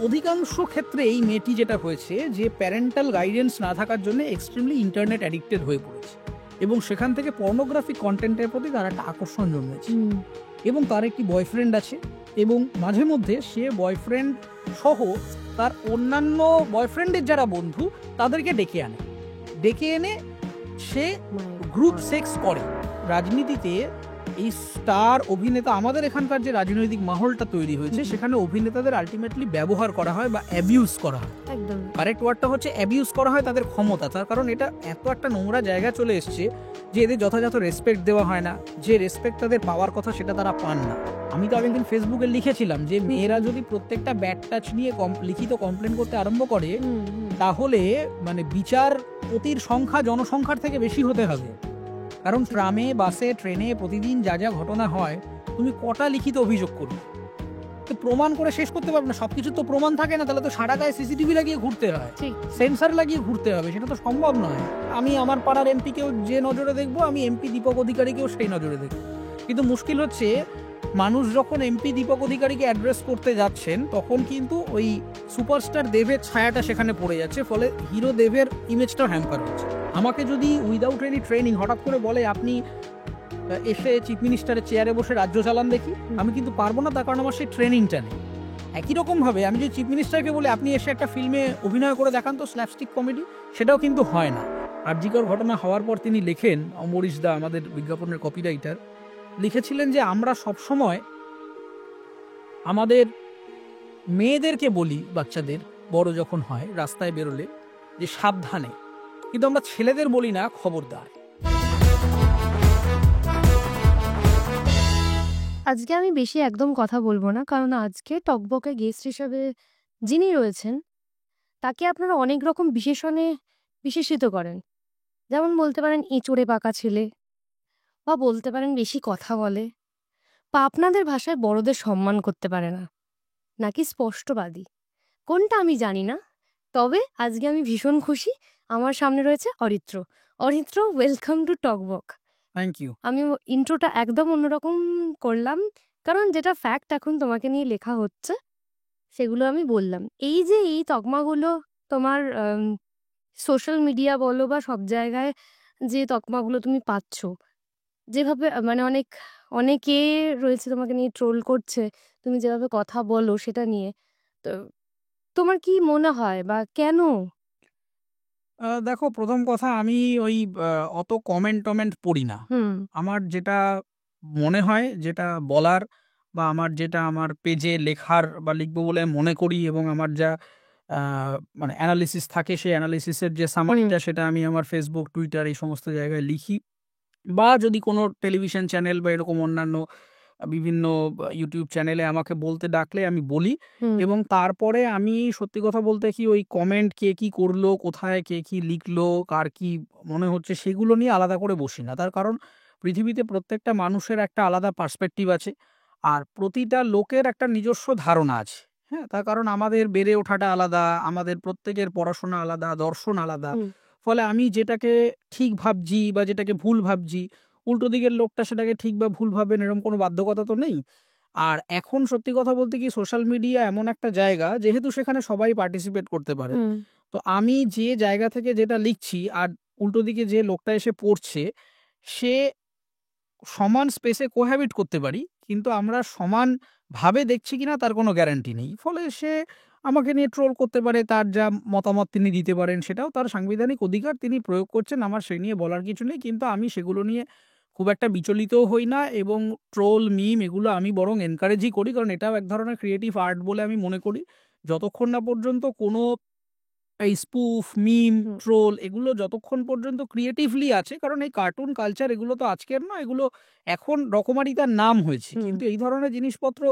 অধিকাংশ ক্ষেত্রে এই মেয়েটি যেটা হয়েছে যে প্যারেন্টাল গাইডেন্স না থাকার জন্য এক্সট্রিমলি ইন্টারনেট অ্যাডিক্টেড হয়ে পড়েছে এবং সেখান থেকে পর্নোগ্রাফিক কন্টেন্টের প্রতি তার একটা আকর্ষণ জন্মেছে এবং তার একটি বয়ফ্রেন্ড আছে এবং মাঝে মধ্যে সে বয়ফ্রেন্ড সহ তার অন্যান্য বয়ফ্রেন্ডের যারা বন্ধু তাদেরকে ডেকে এনে সে গ্রুপ সেক্স করে। রাজনীতিতে এই স্টার অভিনেতা, আমাদের এখানকার যে রাজনৈতিক মাহলটা তৈরি হয়েছে সেখানে অভিনেতাদের আলটিমেটলি ব্যবহার করা হয় বা অ্যাবিউজ করা হয়। একদম কারেক্ট ওয়ার্ডটা হচ্ছে অ্যাবিউজ করা হয় তাদের ক্ষমতা। তার কারণ এটা এত একটা নোংরা জায়গা চলে এসছে যে এদের যথাযথ রেসপেক্ট দেওয়া হয় না, যে রেসপেক্ট তাদের পাওয়ার কথা সেটা তারা পান না। আমি তো আগের দিন ফেসবুকে লিখেছিলাম যে মেয়েরা যদি প্রত্যেকটা ব্যাড টাচ নিয়ে লিখিত কমপ্লেন করতে আরম্ভ করে তাহলে মানে বিচারপতির সংখ্যা জনসংখ্যার থেকে বেশি হতে হবে। কারণ ট্রামে, বাসে, ট্রেনে প্রতিদিন যা যা ঘটনা হয় তুমি কটা লিখিত অভিযোগ করবে, তো প্রমাণ করে শেষ করতে পারবে না। সবকিছু তো প্রমাণ থাকে না, তাহলে তো সারা গায়ে সিসিটিভি লাগিয়ে ঘুরতে হয়, সেন্সার লাগিয়ে ঘুরতে হবে, সেটা তো সম্ভব নয়। আমি আমার পাড়ার এমপিকেও যে নজরে দেখবো, আমি এমপি দীপক অধিকারীকেও সেই নজরে দেখবো। কিন্তু মুশকিল হচ্ছে মানুষ যখন এমপি দীপক অধিকারীকে অ্যাড্রেস করতে যাচ্ছেন তখন কিন্তু ওই সুপারস্টার দেবের ছায়াটা সেখানে পড়ে যাচ্ছে, ফলে হিরো দেবের ইমেজটাও হ্যাম্পার হচ্ছে। আমাকে যদি উইদাউট এনি ট্রেনিং হঠাৎ করে বলে আপনি এসে চিফ মিনিস্টারের চেয়ারে বসে রাজ্য চালান দেখি, আমি কিন্তু পারবো না, তার কারণ আমার সেই ট্রেনিংটা নেই। একই রকমভাবে আমি যদি চিফ মিনিস্টারকে বলে আপনি এসে একটা ফিল্মে অভিনয় করে দেখান তো স্ল্যাপস্টিক কমেডি, সেটাও কিন্তু হয় না। আরজিকর ঘটনা হওয়ার পর তিনি লেখেন, অমরিশ দা আমাদের বিজ্ঞাপনের কপিরাইটার লিখেছিলেন যে আমরা সবসময় আমাদের মেয়েদেরকে বলি, বাচ্চাদের বড় যখন হয় রাস্তায় বেরোলে, যে সাবধানে, কিন্তু আমরা ছেলেদের বলি না খবরদার। আজকে আমি বেশি একদম কথা বলবো না, কারণ আজকে টকবকে গেস্ট হিসেবে যিনি রয়েছেন তাকে আপনারা অনেক রকম বিশেষণে বিশেষিত করেন। যেমন বলতে পারেন এঁচোড়ে পাকা ছেলে, বা বলতে পারেন বেশি কথা বলে, বা আপনাদের ভাষায় বড়দের সম্মান করতে পারে না, নাকি স্পষ্টবাদী, কোনটা আমি জানি না। তবে আজকে আমি ভীষণ খুশি, আমার সামনে রয়েছে অরিত্র। অরিত্র, ওয়েলকাম টু টকবক। Thank you. আমি ইন্ট্রোটা একদম অন্যরকম করলাম, কারণ যেটা ফ্যাক্ট এখন তোমাকে নিয়ে লেখা হচ্ছে সেগুলো আমি বললাম। এই যে এই তকমাগুলো তোমার সোশ্যাল মিডিয়া বলো বা সব জায়গায় যে তকমাগুলো তুমি পাচ্ছ, যেভাবে মানে অনেকে রয়েছে তোমাকে নিয়ে ট্রোল করছে, তুমি যেভাবে কথা বলো সেটা নিয়ে, তো তোমার কি মনে হয় বা কেন? দেখো, প্রথম কথা আমি ওই অত কমেন্ট পড়ি না। আমার যেটা মনে হয়, যেটা বলার বা আমার যেটা আমার পেজে লেখার বা লিখবো বলে মনে করি, এবং আমার যা মানে অ্যানালিসিস থাকে, সেই অ্যানালিসিসের যে সামারিটা সেটা আমি আমার ফেসবুক, টুইটার এই সমস্ত জায়গায় লিখি, বা যদি কোনো টেলিভিশন চ্যানেল বা এরকম অন্যান্য বিভিন্ন ইউটিউব চ্যানেলে আমাকে বলতে ডাকলে আমি বলি। এবং তারপরে আমি সত্যি কথা বলতে কি, ওই কমেন্ট কে কি করলো, কোথায় কে কি লিখলো, কার কি মনে হচ্ছে, সেগুলো নিয়ে আলাদা করে বসি না। তার কারণ পৃথিবীতে প্রত্যেকটা মানুষের একটা আলাদা পার্সপেক্টিভ আছে, আর প্রতিটা লোকের একটা নিজস্ব ধারণা আছে। হ্যাঁ, তার কারণ আমাদের বেড়ে ওঠাটা আলাদা, আমাদের প্রত্যেকের পড়াশোনা আলাদা, দর্শন আলাদা। ফলে আমি যেটাকে ঠিক ভাবছি বা যেটাকে ভুল ভাবছি, উল্টো দিকের লোকটা সেটাকে ঠিক বা ভুল ভাবেন এরকম কোনো বাধ্যকতা তো নেই। আর এখন সত্যি কথা বলতে কি, সোশ্যাল মিডিয়া এমন একটা জায়গা যেহেতু সেখানে সবাই পার্টিসিপেট করতে পারে, তো আমি যে জায়গা থেকে যেটা লিখছি আর উল্টো দিকে যে লোকটা এসে পড়ছে, সে সমান স্পেসে কোহ্যাবিট করতে পারি, কিন্তু আমরা সমান ভাবে দেখছি কিনা তার কোনো গ্যারান্টি নেই। ফলে সে আমাকে নিয়ে ট্রোল করতে পারে, তার যা মতামত তিনি দিতে পারেন সেটাও তার সাংবিধানিক অধিকার, তিনি প্রয়োগ করছেন, আমার সেই নিয়ে বলার কিছু নেই। কিন্তু আমি সেগুলো নিয়ে খুব একটা বিচলিতও হই না, এবং ট্রোল, মিম এগুলো আমি বরং এনকারেজই করি, কারণ এটাও এক ধরনের ক্রিয়েটিভ আর্ট বলে আমি মনে করি। যতক্ষণ না পর্যন্ত কোনো এই স্পুফ, মিম, ট্রোল এগুলো যতক্ষণ পর্যন্ত ক্রিয়েটিভলি আছে, কারণ এই কার্টুন কালচার এগুলো তো আজকের না, এগুলো এখন রকমারিতার নাম হয়েছে, কিন্তু এই ধরনের জিনিসপত্র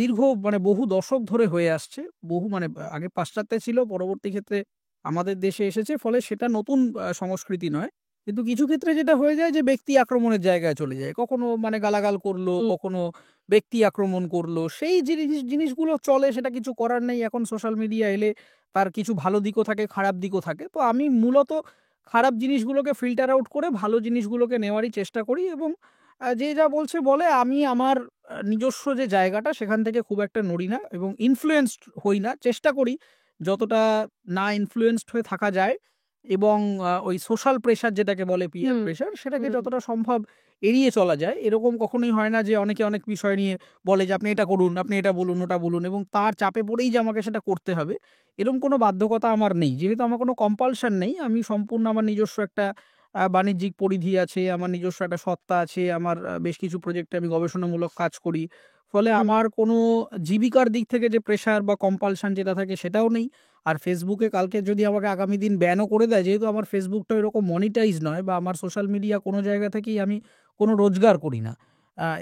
দীর্ঘ মানে বহু দশক ধরে হয়ে আসছে। বহু মানে আগে পাশ্চাত্যে ছিল, পরবর্তী ক্ষেত্রে আমাদের দেশে এসেছে, ফলে সেটা নতুন সংস্কৃতি নয়। কিন্তু কিছু ক্ষেত্রে যেটা হয়ে যায় যে ব্যক্তি আক্রমণের জায়গায় চলে যায়, কখনো মানে গালাগাল করলো, কখনো ব্যক্তি আক্রমণ করলো, সেই জিনিসগুলো চলে, সেটা কিছু করার নেই। এখন সোশ্যাল মিডিয়া এলে তার কিছু ভালো দিকও থাকে, খারাপ দিকও থাকে। তো আমি মূলত খারাপ জিনিসগুলোকে ফিল্টার আউট করে ভালো জিনিসগুলোকে নেওয়ারই চেষ্টা করি, এবং যে যা বলছে বলে, আমি আমার নিজস্ব যে জায়গাটা সেখান থেকে খুব একটা নড়ি না এবং ইনফ্লুয়েন্সড হই না। চেষ্টা করি যতটা না ইনফ্লুয়েন্সড হয়ে থাকা যায় এবং ওই সোশ্যাল প্রেশার যেটাকে বলে পিয়ার প্রেশার, সেটাকে যতটা সম্ভব এড়িয়ে চলা যায়। এরকম কখনোই হয় না যে অনেকে অনেক বিষয় নিয়ে বলে যে আপনি এটা করুন, আপনি এটা বলুন, ওটা বলুন এবং তার চাপে পড়েই যে আমাকে সেটা করতে হবে, এরকম কোনো বাধ্যকতা আমার নেই। যেহেতু আমার কোনো কম্পালশন নেই, আমি সম্পূর্ণ আমার নিজস্ব একটা বাণিজ্যিক পরিধি আছে, আমার নিজস্ব একটা সত্তা আছে, আমার বেশ কিছু প্রজেক্টে আমি গবেষণামূলক কাজ করি। ফলে আমার কোনো জীবিকার দিক থেকে যে প্রেশার বা কম্পালশন যেটা থাকে সেটাও নেই। আর ফেসবুকে কালকে যদি আমাকে আগামী দিন ব্যানও করে দেয়, যেহেতু আমার ফেসবুকটা এরকম মনিটাইজ নয় বা আমার সোশ্যাল মিডিয়া কোনো জায়গা থেকেই আমি কোনো রোজগার করি না,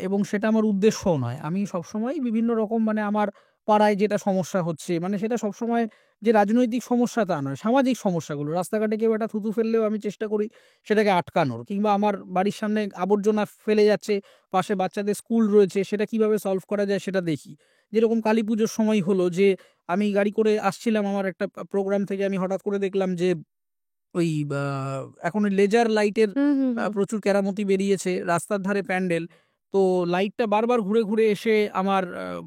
এবং সেটা আমার উদ্দেশ্যও নয়। আমি সবসময় বিভিন্ন রকম মানে আমার পাড়ায় যেটা সমস্যা হচ্ছে, মানে সেটা সবসময় যে রাজনৈতিক সমস্যা তা নয়, সামাজিক সমস্যাগুলো, রাস্তাঘাটে কেউ একটা থুতু ফেললেও আমি চেষ্টা করি সেটাকে আটকানোর, কিংবা আমার বাড়ির সামনে আবর্জনা ফেলে যাচ্ছে, পাশে বাচ্চাদের স্কুল রয়েছে, সেটা কিভাবে সলভ করা যায় সেটা দেখি। যেরকম কালী পুজোর সময় হলো যে আমি গাড়ি করে আসছিলাম আমার একটা প্রোগ্রাম থেকে, আমি হঠাৎ করে দেখলাম যে ওই এখন ওই লেজার লাইটের প্রচুর কেরামতি বেরিয়েছে, রাস্তার ধারে প্যান্ডেল। তো লাইটটা বারবার ঘুরে ঘুরে এসে আমার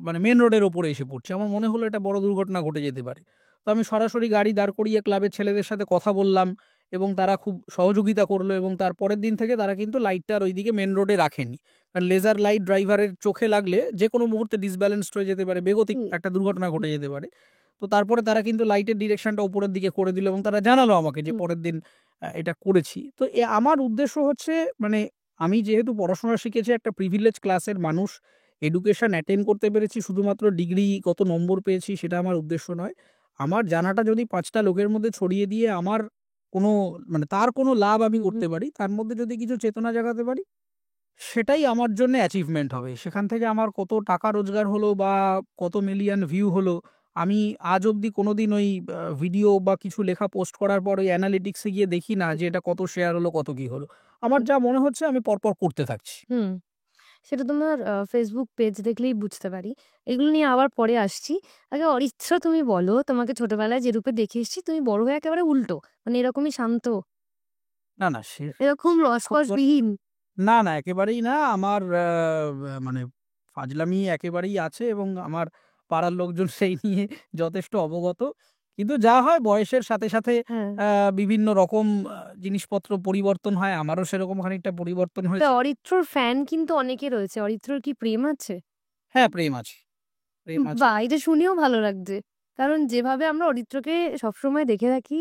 মানে মেন রোডের ওপরে এসে পড়ছে। আমার মনে হলো এটা বড় দুর্ঘটনা ঘটে যেতে পারে। তো আমি সরাসরি গাড়ি দাঁড় করিয়ে ক্লাবের ছেলেদের সাথে কথা বললাম এবং তারা খুব সহযোগিতা করলো এবং তার পরের দিন থেকে তারা কিন্তু লাইটটা আর ওইদিকে মেন রোডে রাখেনি। কারণ লেজার লাইট ড্রাইভারের চোখে লাগলে যে কোনো মুহূর্তে ডিসব্যালেন্সড হয়ে যেতে পারে, বেগতিক একটা দুর্ঘটনা ঘটে যেতে পারে। তো তারপরে তারা কিন্তু লাইটের ডিরেকশনটা উপরের দিকে করে দিল এবং তারা জানালো আমাকে যে পরের দিন এটা করেছি। তো আমার উদ্দেশ্য হচ্ছে, মানে আমি যেহেতু পড়াশোনা শিখেছি, একটা প্রিভিলেজ ক্লাসের মানুষ, এডুকেশন অ্যাটেন্ড করতে পেরেছি, শুধুমাত্র ডিগ্রিগত নম্বর পেয়েছি, সেটা আমার উদ্দেশ্য নয়। আমার জানাটা যদি ৫টা লোকের মধ্যে ছড়িয়ে দিয়ে আমার কোনো মানে তার কোনো লাভ আমি করতে পারি, তার মধ্যে যদি কিছু চেতনা জাগাতে পারি, সেটাই আমার জন্য অ্যাচিভমেন্ট হবে। সেখান থেকে আমার কত টাকা রোজগার হলো বা কত মিলিয়ন ভিউ হলো, আমি আজ অবধি কোনোদিন ওই ভিডিও বা কিছু লেখা পোস্ট করার পর ওই অ্যানালিটিক্সে গিয়ে দেখি না যে এটা কত শেয়ার হলো, কত কি হলো। আমার যা মনে হচ্ছে আমি পরপর করতে থাকছি। সেটা তোমার ফেসবুক পেজ দেখলেই বুঝতে পারি। এগুলো নিয়ে আবার পরে আসছি। আগে অরিত্র, তুমি বলো, তোমাকে ছোটবেলায় যে রূপে দেখে এসেছি, তুমি বড় হয়ে একেবারে উল্টো। মানে এরকমই শান্ত, না, না, সে এরকম রসকসবিহীন। না, না, একেবারেই না। আমার মানে ফাজলামি একেবারেই আছে এবং আমার পাড়ার লোকজন সেই নিয়ে যথেষ্ট অবগত। কিন্তু যা হয় বয়সের সাথে, সাথে হ্যাঁ। বিভিন্ন রকম জিনিসপত্র পরিবর্তন হয়। আমারও সেরকম খানিকটা পরিবর্তন তা হয়েছে। অরিত্রর ফ্যান কিন্তু অনেকে রয়েছে। অরিত্রর কি প্রেম আছে? হ্যাঁ, প্রেম আছে, প্রেম আছে। বাহ! এটা শুনেও ভালো লাগছে। কারণ যেভাবে আমরা অরিত্রকে সবসময় দেখে থাকি,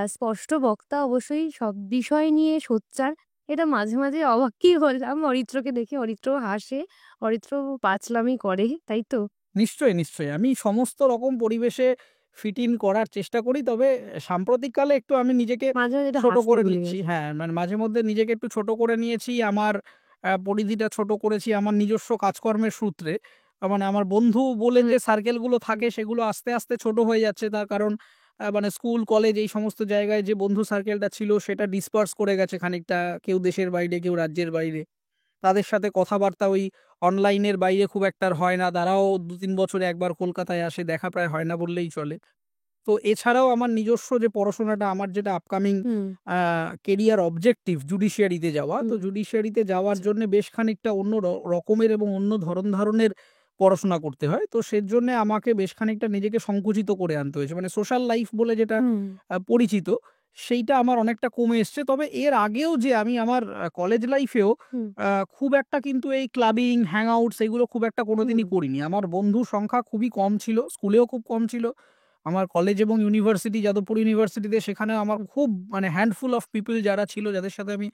স্পষ্ট বক্তা, অবশ্যই সব বিষয় নিয়ে সোচ্চার। এটা মাঝে, মাঝে অবাকই হলাম অরিত্রকে দেখে। অরিত্রও হাসে, অরিত্র পাঁচলামি করে, তাই তো? নিশ্চয়ই, নিশ্চয়ই। আমি সমস্ত রকম পরিবেশে ফিট ইন করার চেষ্টা করি। তবে সাম্প্রতিককালে একটু আমি নিজেকে মাঝে, মাঝে এটা ছোট হাসতে করে ভুলে নিচ্ছি। গেছি। হ্যাঁ, মানে মাঝে মধ্যে নিজেকে একটু ছোট করে নিয়েছি। আমার পরিধিটা ছোট করেছি আমার নিজস্ব কাজকর্মের সূত্রে। মানে আমার বন্ধু বলে যে সার্কেলগুলো থাকে সেগুলো আস্তে, আস্তে ছোট হয়ে যাচ্ছে। তার কারণ মানে স্কুল, কলেজ এই সমস্ত জায়গায় যে বন্ধু সার্কেলটা ছিল সেটা ডিসপার্স করে গেছে খানিকটা। কেউ দেশের বাইরে, কেউ রাজ্যের বাইরে। তাদের সাথে কথাবার্তা ওই অনলাইনের বাইরে খুব একটা আর হয় না। তারাও ২-৩ বছরে একবার কলকাতায় আসে, দেখা প্রায় হয় না বললেই চলে। তো এছাড়াও আমার নিজস্ব যে পড়াশোনাটা, আমার যেটা আপকামিং আ কেরিয়ার অবজেক্টিভ জুডিশিয়ারিতে যাওয়া। তো জুডিশিয়ারিতে যাওয়ার জন্য বেশ খানিকটা অন্য রকমের এবং অন্য ধরনের পড়াশোনা করতে হয়। তো সেজন্যে আমাকে বেশ খানিকটা নিজেকে সংকুচিত করে আনতে হয়েছে। মানে সোশ্যাল লাইফ বলে যেটা পরিচিত, সেইটা আমার অনেকটা কমে এসছে। তবে এর আগেও যে আমি আমার কলেজ লাইফেও আ খুব একটা কিন্তু এই ক্লাবিং, হ্যাং আউটস এগুলো খুব একটা কোনোদিনই করিনি। আমার বন্ধুর সংখ্যা খুবই কম ছিল। স্কুলেও খুব কম ছিল। আমার কলেজ এবং ইউনিভার্সিটি, যাদবপুর ইউনিভার্সিটিতে, সেখানেও আমার খুব মানে হ্যান্ডফুল অফ পিপল যারা ছিল, যাদের সাথে আমি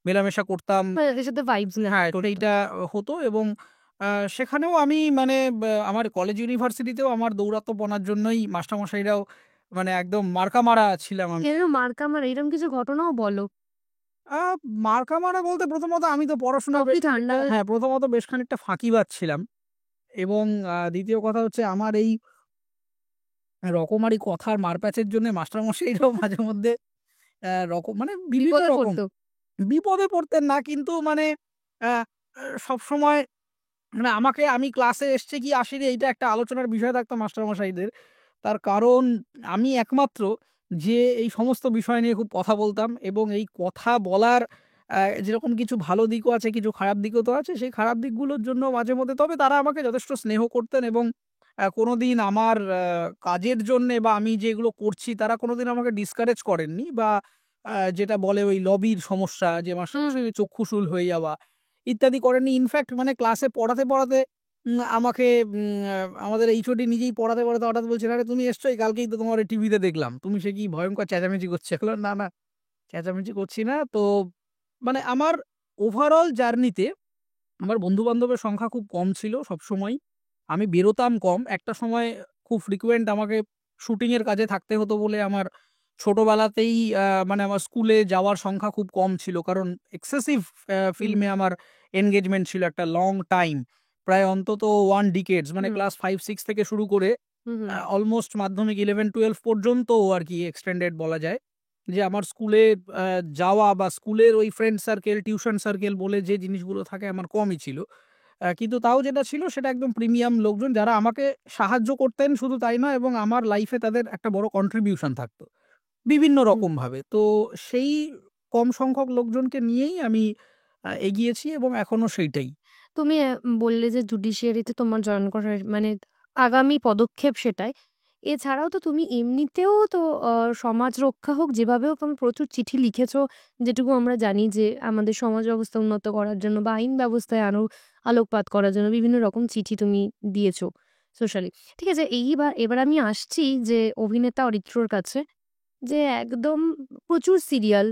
মেলামেশা করতাম। মানে এদের সাথে ভাইবস ম্যাচ হ্যাঁ, করতো। সেইটা হতো এবং সেখানেও আমি মানে আমার কলেজ ইউনিভার্সিটিতেও আমার দৌরাত্ম্যপনার জন্যই মাস্টারমশাইরাও মানে একদম মার্কা মারা ছিলাম আমি। এরকম মার্কা মারা এরকম কিছু ঘটনাও বলো। আ মার্কা মারা বলতে প্রথমত আমি তো পড়াশোনায় বেশ সবই ঠান্ডা। খানিকটা, হ্যাঁ, প্রথমত বেশ খানিকটা ফাঁকিবাজ ছিলাম এবং দ্বিতীয় কথা হচ্ছে আমার এই রকমারি কথার মারপ্যাচের জন্য মাস্টারমশাইরাও মাঝে মধ্যে মানে বিভিন্ন বিপদে রকম পড়তো। বিপদে পড়তেন না, কিন্তু মানে আ সবসময় মানে আমি ক্লাসে এসছি কি আসিনি এইটা একটা আলোচনার বিষয় থাকতো মাস্টারমশাইদের। তার কারণ আমি একমাত্র যে এই সমস্ত বিষয় নিয়ে খুব কথা বলতাম এবং এই কথা বলার যেরকম কিছু ভালো দিকও আছে, কিছু খারাপ দিকও তো আছে। সেই খারাপ দিকগুলোর জন্য মাঝে মধ্যে, তবে তারা আমাকে যথেষ্ট স্নেহ করতেন এবং কোনোদিন আমার কাজের জন্যে বা আমি যেগুলো করছি তারা কোনোদিন আমাকে ডিসকারেজ করেননি, বা যেটা বলে ওই লবির সমস্যা যে আমার সবসময় চক্ষুশূল হয়ে যাওয়া ইত্যাদি করেননি। ইনফ্যাক্ট মানে ক্লাসে পড়াতে আমাকে আমাদের এইচওডি নিজেই পড়াতে হঠাৎ বলছেন, "আরে তুমি এসছোই, কালকেই তো তোমার টিভিতে দেখলাম। তুমি সে কি ভয়ঙ্কর চেঁচামেচি করছো?" বললাম, "না, না, চেঁচামেচি করছি না।" তো মানে আমার ওভারঅল জার্নিতে আমার বন্ধু-বান্ধবের সংখ্যা খুব কম ছিল সবসময়ই। আমি বেরোতাম কম। একটা সময় খুব ফ্রিকুয়েন্ট আমাকে শুটিং এর কাজে থাকতে হতো বলে আমার ছোটবেলাতেই মানে আমার স্কুলে যাওয়ার সংখ্যা খুব কম ছিল। কারণ এক্সেসিভ ফিল্মে আমার এনগেজমেন্ট ছিল একটা লং টাইম। প্রায় অন্তত 1 ডিকেডস, মানে ক্লাস 5-6 থেকে শুরু করে অলমোস্ট মাধ্যমিক 11-12 পর্যন্তও আরকি এক্সটেন্ডেড বলা যায়। যে আমার স্কুলে যাওয়া বা স্কুলের ওই ফ্রেন্ড সার্কেল, টিউশন সার্কেল বলে যে জিনিসগুলো থাকে আমার কমই ছিল। কিন্তু তাও যেটা ছিল সেটা একদম প্রিমিয়াম লোকজন যারা আমাকে সাহায্য করতেন, শুধু তাই নয় এবং আমার লাইফে তাদের একটা বড় কন্ট্রিবিউশন থাকতো বিভিন্ন রকমভাবে। তো সেই কম সংখ্যক লোকজনকে নিয়েই আমি এগিয়েছি এবং এখনো সেইটাই। তুমি বললে যে জুডিশিয়ারিতে তোমার জয়েন করার মানে আগামী পদক্ষেপ সেটাই। এছাড়াও তো তুমি এমনিতেও তো সমাজ রক্ষা হোক যেভাবে হোক তুমি প্রচুর চিঠি লিখেছো। যেটুকু আমরা জানি যে আমাদের সমাজ ব্যবস্থা উন্নত করার জন্য বা আইন ব্যবস্থায় আলোকপাত করার জন্য বিভিন্ন রকম চিঠি তুমি দিয়েছো সোশ্যালি। ঠিক আছে? এবার আমি আসছি যে অভিনেতা অরিত্রর কাছে। যে একদম প্রচুর সিরিয়াল,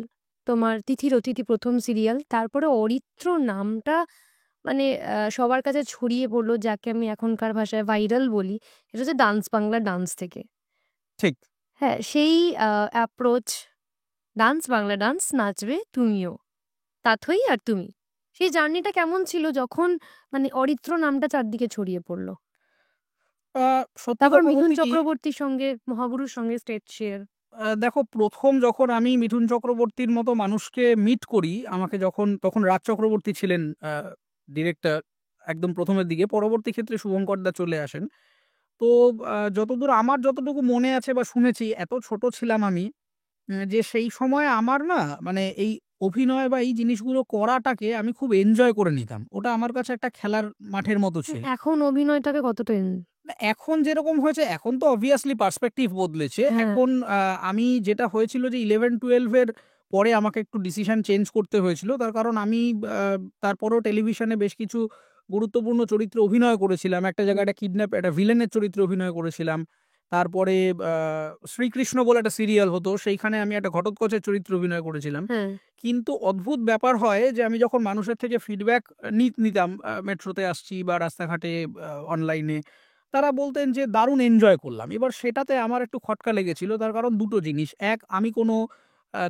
তোমার 'তিথির অতিথি' ১ম সিরিয়াল। তারপরে অরিত্র নামটা মানে সবার কাছে ছড়িয়ে পড়লো, যাকে আমি এখনকার ভাষায় ভাইরাল বলি। এটা হচ্ছে ডান্স বাংলা ডান্স থেকে। ঠিক। হ্যাঁ, সেই অ্যাপ্রোচ, ডান্স বাংলা ডান্স, নাচবে তুমিও, তাথই আর তুমি। সেই জার্নিটা কেমন ছিল যখন মানে অরিত্র নামটা চারদিকে ছড়িয়ে পড়লো? আ সত্যি তারপর কথা মিঠুন বলতে কি, চক্রবর্তীর সঙ্গে, মহাগুরুর সঙ্গে স্টেজ শেয়ার। দেখো ১ম যখন আমি মিঠুন চক্রবর্তীর মতো মানুষকে মিট করি, আমাকে তখন রাজ চক্রবর্তী ছিলেন ডিরেক্টর একদম ১ম এর দিকে। পরবর্তী ক্ষেত্রে শুভঙ্কর দা চলে আসেন। তো যতটুকু মনে আছে বা শুনেছি, এত ছোট ছিলাম আমি যে সেই সময় আমার না মানে এই অভিনয় বা এই জিনিসগুলো করাটাকে আমি খুব এনজয় করে নিতাম। ওটা আমার কাছে একটা খেলার মাঠের মতো ছিল। এখন অভিনয়টাকে কতটা না, এখন যেরকম হয়েছে এখন তো obviously পার্সপেক্টিভ বদলেছে। হ্যাঁ। এখন আমি যেটা হয়েছিল যে 11-12 এর পরে আমাকে একটু ডিসিশন চেঞ্জ করতে হয়েছিল। তার কারণ আমি আ তারপরেও টেলিভিশনে বেশ কিছু গুরুত্বপূর্ণ চরিত্রে অভিনয় করেছিলাম। একটা জায়গায় একটা ভিলেনের চরিত্রে অভিনয় করেছিলাম। তারপরে আ 'শ্রীকৃষ্ণ' বলে একটা সিরিয়াল হতো। সেইখানে আমি একটা ঘটোৎকচের চরিত্রে অভিনয় করেছিলাম। হ্যাঁ। কিন্তু অদ্ভুত ব্যাপার হয় যে আমি যখন মানুষের থেকে ফিডব্যাক নিতাম, মেট্রোতে আসছি বা রাস্তাঘাটে অনলাইনে, তারা বলতেন যে দারুণ এনজয় করলাম। এবার সেটাতে আমার একটু খটকা লেগেছিল। তার কারণ ২ টো জিনিস। এক, আমি কোনো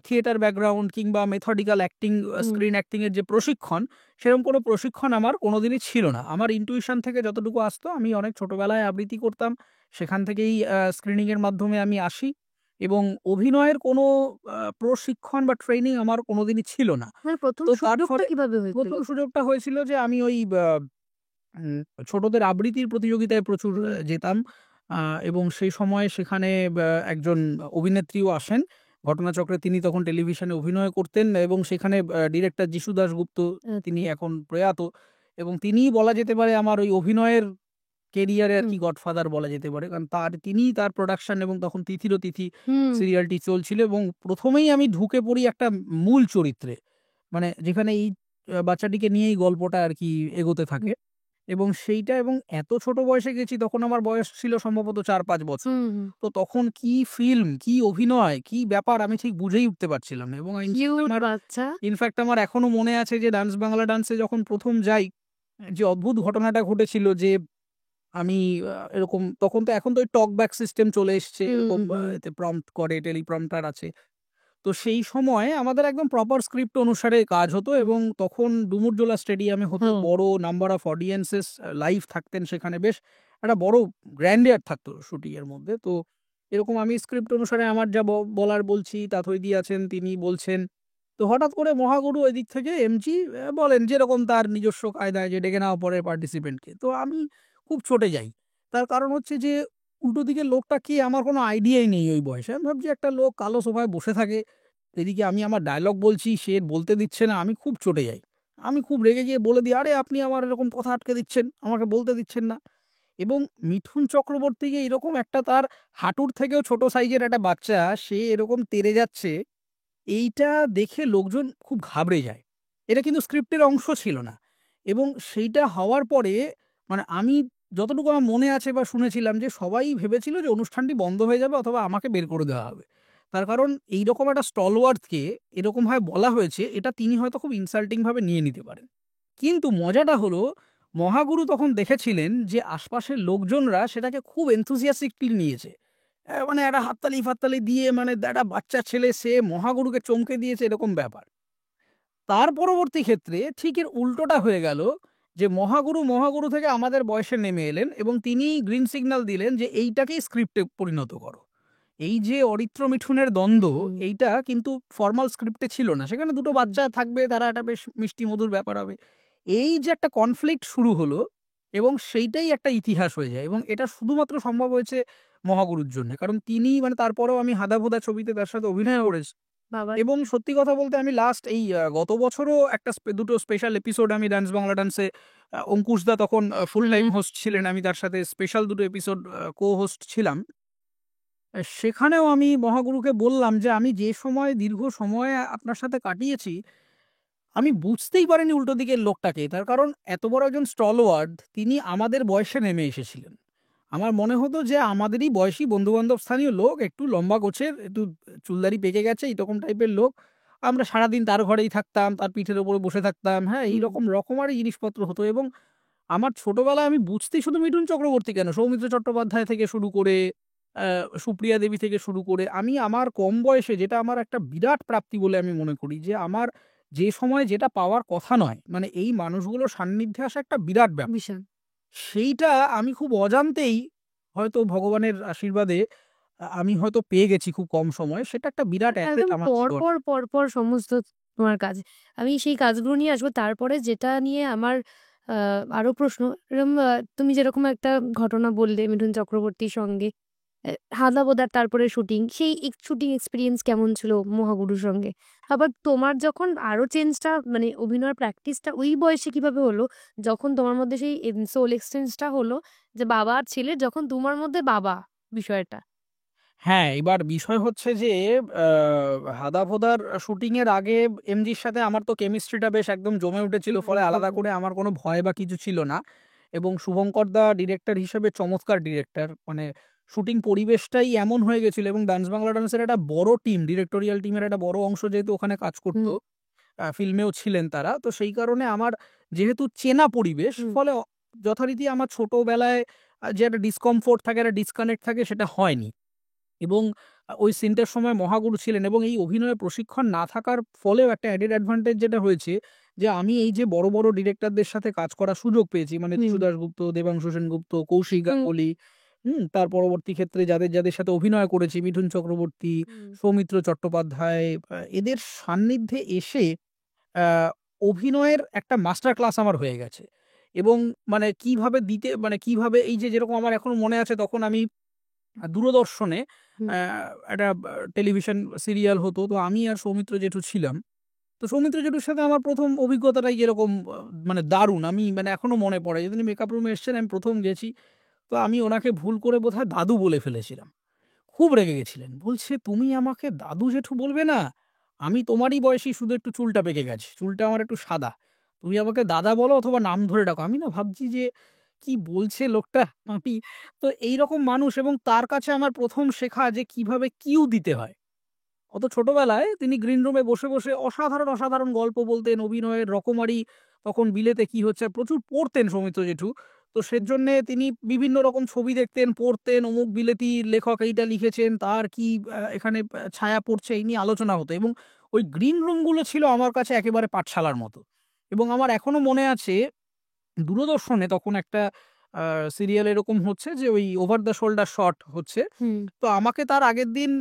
থিয়েটার ব্যাকগ্রাউন্ড কিংবা মেথডিক্যাল অ্যাক্টিং, হুম। স্ক্রিন অ্যাক্টিং এর যে প্রশিক্ষণ, সেরকম কোনো প্রশিক্ষণ আমার কোনোদিনই ছিল না। আমার ইনটুইশন থেকে যতটুকু আসতো, আমি অনেক ছোটবেলায় আবৃত্তি করতাম। সেখান থেকেই স্ক্রিনিং এর মাধ্যমে আমি আসি এবং অভিনয়ের কোনো প্রশিক্ষণ বা ট্রেনিং আমার কোনোদিনই ছিল না। মানে ১ম তো তার সুযোগটা ফলে কিভাবে হয়েছিল? ১ম সুযোগটা হয়েছিল যে আমি ওই হুম, ছোটদের আবৃত্তির প্রতিযোগিতায় প্রচুর যেতাম। আ এবং সেই সময় সেখানে একজন অভিনেত্রীও আসেন ঘটনাচক্রে। তিনি তখন টেলিভিশনে অভিনয় করতেন এবং সেখানে ডিরেক্টর যিশু দাশগুপ্ত, তিনি আচ্ছা। এখন প্রয়াত এবং তিনিই বলা যেতে পারে আমার ওই অভিনয়ের কেরিয়ারে হুম। আরকি গডফাদার বলা যেতে পারে। কারণ তিনিই তার প্রোডাকশন এবং তখন 'তিথির অতিথি' হুম। সিরিয়ালটি চলছিল এবং ১ম এই আমি ঢুকে পড়ি একটা মূল চরিত্রে। মানে যেখানে এই বাচ্চাটিকে নিয়েই গল্পটা আরকি এগোতে থাকে। এবং সেইটা এবং এত ছোট বয়সে গেছি, তখন আমার বয়স ছিল সম্ভবত ৪-৫ বছর। হুম, হুম। তো তখন কি ফিল্ম, কি অভিনয়, কি ব্যাপার আমি ঠিক বুঝেই উঠতে পারছিলাম না। এবং কিউট বাচ্চা। ইনফ্যাক্ট আমার এখনো মনে আছে যে ডান্স বাংলা ডান্সে যখন ১ম যাই, যে অদ্ভুত ঘটনাটা ঘটেছিল যে আমি এরকম তখন তো এখন তো ওই টক ব্যাক সিস্টেম চলে এসছে। হুম, এরকম হুম। এতে প্রম্পট করে, টেলিপ্রম্পটার আছে। তো সেই সময় আমাদের একদম প্রপার স্ক্রিপ্ট অনুসারে কাজ হতো এবং তখন ডুমুরজোলা স্টেডিয়ামে হতো। হুম। বড় নাম্বার অফ অডিয়েন্সেস লাইভ থাকতেন সেখানে। বেশ একটা বড় গ্র্যান্ডিয়ার থাকতো শুটিং এর মধ্যে। তো এরকম আমি স্ক্রিপ্ট অনুসারে আমার যা বলার বলছি, তাথইদি আছেন, তিনি বলছেন। তো হঠাৎ করে মহাগুরু এদিক থেকে এমজি বলেন যেরকম তার নিজস্ব কায়দায় যে ডেকে নেওয়া পরের পার্টিসিপেন্টকে। তো আমি খুব চটে যাই। তার কারণ হচ্ছে যে উল্টো দিকের লোকটা কে আমার কোনো আইডিয়াই নেই ওই বয়সে। আমি ভাবছি একটা লোক কালো সোফায় বসে থাকে। এদিকে আমি আমার ডায়লগ বলছি, সে বলতে দিচ্ছে না, আমি খুব চটে যাই। আমি খুব রেগে গিয়ে বলে দিই, আরে আপনি আমার এরকম কথা আটকে দিচ্ছেন, আমাকে বলতে দিচ্ছেন না। এবং মিঠুন চক্রবর্তীকে এরকম একটা, তার হাঁটুর থেকেও ছোট সাইজের একটা বাচ্চা, সে এরকম তেড়ে যাচ্ছে, এইটা দেখে লোকজন খুব ঘাবড়ে যায়। এটা কিন্তু স্ক্রিপ্টের অংশ ছিল না। এবং সেইটা হওয়ার পরে মানে আমি যতটুকু আমার মনে আছে বা শুনেছিলাম, যে সবাই ভেবেছিল যে অনুষ্ঠানটি বন্ধ হয়ে যাবে অথবা আমাকে বের করে দেওয়া হবে। তার কারণ এইরকম একটা স্টলওয়ার্থকে এরকমভাবে বলা হয়েছে, এটা তিনি হয়তো খুব ইনসাল্টিংভাবে নিয়ে নিতে পারেন। কিন্তু মজাটা হলো, মহাগুরু তখন দেখেছিলেন যে আশপাশের লোকজনরা সেটাকে খুব এনথুজিয়াস্টিকলি নিয়েছে। মানে একটা হাততালি-ফাততালি দিয়ে, মানে একটা বাচ্চা ছেলে সে মহাগুরুকে চমকে দিয়েছে, এরকম ব্যাপার। তার পরবর্তী ক্ষেত্রে ঠিক এর উল্টোটা হয়ে গেল, যে মহাগুরু থেকে আমাদের বয়সে নেমে এলেন এবং তিনি গ্রিন সিগন্যাল দিলেন যে এইটাকেই স্ক্রিপ্টে পরিণত করো। এই যে অরিত্র মিঠুনের দ্বন্দ্ব, এইটা কিন্তু ফর্মাল স্ক্রিপ্টে ছিল না। সেখানে দুটো বাচ্চা থাকবে, তারা একটা বেশ মিষ্টি মধুর ব্যাপার হবে। এই যে একটা কনফ্লিক্ট শুরু হলো এবং সেইটাই একটা ইতিহাস হয়ে যায়, এবং এটা শুধুমাত্র সম্ভব হয়েছে মহাগুরুর জন্য। কারণ তিনি মানে তারপরেও আমি হাদাভোদা ছবিতে তার সাথে অভিনয় করেছি। বাবা! এবং সত্যি কথা বলতে আমি লাস্ট এই গত বছরও একটা দুটো স্পেশাল এপিসোড আমি ডান্স বাংলা ডান্সে, অঙ্কুশ দা তখন ফুল টাইম হোস্ট ছিলেন, আমি তার সাথে স্পেশাল দুটো এপিসোড কো হোস্ট ছিলাম। সেখানেও আমি মহাগুরুকে বললাম যে আমি যে সময় দীর্ঘ সময় আপনার সাথে কাটিয়েছি, আমি বুঝতেই পারিনি উল্টো দিকের লোকটাকে। তার কারণ এত বড় একজন স্টলওয়ার্ড, তিনি আমাদের বয়সে নেমে এসেছিলেন। আমার মনে হতো যে আমাদেরই বয়সী বন্ধু-বান্ধব স্থানীয় লোক, একটু লম্বা গোছের, একটু চুলদাড়ি পেকে গেছে, এইরকম টাইপের লোক। আমরা সারাদিন তার ঘরেই থাকতাম, তার পিঠের উপরে বসে থাকতাম। হ্যাঁ, এইরকম রকমারি জিনিসপত্র হতো। এবং আমার ছোটবেলায় আমি বুঝতেই শুধু মিঠুন চক্রবর্তী কেন, সৌমিত্র চট্টোপাধ্যায় থেকে শুরু করে, সুপ্রিয়া দেবী থেকে শুরু করে, আমি আমার কম বয়সে, যেটা আমার একটা বিরাট প্রাপ্তি বলে আমি মনে করি, যে আমার যে সময় যেটা পাওয়ার কথা নয়, মানে এই মানুষগুলোর সান্নিধ্যে আসা একটা বিরাট ব্যাপার। বিশাল। সেইটা আমি খুব অজান্তেই, হয়তো ভগবানের আশীর্বাদে, আমি হয়তো পেয়ে গেছি খুব কম সময়ে। সেটা একটা বিরাট অ্যাসেট একদম আমার জীবনে। পরপর সমস্ত তোমার কাজ। আমি সেই কাজগুলো নিয়ে আসবো। তারপরে যেটা নিয়ে আমার আ আরো প্রশ্ন, এরম তুমি যেরকম একটা ঘটনা বললে মিঠুন চক্রবর্তীর সঙ্গে হাদাবোদার তারপরে শুটিং, সেই শুটিং এক্সপেরিয়েন্স কেমন ছিল মহাগুরুর সঙ্গে? আবার তোমার যখন আরো চেঞ্জটা মানে অভিনয়ের প্র্যাকটিসটা ওই বয়সে কিভাবে হলো? যখন তোমার মধ্যে সেই সোল এক্সচেঞ্জটা হলো যে বাবা আর ছেলের, যখন তোমার মধ্যে বাবা বিষয়টা? হ্যাঁ, এবার বিষয় হচ্ছে যে হাদাভোদার শুটিং এর আগে এমজির সাথে আমার তো কেমিস্ট্রিটা বেশ একদম জমে উঠেছিল। ফলে আলাদা করে আমার কোনো ভয় বা কিছু ছিল না। এবং শুভঙ্কর দা ডিরেক্টর হিসেবে চমৎকার ডিরেক্টর। মানে শুটিং পরিবেশটাই এমন হয়ে গেছিল, এবং ডান্স বাংলা ডান্সের একটা বড় টিম, ডিরেক্টোরিয়াল টিমের একটা বড় অংশ যেহেতু ওখানে কাজ করত, ফিল্মেও ছিলেন তারা। তো সেই কারণে আমার যেহেতু চেনা পরিবেশ, ফলে যথারীতি আমার ছোটবেলায় যে একটা ডিসকমফোর্ট থাকে, একটা ডিসকানেক্ট থাকে, সেটা হয়নি। এবং ওই সিনটার সময় মহাগুরু ছিলেন, এবং এই অভিনয়ে প্রশিক্ষণ না থাকার ফলেও একটা অ্যাডেড অ্যাডভান্টেজ যেটা হয়েছে, যে আমি এই যে বড়, বড় ডিরেক্টরদের সাথে কাজ করার সুযোগ পেয়েছি, মানে টিশু দাশগুপ্ত, দেবাংশু সেনগুপ্ত, কৌশিক গাঙ্গুলি, তার পরবর্তী ক্ষেত্রে যাদের সাথে অভিনয় করেছি, মিঠুন চক্রবর্তী, সৌমিত্র চট্টোপাধ্যায়, এদের সান্নিধ্যে এসে আ অভিনয়ের একটা মাস্টার ক্লাস আমার হয়ে গেছে। এবং মানে কিভাবে দিতে, মানে কিভাবে এই যে যেরকম আমার এখনো মনে আছে, তখন আমি দূরদর্শনে অ্যা একটা টেলিভিশন সিরিয়াল হতো। তো আমি আর সৌমিত্র জেঠু ছিলাম। তো সৌমিত্র জেঠুর সাথে আমার ১ম অভিজ্ঞতাটাই যেরকম মানে দারুণ। আমি মানে এখনো মনে পড়ে, যেদিন মেকআপ রুমে এসছেন, আমি ১ম গেছি। তো আমি ওনাকে ভুল করে বোধহয় দাদু বলে ফেলেছিলাম। খুব রেগে গেছিলেন। বলছে, "তুমি আমাকে দাদু জেঠু বলবে না? আমি তোমারই বয়সী, শুধু একটু চুলটা পেকে গেছে। চুলটা আমার একটু সাদা। তুমি আমাকে দাদা বলো অথবা নাম ধরে ডাকো।" আমি না ভাবছি যে কি বলছে লোকটা? আমি তো এইরকম মানুষ, এবং তার কাছে আমার ১ম শেখা যে কিভাবে কিউ দিতে হয়। অত ছোটবেলায় তিনি গ্রিন রুমে বসে, বসে অসাধারণ, অসাধারণ গল্প বলতেন, অভিনয়ের রকমারি, তখন বিলেতে কি হচ্ছে প্রচুর পড়তেন সৌমিত্র জেঠু। তো সেজন্যে তিনি বিভিন্ন রকম ছবি দেখতেন, পড়তেন, অমুক বিলেতি লেখক এইটা লিখেছেন, তার কি এখানে ছায়া পড়ছে, এই নিয়ে আলোচনা হতো। এবং ওই গ্রিন রুমগুলো ছিল আমার কাছে একেবারে পাঠশালার মতো। এবং আমার এখনো মনে আছে, দূরদর্শনে তখন একটা আ সিরিয়াল এরকম হচ্ছে যে ওই ওভার দ্য শোল্ডার শট হচ্ছে। তো আমাকে তার আগের দিন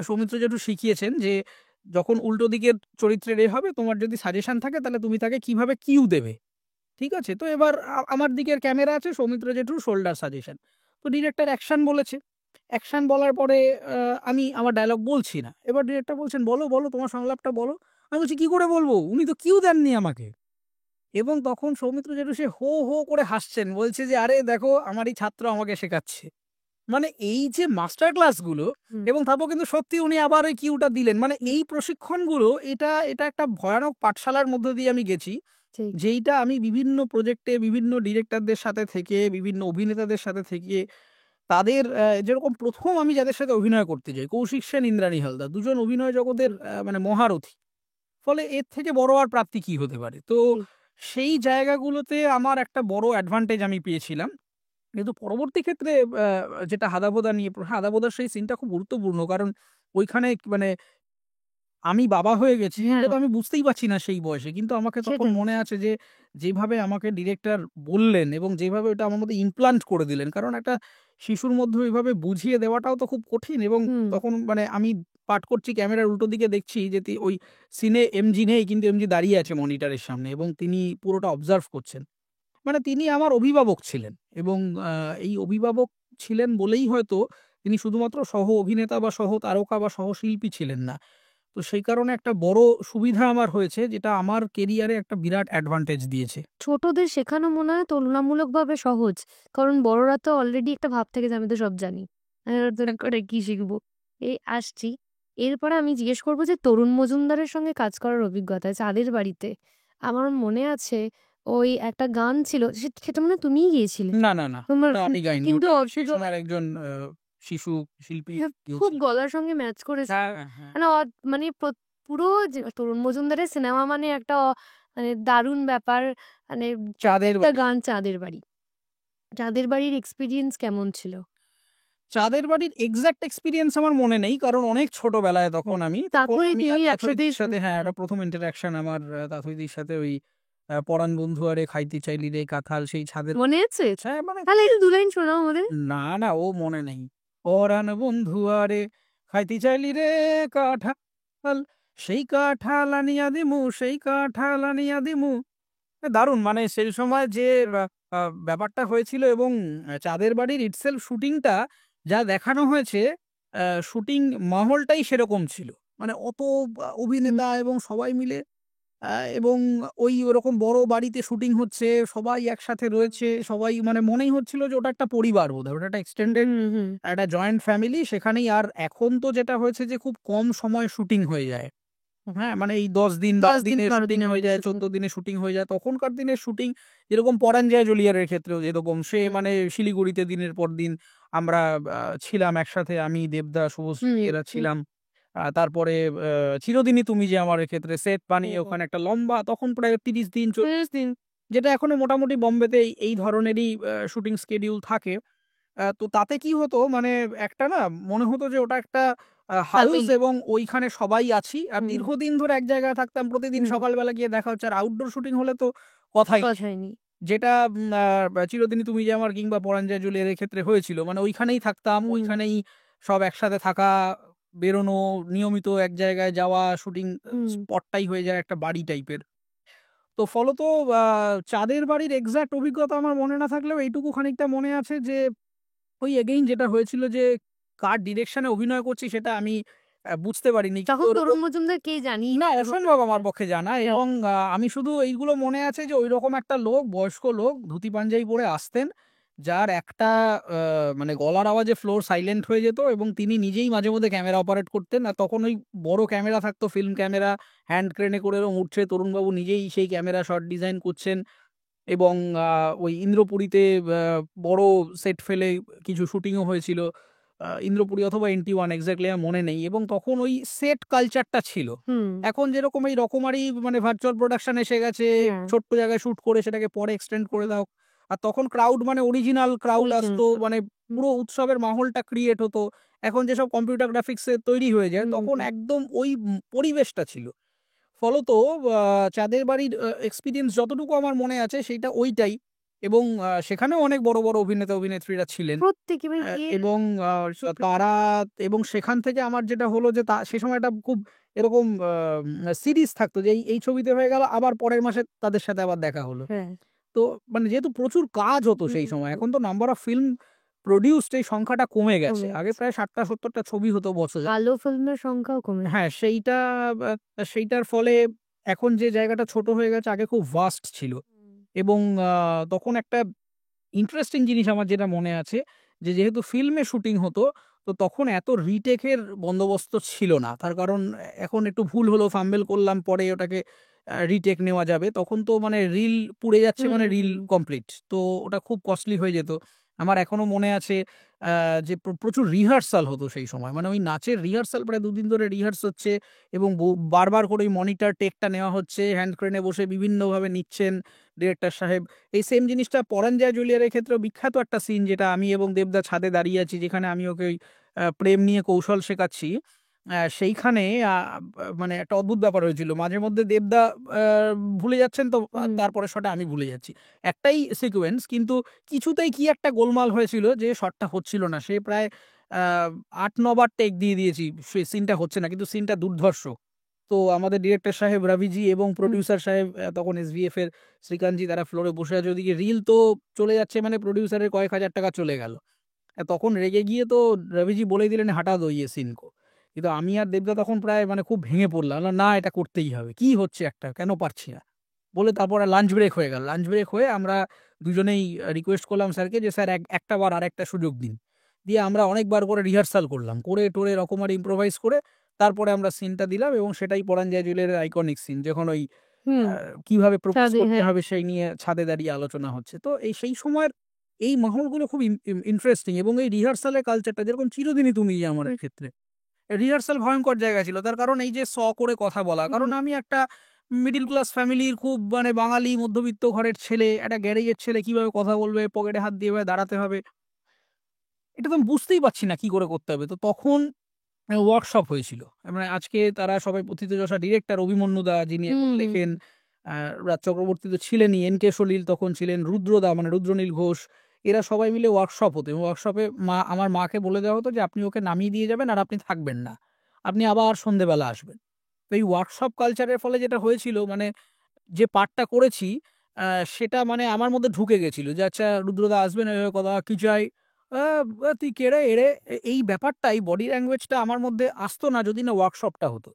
সৌমিত্র জেঠু শিখিয়েছেন যে, যখন উল্টো দিকের চরিত্রের হবে, তোমার যদি সাজেশন থাকে তাহলে তুমি তাকে কিভাবে কিউ দেবে। ঠিক আছে? তো এবার আমার দিকের ক্যামেরা আছে, সৌমিত্র জেঠুর শোল্ডার সাজেশন। তো ডিরেক্টর অ্যাকশন বলেছে। অ্যাকশন বলার পরে আমি আমার ডায়লগ বলছি না, এবার ডিরেক্টর বলছেন বলো বলো তোমার সংলাপটা বলো। আমি বলছি কি করে বলবো, উনি তো কিউ দেননি আমাকে। এবং তখন সৌমিত্র যেটু সে হো হো করে হাসছেন, বলছে যে আরে দেখো আমারই ছাত্র আমাকে শেখাচ্ছে। মানে এই যে মাস্টার ক্লাসগুলো, এবং তারপর কিন্তু সত্যি উনি আবার ওই কিউটা দিলেন, মানে এই প্রশিক্ষণগুলো এটা এটা একটা ভয়ানক পাঠশালার মধ্য দিয়ে আমি গেছি, যেইটা আমি বিভিন্ন প্রজেক্টে বিভিন্ন ডিরেক্টরদের সাথে থেকে বিভিন্ন অভিনেতাদের সাথে থেকে তাদের যেরকম প্রথম আমি যাদের সাথে অভিনয় করতে যাই, কৌশিক সেন, ইন্দ্রাণী হালদার, দুজন অভিনয় জগতের মানে মহারথী। ফলে এর থেকে বড় আর প্রাপ্তি কি হতে পারে। তো সেই জায়গাগুলোতে আমার একটা বড় অ্যাডভান্টেজ আমি পেয়েছিলাম। কিন্তু পরবর্তী ক্ষেত্রে যেটা হাদাভোদা নিয়ে, হাদাভোদার সেই সিনটা খুব গুরুত্বপূর্ণ, কারণ ওইখানে মানে আমি বাবা হয়ে গেছি, এটা তো আমি বুঝতেই পারছি না সেই বয়সে, কিন্তু আমাকে তখন মনে আছে যে যেভাবে আমাকে ডিরেক্টর বললেন এবং যেভাবে ওটা আমার মধ্যে ইমপ্লান্ট করে দিলেন, কারণ একটা শিশুর মধ্যে ওইভাবে বুঝিয়ে দেওয়াটাও তো খুব কঠিন। এবং তখন মানে আমি পাঠ করছি, ক্যামেরার উল্টো দিকে দেখছি যে ওই সিনে এমজি নেই, কিন্তু এমজি দাঁড়িয়ে আছে মনিটরের সামনে এবং তিনি পুরোটা অবজার্ভ করছেন। মানে তিনি আমার অভিভাবক ছিলেন, এবং এই অভিভাবক ছিলেন বলেই হয়তো তিনি শুধুমাত্র সহ অভিনেতা বা সহ তারকা বা সহশিল্পী ছিলেন না। তো সেই কারণে একটা বড় সুবিধা আমার হয়েছে, যেটা আমার কেরিয়ারে একটা বিরাট অ্যাডভান্টেজ দিয়েছে। ছোটদের শেখানো মনে হয় তুলনামূলকভাবে সহজ, কারণ বড়রা তো অলরেডি একটা ভাব থেকে যে আমি তো সব জানি, আমি নতুন করে কি শিখবো। এই আসছি, এরপরে আমি জিজ্ঞেস করবো যে তরুণ মজুমদারের সঙ্গে কাজ করার অভিজ্ঞতা চাঁদের বাড়িতে। আমার মনে আছে ওই একটা গান ছিল, সেটা মনে হয় তুমিই গিয়েছিলে। না না না, তোমার আমি গাইনি, কিন্তু আমার একজন শিশু শিল্পী খুব গলার সঙ্গে ম্যাচ করেছে। মানে মানে পুরো তরুণ মজুমদারের সিনেমা মানে একটা মানে দারুণ ব্যাপার। মানে চাঁদের গান চাঁদের বাড়ি, চাঁদের বাড়ির এক্সপিরিয়েন্স কেমন ছিল? চাঁদের বাড়ির এক্সাক্ট এক্সপিরিয়েন্স আমার মনে নেই, কারণ অনেক ছোটবেলায় তখন আমি সাথে, হ্যাঁ, একটা প্রথম ইন্টারাকশন আমার তাথইদির সাথে ওই পরাণ বন্ধু আরে খাইতে চাইলি রে কাঁঠাল, সেই ছাদের মনে আছে? হ্যাঁ মানে তাহলে একটু দু লাইন শোনাও আমাদের। না না, ও মনে নেই। পরাণ বন্ধু আরে খাইতে চাইলি রে কাঁঠাল, সেই কাঁঠাল আনিয়া দিমু, সেই কাঁঠাল আনিয়া দিমু। দারুণ, মানে সেই সময় যে ব্যাপারটা হয়েছিল, এবং চাঁদের বাড়ির ইটসেলফ শুটিংটা যা দেখানো হয়েছে, শুটিং মহলটাই সেরকম ছিল। মানে অত অভিনেতা এবং সবাই মিলে, এবং ওরকম বড় বাড়িতে শুটিং হচ্ছে, সবাই একসাথে রয়েছে, সবাই মানে মনেই হচ্ছিল যে ওটা একটা পরিবার, বোধহয় ওটা একটা এক্সটেন্ডেড একটা জয়েন্ট ফ্যামিলি সেখানেই। আর এখন তো যেটা হয়েছে যে খুব কম সময় শুটিং হয়ে যায়, হ্যাঁ, মানে এই 10 দিন 10 দিনের শুটিং হয়ে যায়, 14 দিনে শুটিং হয়ে যায়। তখনকার দিনের শুটিং যেরকম পরাঞ্জয় জুলিয়ারের ক্ষেত্রেও যেরকম, সে মানে শিলিগুড়িতে দিনের পর দিন আমরা ছিলাম একসাথে, আমি, দেবদা, শুভশ্রী এরা ছিলাম। তারপরে চিরদিনই তুমি যে আমার, ক্ষেত্রে সেট বানিয়ে ওখানে একটা লম্বা, তখন প্রায় 30 দিন 40 দিন, যেটা এখনো মোটামুটি বম্বেতে এই ধরনেরই শুটিং স্কেডিউল থাকে। তো তাতে কি হতো, মানে একটা না মনে হতো যে ওটা একটা হাউস, এবং ওইখানে সবাই আছি, আর দীর্ঘদিন ধরে এক জায়গায় থাকতাম, প্রতিদিন সকালবেলা গিয়ে দেখা হচ্ছে। আর আউটডোর শুটিং হলে তো কথাই নেই, যেটা চিরদিনই তুমি যে আমার কিংবা পরাঞ্জয় জুলিয়ারের ক্ষেত্রে হয়েছিল। মানে ওইখানেই থাকতাম, ওইখানেই সব একসাথে থাকা, বেরোনো, নিয়মিত এক জায়গায় যাওয়া, শুটিং স্পটটাই হয়ে যায় একটা বাড়ি টাইপের। তো ফলত চাঁদের বাড়ির এক্সাক্ট অভিজ্ঞতা আমার মনে না থাকলেও এইটুকু খানিকটা মনে আছে যে ওই এগেইন যেটা হয়েছিল যে কার ডিরেকশনে অভিনয় করছি সেটা আমি বুঝতে পারিনি। তরুণ মজুমদার কে জানি না, অসম্ভব আমার পক্ষে জানা। এবং আমি শুধু এইগুলো মনে আছে যে ওইরকম একটা লোক, বয়স্ক লোক, ধুতি পাঞ্জাবি পরে আসতেন, যার একটা মানে গলার আওয়াজে ফ্লোর সাইলেন্ট হয়ে যেত, এবং তিনি নিজেই মাঝে মধ্যে ক্যামেরা অপারেট করতেন। আর তখন ওই বড় ক্যামেরা থাকতো, ফিল্ম ক্যামেরা, হ্যান্ড ক্রেনে করে এরকম উঠছে, তরুণবাবু নিজেই সেই ক্যামেরা শট ডিজাইন করছেন। এবং ওই ইন্দ্রপুরীতে বড় সেট ফেলে কিছু শুটিংও হয়েছিল, ইন্দ্রপুরী অথবা NT1 এক্স্যাক্টলি আমার মনে নেই। এবং তখন ওই সেট কালচারটা ছিল। এখন যেরকম এই রকমারি মানে ভার্চুয়াল প্রোডাকশন এসে গেছে, ছোট্ট জায়গায় শুট করে সেটাকে পরে এক্সটেন্ড করে দাও। আর তখন ক্রাউড মানে অরিজিনাল ক্রাউড আসতো, মানে পুরো উৎসবের মাহলটা ক্রিয়েট হতো। এখন যেসব কম্পিউটার গ্রাফিক্সে তৈরি হয়ে যায়, তখন একদম ওই পরিবেশটা ছিল। ফলত চাঁদের বাড়ির এক্সপিরিয়েন্স যতটুকু আমার মনে আছে সেইটা ওইটাই। এবং সেখানেও অনেক বড় বড় অভিনেতা অভিনেত্রীরা ছিলেন, এবং তারা, এবং সেখান থেকে আমার যেটা হলো যে সে সময়টা খুব এরকম সিরিজ থাকতো যে এই ছবিতে হয়ে গেল, আবার পরের মাসে তাদের সাথে আবার দেখা হলো। তো মানে যেহেতু প্রচুর কাজ হতো সেই সময়, এখন তো নাম্বার অফ ফিল্ম প্রডিউসড এই সংখ্যাটা কমে গেছে। আগে প্রায় 60-70টা ছবি হতো বছরে। ভালো ফিল্মের সংখ্যাও কমে। হ্যাঁ, সেইটার ফলে এখন যে জায়গাটা ছোট হয়ে গেছে, আগে খুব ভাস্ট ছিল। এবং তখন একটা ইন্টারেস্টিং জিনিস আমার যেটা মনে আছে, যেহেতু ফিল্মে শুটিং হতো, তো তখন এত রিটেকের বন্দোবস্ত ছিল না। তার কারণ এখন একটু ভুল হলো, ফাম্বেল করলাম, পরে ওটাকে রিটেক নেওয়া যাবে। তখন তো মানে রিল পুড়ে যাচ্ছে, মানে রিল কমপ্লিট। তো ওটা খুব কস্টলি হয়ে যেত। আমার এখনো মনে আছে যে প্রচুর রিহার্সাল হতো সেই সময়। মানে ওই নাচের রিহার্সাল প্রায় ২ দিন ধরে রিহার্স হচ্ছে এবং বারবার করে ওই মনিটর টেকটা নেওয়া হচ্ছে। হ্যান্ড ক্রেনে বসে বিভিন্নভাবে নিচ্ছেন ডিরেক্টর সাহেব। এই সেম জিনিসটা পরাণ জয় জুলিয়ারের ক্ষেত্রেও বিখ্যাত একটা সিন, যেটা আমি এবং দেবদা ছাদে দাঁড়িয়ে আছি, যেখানে আমি ওকে ওই প্রেম নিয়ে কৌশল শেখাচ্ছি। সেইখানে মানে একটা অদ্ভুত ব্যাপার হয়েছিল। মাঝে মধ্যে দেবদা ভুলে যাচ্ছেন, তো তারপরে শটে আমি ভুলে যাচ্ছি। একটাই সিকোয়েন্স, কিন্তু কিছুতেই কি একটা গোলমাল হয়েছিল যে শটটা হচ্ছিল না। সে প্রায় ৮-৯ বার টেক দিয়ে দিয়েছি, সে সিনটা হচ্ছে না, কিন্তু সিনটা দুর্ধর্ষ। তো আমাদের ডিরেক্টর সাহেব রবিজি এবং প্রোডিউসার সাহেব, তখন এসভিএফ এর শ্রীকান্তজি, তারা ফ্লোরে বসে আছে। ওদিকে রিল তো চলে যাচ্ছে, মানে প্রোডিউসারের কয়েক হাজার টাকা চলে গেল। তখন রেগে গিয়ে তো রবিজি বলেই দিলেন, হাঁটা দো ইয়ে সিন কো। কিন্তু আমি আর দেবদা তখন প্রায় মানে খুব ভেঙে পড়লাম, না এটা করতেই হবে, কি হচ্ছে একটা, কেন পারছি না বলে। তারপরে লাঞ্চ ব্রেক হয়ে গেল। লাঞ্চ ব্রেক হয়ে আমরা দুজনেই রিকোয়েস্ট করলাম স্যারকে যে স্যার একটা বার আর একটা সুযোগ দিন। দিয়ে আমরা অনেকবার করে রিহার্সাল করলাম, করে টোরে রকমারি ইম্প্রোভাইজ করে তারপরে আমরা সিনটা দিলাম। এবং সেটাই পরাণ জয় জুয়েলের আইকনিক সিন, যখন ওই কিভাবে প্রপোজ করতে হবে সেই নিয়ে ছাদে দাঁড়িয়ে আলোচনা হচ্ছে। তো সেই সময়ের এই মাহলগুলো খুব ইন্টারেস্টিং। এবং এই রিহার্সালের কালচারটা, যেরকম চিরদিনই তুমি আমার ক্ষেত্রে রিহার্সাল ভয়ঙ্কর জায়গা ছিল। তার কারণ এই যে করে কথা বলা, কারণ আমি একটা মিডিল ক্লাস ফ্যামিলির খুব মানে বাঙালি মধ্যবিত্ত ঘরের ছেলে, একটা গ্যারেজের ছেলে, কিভাবে কথা বলবে, পকেটে হাত দিয়ে দাঁড়াতে হবে, এটা তো আমি বুঝতেই পারছি না কি করে করতে হবে। তো তখন ওয়ার্কশপ হয়েছিল। মানে আজকে তারা সবাই প্রথিতযশা ডিরেক্টর অভিমন্যুদা, যিনি লেখেন, রাজ চক্রবর্তী তো ছিলেনই, এন.কে. সলিল তখন ছিলেন, রুদ্রদা মানে রুদ্রনীল ঘোষ, এরা সবাই মিলে ওয়ার্কশপ হতো। এবং ওয়ার্কশপে আমার মাকে বলে দেওয়া হতো যে আপনি ওকে নামিয়ে দিয়ে যাবেন, আর আপনি থাকবেন না, আপনি আবার সন্ধেবেলা আসবেন। তো এই ওয়ার্কশপ কালচারের ফলে যেটা হয়েছিল, মানে যে পার্টটা করেছি সেটা মানে আমার মধ্যে ঢুকে গেছিল যে আচ্ছা রুদ্রদা আসবেন, কথা কি চাই, তুই কেড়ে এড়ে, এই ব্যাপারটা, এই বডি ল্যাঙ্গুয়েজটা আমার মধ্যে আসতো না যদি না ওয়ার্কশপটা হতো।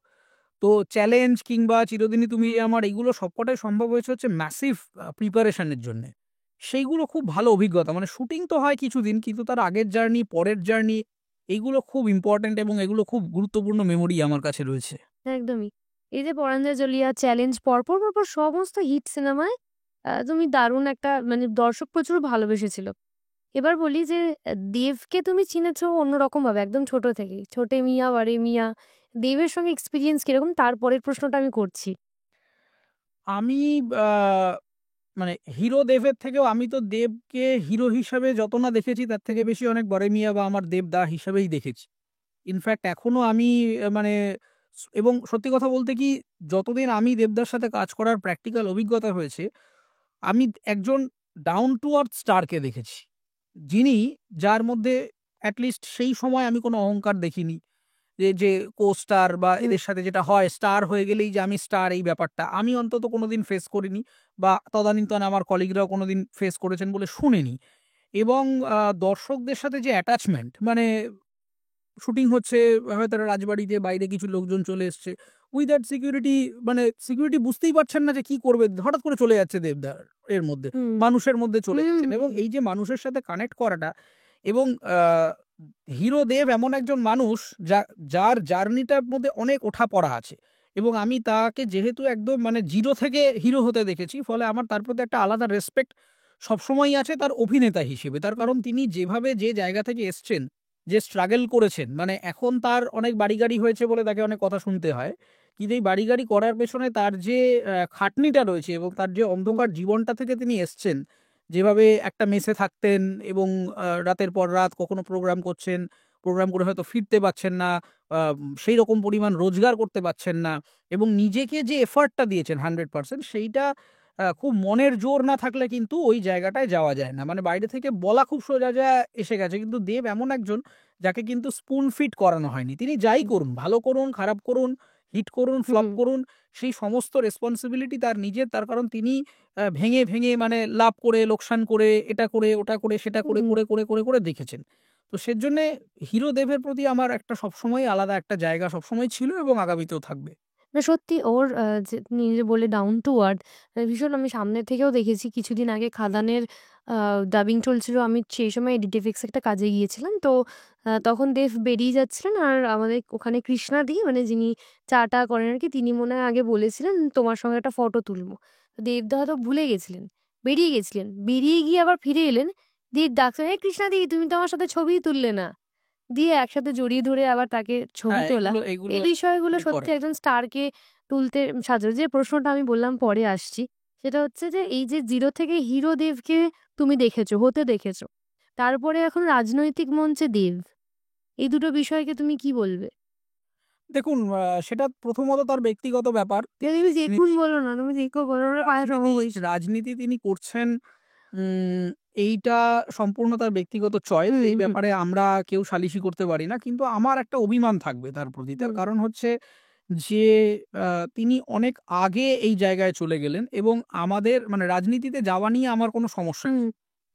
তো চ্যালেঞ্জ কিংবা চিরদিনই তুমি আমার, এইগুলো সবকটাই সম্ভব হয়েছে হচ্ছে ম্যাসিভ প্রিপারেশনের জন্য। সেইগুলো খুব ভালো অভিজ্ঞতা। মানে শুটিং তো হয় কিছুদিন, কিন্তু তার আগের জার্নি, পরের জার্নি, এইগুলো খুব ইম্পর্টেন্ট এবং এগুলো খুব গুরুত্বপূর্ণ মেমোরি আমার কাছে রয়েছে। একদমই। এই যে পরাণ জয় জলিয়া, চ্যালেঞ্জ, পরপর সমস্ত হিট সিনেমায় তুমি দারুণ একটা মানে দর্শক প্রচুর ভালোবেসেছিল। এবার বলি যে দেবকে তুমি চিনেছো অন্যরকম ভাবে, একদম ছোট থেকেই, ছোটে মিয়া বারে মিয়া, দেবের সঙ্গে এক্সপিরিয়েন্স কিরকম, তারপরের প্রশ্নটা আমি করছি। আমি মানে হিরো দেবের থেকেও আমি তো দেবকে হিরো হিসাবে যত না দেখেছি, তার থেকে বেশি অনেক বড় মিয়া বা আমার দেবদা হিসাবেই দেখেছি। ইনফ্যাক্ট এখনো আমি মানে এবং সত্যি কথা বলতে কি, যতদিন আমি দেবদার সাথে কাজ করার প্র্যাকটিক্যাল অভিজ্ঞতা হয়েছে, আমি একজন ডাউন টু আর্থ স্টারকে দেখেছি, যিনি, যার মধ্যে অ্যাটলিস্ট সেই সময় আমি কোনো অহংকার দেখিনি। যে কো-স্টার বা এদের সাথে যেটা হয়, স্টার হয়ে গেলেই যে আমি স্টার, এই ব্যাপারটা আমি অন্তত কোনোদিন ফেস করিনি, বা তদানীন্তন আমার কলিগরাও কোনোদিন ফেস করেছেন বলে শুনিনি। এবং দর্শকদের সাথে যে অ্যাটাচমেন্ট, মানে শুটিং হচ্ছে, হয়তো রাজবাড়িতে বাইরে কিছু লোকজন চলে এসছে, উইদাউট সিকিউরিটি, মানে সিকিউরিটি বুঝতেই পারছেন না যে কি করবে, হঠাৎ করে চলে যাচ্ছে দেবদার এর মধ্যে, মানুষের মধ্যে চলে যাচ্ছেন। এবং এই যে মানুষের সাথে কানেক্ট করাটা, এবং হিরো দেব এমন একজন মানুষ যার জার্নিটার মধ্যে অনেক ওঠাপড়া আছে, এবং আমি তাকে যেহেতু একদম মানে জিরো থেকে হিরো হতে দেখেছি, ফলে আমার তার প্রতি একটা আলাদা রেসপেক্ট সবসময়ই আছে তার অভিনেতা হিসেবে। তার কারণ তিনি যেভাবে যে জায়গা থেকে এসছেন, যে স্ট্রাগল করেছেন, মানে এখন তার অনেক বাড়ি গাড়ি হয়েছে বলে তাকে অনেক কথা শুনতে হয়, কিন্তু এই বাড়ি গাড়ি করার পেছনে তার যে খাটনিটা রয়েছে, এবং তার যে অন্ধকার জীবনটা থেকে তিনি এসছেন, যেভাবে একটা মেসে থাকতেন এবং রাতের পর রাত কখনো প্রোগ্রাম করছেন, প্রোগ্রাম করে হয়তো ফিরতে পারছেন না, সেই রকম পরিমাণ রোজগার করতে পারছেন না, এবং নিজেকে যে এফার্টটা দিয়েছেন 100%, সেইটা খুব মনের জোর না থাকলে কিন্তু ওই জায়গাটায় যাওয়া যায় না। মানে বাইরে থেকে বলা খুব সোজা যা এসে গেছে, কিন্তু দেব এমন একজন যাকে কিন্তু স্পুন ফিট করানো হয়নি। তিনি যাই করুন, ভালো করুন খারাপ করুন, হিট করুন ফ্লপ করুন সেই সমস্ত রেসপন্সিবিলিটি তার নিজের, তার কারণ তিনি ভেঙে ভেঙে মানে লাভ করে লোকসান করে এটা করে ওটা করে সেটা করে করে করে করে করে দেখেছেন। তো সেজন্যে হিরো দেবের প্রতি আমার একটা সবসময় আলাদা একটা জায়গা সবসময় ছিল এবং আগামীতেও থাকবে। না সত্যি ওর যে তুমি যে বললে ডাউন টু আর্থ ভীষণ আমি সামনে থেকেও দেখেছি। কিছুদিন আগে খাদানের ডাবিং চলছিল। আমি সেই সময় এডিটিভিক্স একটা কাজে গিয়েছিলাম। তো তখন দেব বেরিয়ে যাচ্ছিলেন আর আমাদের ওখানে কৃষ্ণাদি মানে যিনি চা-টা করেন আরকি তিনি মনে হয় আগে বলেছিলেন তোমার সঙ্গে একটা ফটো তুলবো। তো দেবদা হয়তো ভুলে গেছিলেন। বেরিয়ে গেছিলেন। বেরিয়ে গিয়ে আবার ফিরে এলেন। দিয়ে ডাকছেন, "এই কৃষ্ণাদি তুমি তো আমার সাথে ছবিই তুললে না।" দিয়ে একসাথে জড়িয়ে ধরে আবার তাকে ছবি হ্যাঁ, তোলা। এগুলো এই বিষয়গুলো উনি সত্যি করেন। একজন স্টারকে তুলতে সাহায্য। যে প্রশ্নটা আমি বললাম পরে আসছি। সেটা হচ্ছে যে এই যে 0 থেকে হিরো দেবকে তুমি দেখেছো, হতে দেখেছো। তারপরে এখন রাজনৈতিক মঞ্চে দেব। এই দুটো বিষয়কে তুমি কি বলবে? দেখুন সেটা প্রথমত তার ব্যক্তিগত ব্যাপার। তুমি তিনি দেখুন বলো না, তুমি দেখো বলো না, পায়ে রাজনীতি তিনি করছেন উম এইটা সম্পূর্ণ তার ব্যক্তিগত চয়েস। এই ব্যাপারে আমরা কেউ সালিশি করতে পারি না। কিন্তু আমার একটা অভিমান থাকবে তার প্রতি। তার কারণ হচ্ছে যে তিনি অনেক আগে এই জায়গায় চলে গেলেন এবং আমাদের মানে রাজনীতিতে যাওয়া নিয়ে আমার কোনো সমস্যা নেই।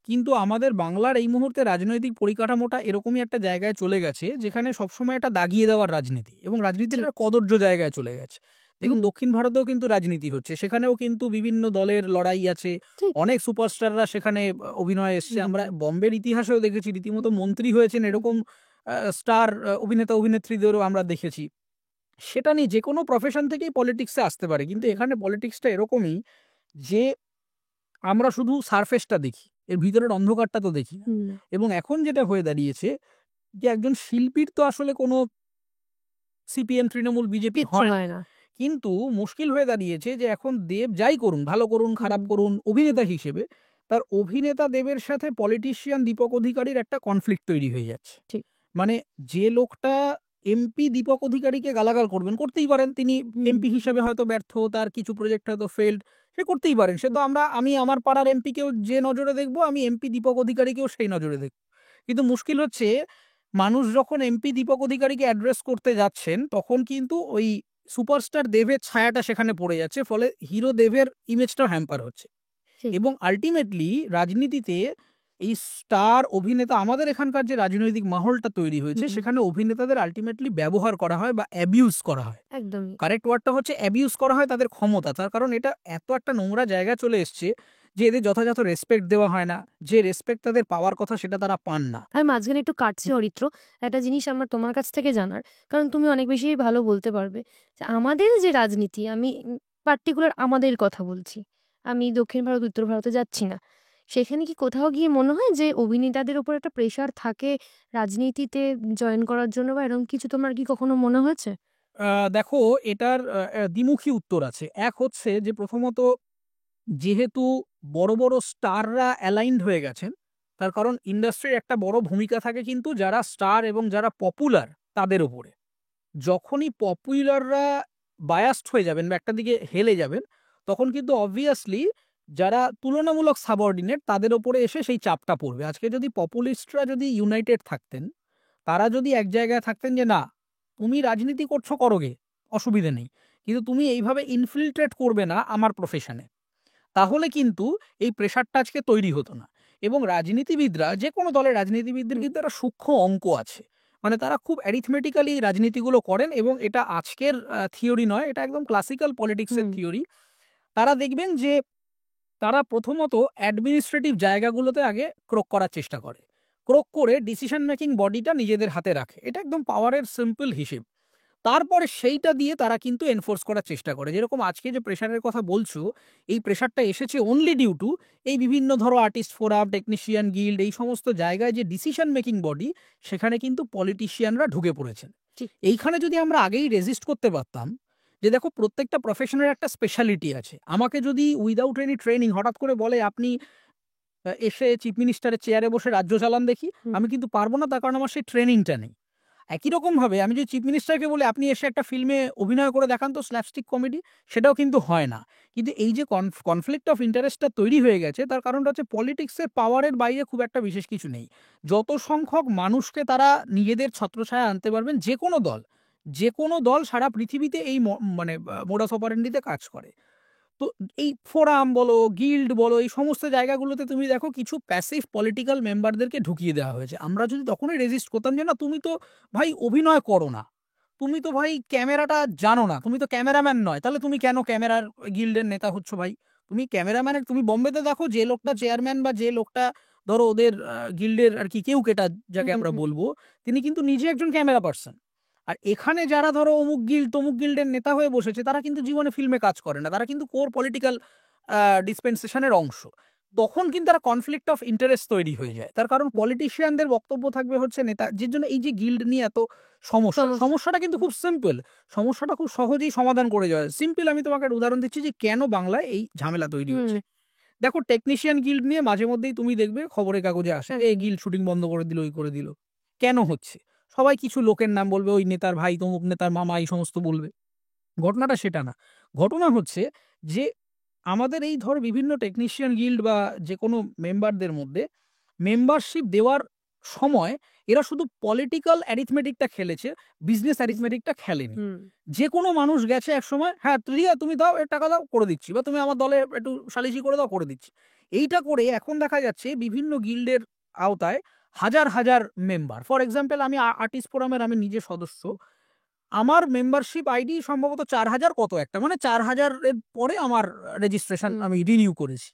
কিন্তু আমাদের বাংলার এই মুহূর্তে রাজনৈতিক পরিকাঠামোটা এরকমই একটা জায়গায় চলে গেছে যেখানে সবসময় একটা দাগিয়ে দেওয়ার রাজনীতি এবং রাজনীতির একটা কদর্য জায়গায় চলে গেছে। দেখুন দক্ষিণ ভারতেও কিন্তু রাজনীতি হচ্ছে। সেখানেও কিন্তু বিভিন্ন দলের লড়াই আছে। অনেক সুপারস্টাররা সেখানে অভিনয়ে এসছে। আমরা বম্বের ইতিহাসেও দেখেছি রীতিমতো মন্ত্রী হয়েছেন এরকম স্টার অভিনেতা অভিনেত্রীদেরও আমরা দেখেছি। সেটা নিয়ে যেকোনো প্রফেশন থেকেই পলিটিক্সে আসতে পারে। কিন্তু এখানে পলিটিক্সটা এরকমই যে আমরা শুধু সারফেসটা দেখি। এর ভিতরের অন্ধকারটা তো দেখি না। এবং এখন যেটা হয়ে দাঁড়িয়েছে যে একজন শিল্পীর তো আসলে কোনো সিপিএম, তৃণমূল, বিজেপি হয় না। কিন্তু মুশকিল হয়ে দাঁড়িয়েছে যে এখন দেব যাই করুন, ভালো করুন, খারাপ করুন, অভিনেতা হিসেবে তার অভিনেতা দেবের সাথে পলিটিশিয়ান দীপক অধিকারীর একটা কনফ্লিক্ট তৈরি হয়ে যাচ্ছে। ঠিক। মানে যে লোকটা এমপি দীপক অধিকারীকে গালাগাল করবেন, করতেই পারেন। তিনি এমপি হিসেবে হয়তো ব্যর্থ, তার কিছু প্রজেক্ট হয়তো ফেইলড, সে করতেই পারেন। সে তো আমি আমার পাড়ার এমপিকেও যে নজরে দেখব, আমি এমপি দীপক অধিকারীকেও সেই নজরে দেখব। কিন্তু মুশকিল হচ্ছে মানুষ যখন এমপি দীপক অধিকারীকে অ্যাড্রেস করতে যাচ্ছেন, তখন কিন্তু ওই সুপারস্টার দেবের ছায়াটা সেখানে পড়ে যাচ্ছে। ফলে হিরো দেবের ইমেজটাও হ্যাম্পার হচ্ছে। এবং আল্টিমেটলি রাজনীতিতে এই স্টার অভিনেতা আমাদের এখানকার যে রাজনৈতিক মহলটা তৈরি হয়েছে সেখানে অভিনেতাদের আল্টিমেটলি ব্যবহার করা হয় বা অ্যাবিউজ করা হয়। একদমই। কারেক্ট ওয়ার্ডটা হচ্ছে অ্যাবিউজ করা হয় তাদের ক্ষমতা। তার কারণ এটা এত একটা নোংরা জায়গায় চলে এসছে যে এদের যথাযথ রেসপেক্ট দেওয়া হয় না। যে রেসপেক্ট তাদের পাওয়ার কথা সেটা তারা পান না। আমি মাঝখানে একটু কাটছি অরিত্র। একটা জিনিস আমার তোমার কাছ থেকে জানার। কারণ তুমি অনেক বেশি ভালো বলতে পারবে। যে আমাদের যে রাজনীতি আমি পার্টিকুলার আমাদের কথা বলছি। আমি দক্ষিণ ভারত, উত্তর ভারতে যাচ্ছি না। সেখানে কি কোথাও গিয়ে মনে হয় যে অভিনেতাদের উপর একটা প্রেশার থাকে রাজনীতিতে জয়েন করার জন্য বা এরকম কিছু তোমার কি কখনো মনে হয়েছে? দেখো এটার দ্বিমুখী উত্তর আছে। এক হচ্ছে যে প্রথমত যেহেতু বড়, বড় স্টাররা অ্যালাইনড হয়ে গেছেন, তার কারণ ইন্ডাস্ট্রির একটা বড় ভূমিকা থাকে কিন্তু যারা স্টার এবং যারা পপুলার তাদের উপরে। যখনই পপুলাররা বায়াসড হয়ে যাবেন বা একটা দিকে হেলে যাবেন, তখন কিন্তু অবভিয়াসলি যারা তুলনামূলক সাবঅর্ডিনেট তাদের উপরে এসে সেই চাপটা পড়বে। আজকে যদি পপুলিস্টরা যদি ইউনাইটেড থাকতেন, তারা যদি এক জায়গায় থাকতেন যে না, তুমি রাজনীতি করছো করোগে, অসুবিধে নেই। কিন্তু তুমি এইভাবে ইনফিল্ট্রেট করবে না আমার প্রফেশনে। তাহলে কিন্তু এই প্রেশারটা আজকে তৈরি হতো না। এবং রাজনীতিবিদরা যেকোনো দলের রাজনীতিবিদদের কিন্তু একটা সূক্ষ্ম অঙ্ক আছে। মানে তারা খুব অ্যারিথমেটিক্যালি রাজনীতিগুলো করেন এবং এটা আজকের থিওরি নয়, এটা একদম ক্লাসিক্যাল পলিটিক্সের থিওরি। তারা দেখবেন যে তারা প্রথমত অ্যাডমিনিস্ট্রেটিভ জায়গাগুলোতে আগে ক্রোক করার চেষ্টা করে। ক্রোক করে ডিসিশন মেকিং বডিটা নিজেদের হাতে রাখে। এটা একদম পাওয়ারের সিম্পল হিসেব। তারপরে সেইটা দিয়ে তারা কিন্তু এনফোর্স করার চেষ্টা করে। যেরকম আজকে যে প্রেশারের কথা বলছো, এই প্রেশারটা এসেছে অনলি ডিউ টু এই বিভিন্ন ধরো আর্টিস্ট ফোরাম, টেকনিশিয়ান গিল্ড এই সমস্ত জায়গায় যে ডিসিশন মেকিং বডি, সেখানে কিন্তু পলিটিশিয়ানরা ঢুকে পড়েছেন। এইখানে যদি আমরা আগেই রেজিস্ট করতে পারতাম যে দেখো প্রত্যেকটা প্রফেশনের একটা স্পেশালিটি আছে। আমাকে যদি উইদাউট এনি ট্রেনিং হঠাৎ করে বলে আপনি এসে চিফ মিনিস্টারের চেয়ারে বসে রাজ্য চালান দেখি, আমি কিন্তু পারবো না, তার কারণ আমার সেই ট্রেনিংটা নেই। একই রকমভাবে আমি যদি চিফ মিনিস্টারকে বলি আপনি এসে একটা ফিল্মে অভিনয় করে দেখান তো স্ল্যাপস্টিক কমেডি, সেটাও কিন্তু হয় না। কিন্তু এই যে কনফ্লিক্ট অফ ইন্টারেস্টটা তৈরি হয়ে গেছে, তার কারণটা হচ্ছে পলিটিক্সের পাওয়ারের বাইরে খুব একটা বিশেষ কিছু নেই। যত সংখ্যক মানুষকে তারা নিজেদের ছত্রছায়া আনতে পারবেন, যে কোনো দল যে কোনো দল সারা পৃথিবীতে এই মানে মোডাস অপারেন্ডিতে কাজ করে। তো এই ফোরাম বলো, গিল্ড বলো, এই সমস্ত জায়গাগুলোতে তুমি দেখো কিছু প্যাসিভ পলিটিক্যাল মেম্বারদেরকে ঢুকিয়ে দেওয়া হয়েছে। আমরা যদি তখনই রেজিস্ট করতাম যে না তুমি তো ভাই অভিনয় করো না, তুমি তো ভাই ক্যামেরাটা জানো না, তুমি তো ক্যামেরাম্যান নয়, তাহলে তুমি কেন ক্যামেরার গিল্ডের নেতা হচ্ছ ভাই? তুমি ক্যামেরাম্যানের, তুমি বোম্বেতে দেখো যে লোকটা চেয়ারম্যান বা যে লোকটা ধরো ওদের গিল্ডের আর কি কেউ কেটা যাকে আমরা বলবো, তিনি কিন্তু নিজে একজন ক্যামেরা পার্সন। আর এখানে যারা ধরো অমুক গিল্ড তমুক গিল্ডের নেতা হয়ে বসেছে তারা কিন্তু জীবনে ফিল্মে কাজ করে না, তারা কিন্তু কোর পলিটিক্যাল ডিসপেন্সেশনের অংশ। তখন কিন্তু তারা কনফ্লিক্ট অফ ইন্টারেস্ট তৈরি হয়ে যায়। তার কারণ পলিটিশিয়ানদের বক্তব্য থাকবে হচ্ছে নেতা, যে জন্য এই যে গিল্ড নিয়ে এত সমস্যাটা কিন্তু খুব সিম্পল, সমস্যাটা খুব সহজেই সমাধান করে যায়। সিম্পল আমি তোমাকে একটা উদাহরণ দিচ্ছি যে কেন বাংলায় এই ঝামেলা তৈরি হচ্ছে। দেখো টেকনিশিয়ান গিল্ড নিয়ে মাঝে মধ্যেই তুমি দেখবে খবরের কাগজে আসে এই গিল্ড শুটিং বন্ধ করে দিল, ওই করে দিল। কেন হচ্ছে? সবাই কিছু লোকের নাম বলবে, ওই নেতার ভাই, তমুক নেতার মামা, এই সমস্ত বলবে। ঘটনাটা সেটা না। ঘটনা হচ্ছে যে আমাদের এই ধর বিভিন্ন টেকনিশিয়ান গিল্ড বা যে কোনো মেম্বারদের মধ্যে মেম্বারশিপ দেওয়ার সময় এরা শুধু পলিটিক্যাল অ্যারিথমেটিকটা খেলেছে, বিজনেস অ্যারিথমেটিকটা খেলেনি। যে কোনো মানুষ গেছে এক সময়, হ্যাঁ তুমি দাও, এর টাকা দাও, করে দিচ্ছি, বা তুমি আমার দলে একটু সালিশি করে দাও, করে দিচ্ছি। এইটা করে এখন দেখা যাচ্ছে বিভিন্ন গিল্ডের আওতায় হাজার হাজার মেম্বার। ফর এক্সাম্পল আমি আর্টিস্ট ফোরামের আমি নিজে সদস্য, আমার মেম্বারশিপ আইডি সম্ভবত 4000 কত একটা, মানে 4000-এর পরে আমার রেজিস্ট্রেশন আমি রিনিউ করেছি।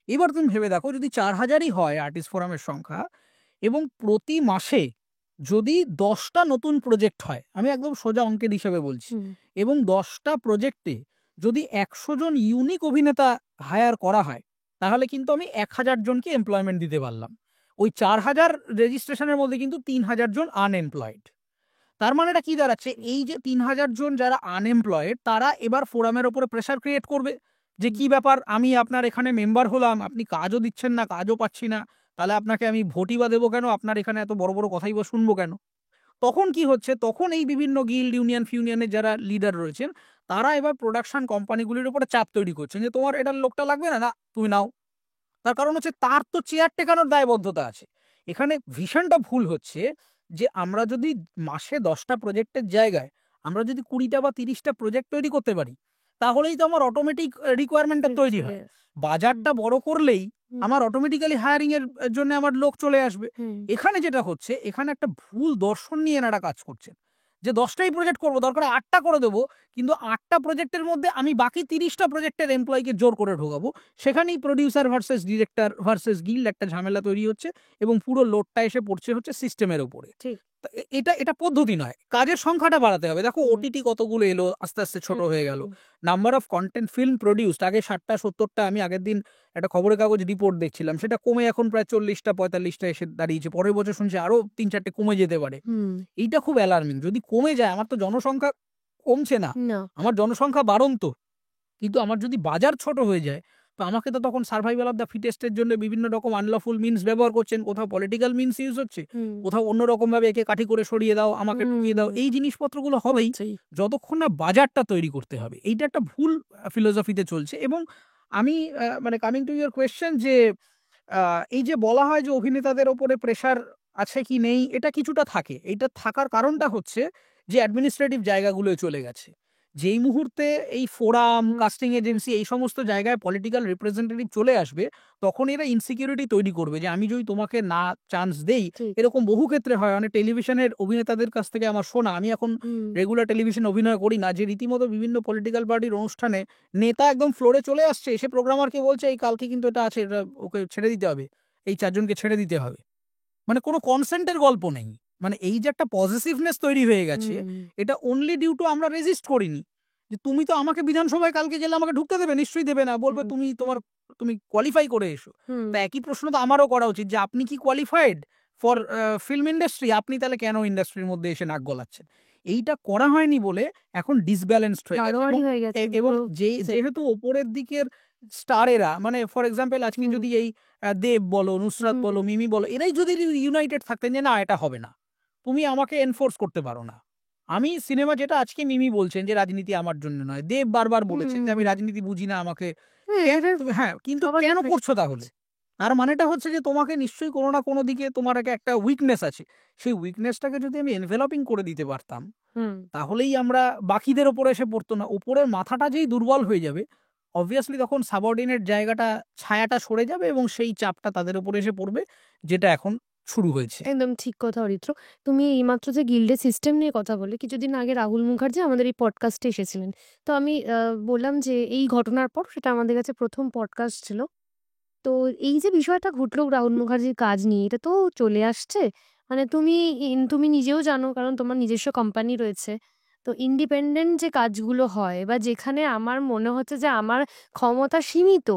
এবার তুমি ভেবে দেখো যদি 4000ই হয় আর্টিস্ট ফোরামের সংখ্যা, এবং প্রতি মাসে যদি 10টা নতুন প্রজেক্ট হয়, আমি একদম সোজা অঙ্কের হিসেবে বলছি, এবং 10টা প্রজেক্টে যদি 100 জন ইউনিক অভিনেতা হায়ার করা হয়, তাহলে কিন্তু আমি 1000 জনকে এমপ্লয়মেন্ট দিতে পারলাম। ওই 4000 রেজিস্ট্রেশনের মধ্যে কিন্তু 3000 জন আনএমপ্লয়েড। তার মানেটা কি দাঁড়াচ্ছে, এই যে 3000 জন যারা আনএমপ্লয়েড, তারা এবার ফোরামের ওপরে প্রেসার ক্রিয়েট করবে যে কি ব্যাপার, আমি আপনার এখানে মেম্বার হলাম, আপনি কাজও দিচ্ছেন না, কাজও পাচ্ছি না, তাহলে আপনাকে আমি ভোটই বা দেবো কেন, আপনার এখানে এত বড় বড় কথাই বা শুনবো কেন? তখন কি হচ্ছে, তখন এই বিভিন্ন গিল্ড ইউনিয়ন ফিউনিয়নের যারা লিডার রয়েছেন তারা এবার প্রোডাকশন কোম্পানিগুলির উপরে চাপ তৈরি করছেন যে তোমার এটার লোকটা লাগবে না, না তুমি নাও। তার কারণ হচ্ছে তার তো চেয়ার টেকানোর দায়বদ্ধতা আছে। এখানে ভীষণটা ভুল হচ্ছে যে আমরা যদি মাসে 10টা প্রজেক্টের জায়গায় আমরা যদি 20টা বা 30টা প্রজেক্ট তৈরি করতে পারি, তাহলেই তো আমার অটোমেটিক রিকোয়ারমেন্টটা তৈরি হয়। বাজারটা বড় করলেই আমার অটোমেটিক্যালি হায়ারিং এর জন্য আমার লোক চলে আসবে। এখানে যেটা হচ্ছে, এখানে একটা ভুল দর্শন নিয়ে এনারা কাজ করছেন যে 10টাই প্রজেক্ট করবো, দরকার 8টা করে দেবো, কিন্তু 8টা প্রজেক্টের মধ্যে আমি বাকি 30টা প্রজেক্টের এমপ্লয়িকে জোর করে ঢোকাবো। সেখানেই producer versus director versus guild একটা ঝামেলা তৈরি হচ্ছে, এবং পুরো লোডটা এসে পড়ছে হচ্ছে সিস্টেমের উপরে। এটা পদ্ধতি নয়, কাজের সংখ্যাটা বাড়াতে হবে। দেখো ওটিটি কতগুলো এলো, আস্তে আস্তে ছোট হয়ে গেল। Number of content film produced আগে 60টা 70টা, আমি আগের দিন একটা খবরের কাগজ রিপোর্ট দেখছিলাম, সেটা কমে এখন প্রায় 40টা 45টা এসে দাঁড়িয়েছে। পরের বছর শুনছি আরো 3-4টে কমে যেতে পারে। এইটা খুব অ্যালার্মিং। যদি কমে যায়, আমার তো জনসংখ্যা কমছে না, আমার জনসংখ্যা বাড়ন্ত, কিন্তু আমার যদি বাজার ছোট হয়ে যায়, তো আমাকে তো তখন সার্ভাইভাল অফ দ্য ফিটেস্টের জন্য বিভিন্ন রকম আনলফুল মিনস ব্যবহার করছেন, কোথাও পলিটিক্যাল মিনস ইউজ হচ্ছে, কোথাও অন্যরকম ভাবে একে কাঠি করে সরিয়ে দাও, আমাকে ঢুকিয়ে দাও, এই জিনিসপত্রগুলো হবেই যতক্ষণ না বাজারটা তৈরি করতে হবে। এইটা একটা ভুল ফিলোসফিতে চলছে। এবং আমি মানে কামিং টু ইউর কোয়েশ্চেন, যে এই যে বলা হয় যে অভিনেতাদের ওপরে প্রেশার আছে কি নেই, এটা কিছুটা থাকে। এটা থাকার কারণটা হচ্ছে যে অ্যাডমিনিস্ট্রেটিভ জায়গাগুলোয় চলে গেছে। যেই মুহূর্তে এই ফোরাম, কাস্টিং এজেন্সি, এই সমস্ত জায়গায় পলিটিক্যাল রিপ্রেজেন্টেটিভ চলে আসবে, তখন এরা ইনসিকিউরিটি তৈরি করবে যে আমি যদি তোমাকে না চান্স দেই। এরকম বহু ক্ষেত্রে হয়, অনেক টেলিভিশনের অভিনেতাদের কাছ থেকে আমার শোনা, আমি এখন রেগুলার টেলিভিশন অভিনয় করি না, যে রীতিমতো বিভিন্ন পলিটিক্যাল পার্টির অনুষ্ঠানে নেতা একদম ফ্লোরে চলে আসছে, এসে প্রোগ্রামারকে বলছে এই কালকে কিন্তু এটা আছে, এটা ওকে ছেড়ে দিতে হবে, এই 4 জনকে ছেড়ে দিতে হবে। মানে কোনো কনসেন্টের গল্প নেই। মানে এই যে একটা পজিটিভনেস তৈরি হয়ে গেছে, এটা অনলি ডিউ টু আমরা রেজিস্ট করিনি। যে তুমি তো আমাকে বিধানসভায় কালকে গেলে আমাকে ঢুকতে দেবে? নিশ্চয়ই দেবে না, বলবে তুমি কোয়ালিফাই করে এসো। তা একই প্রশ্ন তো আমারও করা উচিত যে আপনি কি কোয়ালিফাইড ফর ফিল্ম ইন্ডাস্ট্রি? আপনি তাহলে কেন ইন্ডাস্ট্রির মধ্যে এসে নাক গলাচ্ছেন? এইটা করা হয়নি বলে এখন ডিসব্যালেন্সড হয়ে গেছে। এবং যেহেতু ওপরের দিকের স্টারেরা, মানে ফর এক্সাম্পল আজকে যদি এই দেব বলো, নুসরাত বলো, মিমি বলো, এরাই যদি ইউনাইটেড থাকতেন যে না এটা হবে না, তুমি আমাকে এনফোর্স করতে পারো না। আমি সিনেমা, যেটা আজকে মিমি বলছেন যে রাজনীতি আমার জন্য নয়, দেব বারবার বলেছেন যে আমি রাজনীতি বুঝি না, আমাকে হ্যাঁ, কিন্তু কেন করছো তাহলে? তার মানেটা হচ্ছে যে তোমাকে নিশ্চয়ই কোনো না কোনো দিকে তোমার একটা উইকনেস আছে, সেই উইকনেসটাকে যদি আমি এনভেলপিং করে দিতে পারতাম তাহলেই আমরা বাকিদের ওপরে এসে পড়তো না। ওপরের মাথাটা যেই দুর্বল হয়ে যাবে অবভিয়াসলি তখন সাবঅর্ডিনেট জায়গাটা ছায়াটা সরে যাবে এবং সেই চাপটা তাদের উপরে এসে পড়বে, যেটা এখন শুরু হয়েছে। একদম ঠিক কথা অরিত্র। তুমি এইমাত্র যে গিল্ডের সিস্টেম নিয়ে কথা বললে, কিছুদিন আগে রাহুল মুখার্জি আমাদের এই পডকাস্টে এসেছিলেন। তো আমি বললাম যে এই ঘটনার পর সেটা আমাদের কাছে প্রথম পডকাস্ট ছিল। তো এই যে বিষয়টা ঘটলো রাহুল মুখার্জির কাজ নিয়ে, এটা তো চলে আসছে। মানে তুমি নিজেও জানো, কারণ তোমার নিজস্ব কোম্পানি রয়েছে। তো ইন্ডিপেন্ডেন্ট যে কাজগুলো হয় বা যেখানে আমার মনে হচ্ছে যে আমার ক্ষমতা সীমিত,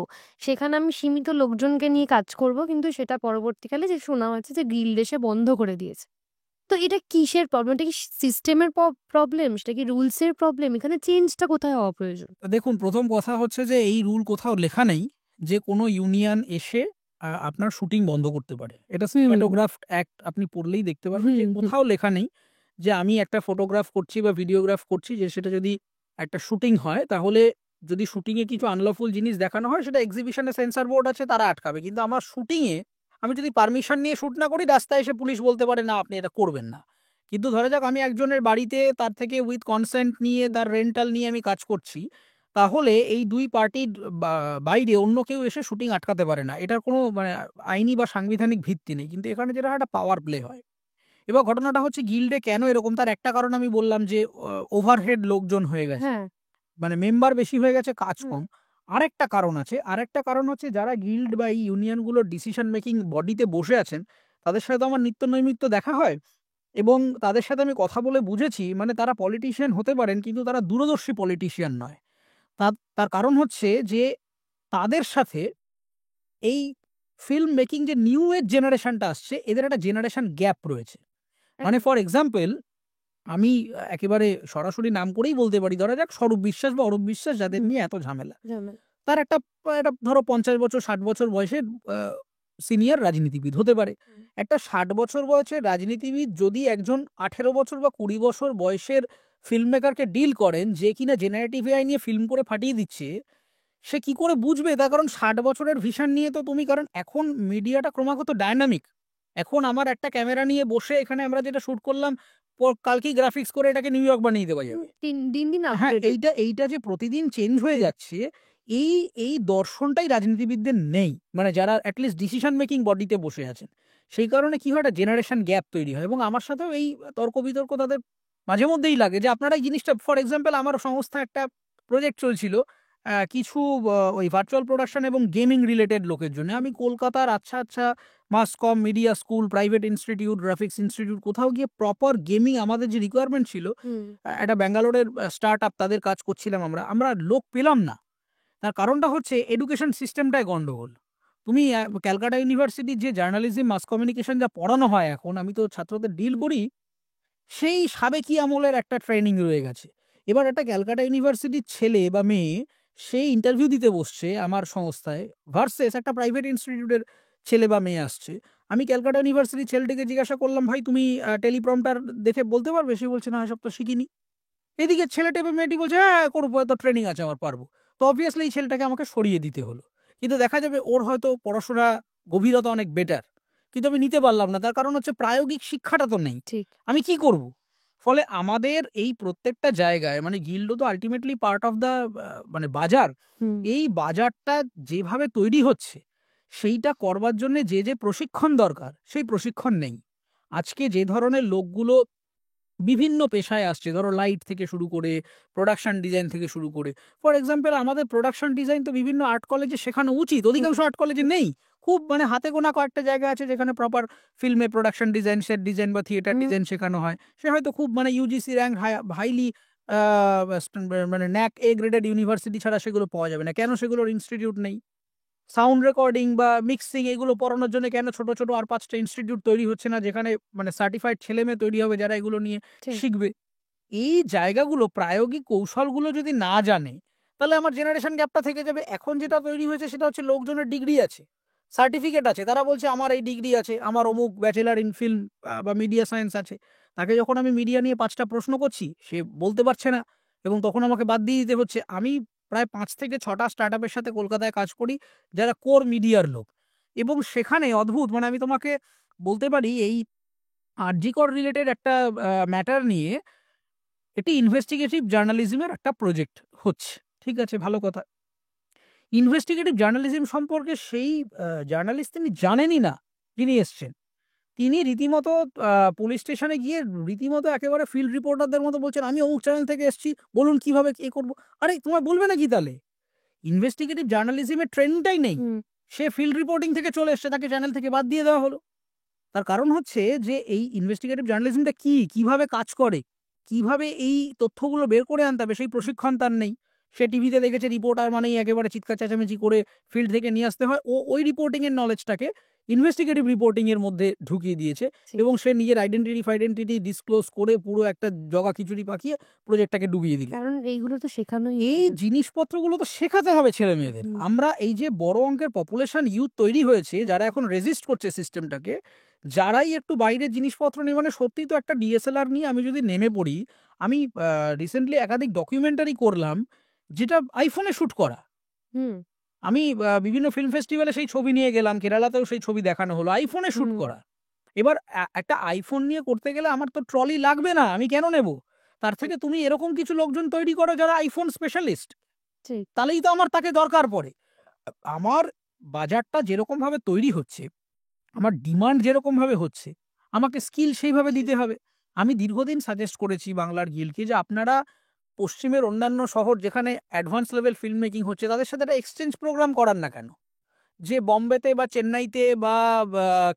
সেখানে আমি সীমিত লোকজনকে নিয়ে কাজ করব, কিন্তু সেটা পরবর্তীকালে যে শোনা হচ্ছে যে গিল্ড এসে বন্ধ করে দিয়েছে। তো এটা কিসের প্রবলেম? এটা কি সিস্টেমের প্রবলেম? সেটা কি রুলসের প্রবলেম? এখানে চেঞ্জটা কোথায় হওয়া প্রয়োজন? দেখুন, প্রথম কথা হচ্ছে যে এই রুল কোথাও লেখা নেই যে কোনো ইউনিয়ন এসে আপনার শুটিং বন্ধ করতে পারে। এটা সিনেমাটোগ্রাফ অ্যাক্ট আপনি পড়লেই দেখতে পারবেন যে কোথাও লেখা নেই যে আমি একটা ফটোগ্রাফ করছি বা ভিডিওগ্রাফ করছি, যে সেটা যদি একটা শুটিং হয় তাহলে যদি শুটিংয়ে কিছু আনলফুল জিনিস দেখানো হয় সেটা এক্সিবিশনে সেন্সর বোর্ড আছে, তারা আটকাবে। কিন্তু আমার শুটিংয়ে আমি যদি পারমিশন নিয়ে শ্যুট না করি, রাস্তায় এসে পুলিশ বলতে পারে না আপনি এটা করবেন না। কিন্তু ধরা যাক আমি একজনের বাড়িতে তার থেকে উইথ কনসেন্ট নিয়ে তার রেন্টাল নিয়ে আমি কাজ করছি, তাহলে এই দুই পার্টির বাইরে অন্য কেউ এসে শুটিং আটকাতে পারে না। এটার কোনো মানে আইনি বা সাংবিধানিক ভিত্তি নেই। কিন্তু এখানে যেটা একটা পাওয়ার প্লে হয়। এবার ঘটনাটা হচ্ছে গিল্ডে কেন এরকম, তার একটা কারণ আমি বললাম যে ওভারহেড লোকজন হয়ে গেছে, মানে মেম্বার বেশি হয়ে গেছে, কাজ কম। আরেকটা কারণ আছে, আরেকটা কারণ হচ্ছে যারা গিল্ড বা এই ইউনিয়নগুলোর ডিসিশন মেকিং বডিতে বসে আছেন তাদের সাথে তো আমার নিত্য নৈমিত্য দেখা হয় এবং তাদের সাথে আমি কথা বলে বুঝেছি মানে তারা পলিটিশিয়ান হতে পারেন কিন্তু তারা দূরদর্শী পলিটিশিয়ান নয়। তার তার কারণ হচ্ছে যে তাদের সাথে এই ফিল্ম মেকিং যে নিউ এজ জেনারেশনটা আসছে এদের একটা জেনারেশন গ্যাপ রয়েছে। মানে ফর এক্সাম্পল আমি একেবারে সরাসরি নাম করেই বলতে পারি, ধরা যাক স্বরূপ বিশ্বাস বা অরূপ বিশ্বাস, যাদের নিয়ে এত ঝামেলা, তার একটা একটা ধরো 50 বছর 60 বছর বয়সের সিনিয়র রাজনীতিবিদ হতে পারে। একটা 60 বছর বয়সের রাজনীতিবিদ যদি একজন 18 বছর বা 20 বছর বয়সের ফিল্ম মেকারকে ডিল করেন যে কিনা জেনারেটিভ এআই নিয়ে ফিল্ম করে ফাটিয়ে দিচ্ছে, সে কি করে বুঝবে? তার কারণ 60 বছরের ভিশন নিয়ে তো তুমি, কারণ এখন মিডিয়াটা ক্রমাগত ডায়নামিক। এখন আমার একটা ক্যামেরা নিয়ে বসে এখানে আমরা যেটা শুট করলাম কালকেই গ্রাফিক্স করে এটাকে নিউ ইয়র্ক বানিয়ে দেওয়া যাবে। দিন হ্যাঁ, এইটা যে প্রতিদিন চেঞ্জ হয়ে যাচ্ছে, এই এই দর্শনটাই রাজনীতিবিদদের নেই, মানে যারা অ্যাটলিস্ট ডিসিশন মেকিং বডিতে বসে আছেন। সেই কারণে কি হয়, একটা জেনারেশন গ্যাপ তৈরি হয় এবং আমার সাথেও এই তর্ক বিতর্ক তাদের মাঝে মধ্যেই লাগে যে আপনারা এই জিনিসটা, ফর এক্সাম্পল আমার সংস্থা একটা প্রজেক্ট চলছিল কিছু ওই ভার্চুয়াল প্রোডাকশন এবং গেমিং রিলেটেড লোকের জন্য। আমি কলকাতার আচ্ছা আচ্ছা মাস কম, media school, private institute, graphics institute কোথাও গিয়ে প্রপার গেমিং আমাদের যে রিকোয়ারমেন্ট ছিল, একটা ব্যাঙ্গালোরের স্টার্ট আপ, তাদের কাজ করছিলাম আমরা লোক পেলাম না। তার কারণটা হচ্ছে এডুকেশন সিস্টেমটাই গন্ডগোল। তুমি ক্যালকাটা ইউনিভার্সিটির যে জার্নালিজম মাস কমিউনিকেশন যা পড়ানো হয় এখন, আমি তো ছাত্রদের ডিল করি, সেই সাবেকি আমলের একটা ট্রেনিং রয়ে গেছে। এবার একটা ক্যালকাটা ইউনিভার্সিটির ছেলে বা মেয়ে সেই ইন্টারভিউ দিতে বসছে আমার সংস্থায় ভার্সেস একটা প্রাইভেট ইনস্টিটিউটের ছেলে বা মেয়ে আসছে। আমি ক্যালকাটা ইউনিভার্সিটির ছেলেটিকে জিজ্ঞাসা করলাম, ভাই তুমি টেলিপ্রম্পটার দেখে বলতে পারবে? সে বলছে না, এসব তো শিখিনি। এদিকে ছেলেটা বা মেয়েটি বলছে হ্যাঁ করবো, তো ট্রেনিং আছে আমার, পারবো। তো অবভিয়াসলি এই ছেলেটাকে আমাকে সরিয়ে দিতে হলো। কিন্তু দেখা যাবে ওর হয়তো পড়াশোনা গভীরতা অনেক বেটার, কিন্তু আমি নিতে পারলাম না। তার কারণ হচ্ছে প্রায়োগিক শিক্ষাটা তো নেই। আমি কি করব? ফলে আমাদের এই প্রত্যেকটা জায়গায়, মানে গিল্ডও তো আলটিমেটলি পার্ট অফ দ্য মানে বাজার। এই বাজারটা যেভাবে তৈরি হচ্ছে সেইটা করবার জন্য যে যে প্রশিক্ষণ দরকার সেই প্রশিক্ষণ নেই। আজকে যে ধরনের লোকগুলো বিভিন্ন পেশায় আসছে, ধরো লাইট থেকে শুরু করে প্রোডাকশন ডিজাইন থেকে শুরু করে, ফর এক্সাম্পল আমাদের প্রোডাকশন ডিজাইন তো বিভিন্ন আর্ট কলেজে শেখানো উচিত, অধিকাংশ আর্ট কলেজে নেই। খুব মানে হাতে গোনা কয়েকটা জায়গা আছে যেখানে প্রপার ফিল্মে প্রোডাকশন ডিজাইন, সেট ডিজাইন বা থিয়েটার ডিজাইন শেখানো হয়। সে হয়তো খুব মানে ইউজিসি র্যাঙ্ক হাইলি মানে ন্যাক এ গ্রেডেড ইউনিভার্সিটি ছাড়া সেগুলো পাওয়া যাবে না। কেন সেগুলোর ইনস্টিটিউট নেই? সাউন্ড রেকর্ডিং বা মিক্সিং এগুলো পড়ানোর জন্য কেন ছোট ছোট আর 5টা ইনস্টিটিউট তৈরি হচ্ছে না, যেখানে মানে সার্টিফাইড ছেলে মেয়ে তৈরি হবে যারা এগুলো নিয়ে শিখবে? এই জায়গাগুলো, প্রায়োগিক কৌশলগুলো যদি না জানে তাহলে আমার জেনারেশন গ্যাপটা থেকে যাবে। এখন যেটা তৈরি হয়েছে সেটা হচ্ছে লোকজনের ডিগ্রি আছে, সার্টিফিকেট আছে, তারা বলছে আমার এই ডিগ্রি আছে, আমার অমুক ব্যাচেলার ইন ফিল্ম বা মিডিয়া সায়েন্স আছে। তাকে যখন আমি মিডিয়া নিয়ে 5টা প্রশ্ন করছি সে বলতে পারছে না এবং তখন আমাকে বাদ দিয়ে দিতে হচ্ছে। আমি প্রায় 5 থেকে 6টা স্টার্ট আপের সাথে কলকাতায় কাজ করি যারা কোর মিডিয়ার লোক। এবং সেখানে অদ্ভুত, মানে আমি তোমাকে বলতে পারি এই আরজি কর রিলেটেড একটা ম্যাটার নিয়ে এটি ইনভেস্টিগেটিভ জার্নালিজমের একটা প্রজেক্ট হচ্ছে, ঠিক আছে, ভালো কথা। ইনভেস্টিগেটিভ জার্নালিজম সম্পর্কে সেই জার্নালিস্ট তিনি জানেনই না যিনি এসছেন। তিনি রীতিমতো পুলিশ স্টেশনে গিয়ে রীতিমতো একেবারে ফিল্ড রিপোর্টারদের মতো বলছেন, আমি অমুক চ্যানেল থেকে এসেছি, বলুন কিভাবে এ করবো। আরে তোমার বলবে না কি তাহলে? ইনভেস্টিগেটিভ জার্নালিজমের ট্রেনিংটাই নেই। সে ফিল্ড রিপোর্টিং থেকে চলে এসছে, তাকে চ্যানেল থেকে বাদ দিয়ে দেওয়া হলো। তার কারণ হচ্ছে যে এই ইনভেস্টিগেটিভ জার্নালিজমটা কি, কিভাবে কাজ করে, কিভাবে এই তথ্যগুলো বের করে আনতে হবে সেই প্রশিক্ষণ তার নেই। সে টিভিতে দেখেছে রিপোর্টার মানেই একেবারে চিৎকার চেঁচামেচি করে ফিল্ড থেকে নিয়ে আসতে হয়, ও ওই রিপোর্টিং এর নলেজটাকে ইনভেস্টিগেটিভ রিপোর্টিং এর মধ্যে ঢুকিয়ে দিয়েছে এবং সে নিজের আইডেন্টিটি ডিসক্লোজ করে পুরো একটা জগা খিচুড়ি পাকিয়ে প্রজেক্টটাকে ডুবিয়ে দিল। কারণ এইগুলো তো শেখানো, এই জিনিসপত্রগুলো তো শেখাতে হবে ছেলে মেয়েদের। আমরা এই যে বড় অঙ্কের পপুলেশন ইউথ তৈরি হয়েছে যারা এখন রেজিস্ট করছে সিস্টেমটাকে, যারাই একটু বাইরের জিনিসপত্র নিয়ে, মানে সত্যি তো একটা ডিএসএলআর নিয়ে আমি যদি নেমে পড়ি, আমি রিসেন্টলি একাধিক ডকুমেন্টারি করলাম যেটা আইফোনে শ্যুট করা। আমি বিভিন্ন ফিল্ম ফেস্টিভ্যালে সেই ছবি নিয়ে গেলাম, কেরালাতেও সেই ছবি দেখানো হলো, আইফোনে শ্যুট করা। এবার একটা আইফোন নিয়ে করতে গেলে আমার তো ট্রলি লাগবে না, আমি কেন নেব? তার থেকে তুমি এরকম কিছু লোকজন তৈরি করো যারা আইফোন স্পেশালিস্ট, তাহলেই তো আমার তাকে দরকার পড়ে। আমার বাজারটা যেরকম ভাবে তৈরি হচ্ছে, আমার ডিমান্ড যেরকম ভাবে হচ্ছে, আমাকে স্কিল সেইভাবে দিতে হবে। আমি দীর্ঘদিন সাজেস্ট করেছি বাংলার গিল্ডকে যে আপনারা পশ্চিমের অন্যান্য শহর যেখানে অ্যাডভান্স লেভেল ফিল্ম মেকিং হচ্ছে তাদের সাথে একটা এক্সচেঞ্জ প্রোগ্রাম করার না কেন? যে বম্বেতে বা চেন্নাইতে বা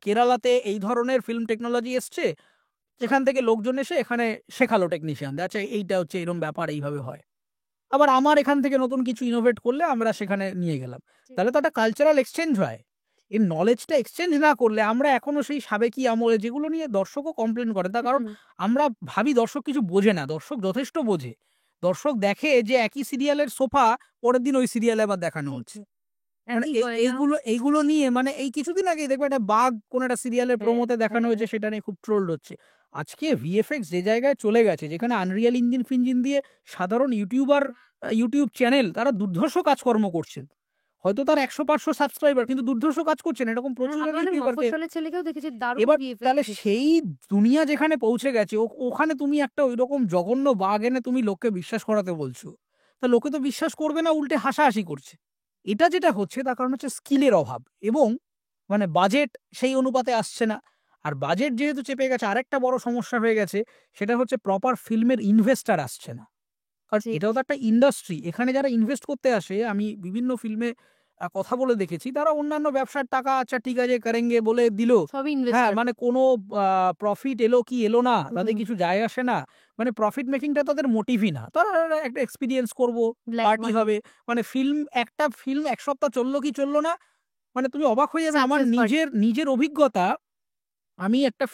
কেরালাতে এই ধরনের ফিল্ম টেকনোলজি এসছে, যেখান থেকে লোকজন এসে এখানে শেখালো টেকনিশিয়ানদের, আচ্ছা এইটা হচ্ছে এরকম ব্যাপার, এইভাবে হয়। আবার আমার এখান থেকে নতুন কিছু ইনোভেট করলে আমরা সেখানে নিয়ে গেলাম, তাহলে তো একটা কালচারাল এক্সচেঞ্জ হয়। এই নলেজটা এক্সচেঞ্জ না করলে আমরা এখনো সেই সাবেকি আমলে, যেগুলো নিয়ে দর্শকও কমপ্লেন করে, তার কারণ আমরা ভাবি দর্শক কিছু বোঝে না। দর্শক যথেষ্ট বোঝে। দর্শক দেখে যে একই সিরিয়ালের সোফা পরের দিন ওই সিরিয়ালে আবার দেখানো হচ্ছে। এইগুলো নিয়ে, মানে এই কিছুদিন আগে দেখবে একটা বাঘ কোন একটা সিরিয়ালের প্রোমোতে দেখানো হয়েছে, সেটা নিয়ে খুব ট্রোলড হচ্ছে। আজকে ভিএফএক্স যে জায়গায় চলে গেছে, যেখানে আনরিয়াল ইঞ্জিন ফিঞ্জিন দিয়ে সাধারণ ইউটিউব চ্যানেল তারা দুর্ধর্ষ কাজকর্ম করছেন, হয়তো তার 100-500 সাবস্ক্রাইবার, কিন্তু দুর্ধর্ষ কাজ করছেন, এরকম প্রচুর। এবার তাহলে সেই দুনিয়া যেখানে পৌঁছে গেছে, ওখানে তুমি একটা ওইরকম জঘন্য বাঘ এনে তুমি লোককে বিশ্বাস করাতে বলছো, তা লোকে তো বিশ্বাস করবে না, উল্টে হাসাহাসি করছে। এটা যেটা হচ্ছে তার কারণ হচ্ছে স্কিলের অভাব, এবং মানে বাজেট সেই অনুপাতে আসছে না। আর বাজেট যেহেতু চেপে গেছে, আরেকটা বড় সমস্যা হয়ে গেছে, সেটা হচ্ছে প্রপার ফিল্মের ইনভেস্টার আসছে না। কারণ এটাও তো একটা ইন্ডাস্ট্রি, এখানে যারা ইনভেস্ট করতে আসে, আমি বিভিন্ন ফিল্মে কথা বলে দেখেছি, তারা অন্যান্য ব্যবসার টাকা আচ্ছা ঠিক আছে করেঙ্গে বলে দিল, হ্যাঁ, মানে কোনো প্রফিট এলো কি এলো না তাদের কিছু যায় আসে না, মানে প্রফিট মেকিংটা তাদের মোটিভই না। তারা একটা এক্সপিরিয়েন্স করবো, পার্টি হবে, মানে একটা ফিল্ম এক সপ্তাহ চললো কি চললো না, মানে তুমি অবাক হয়ে যাবে। আমার নিজের অভিজ্ঞতা, আমি একটা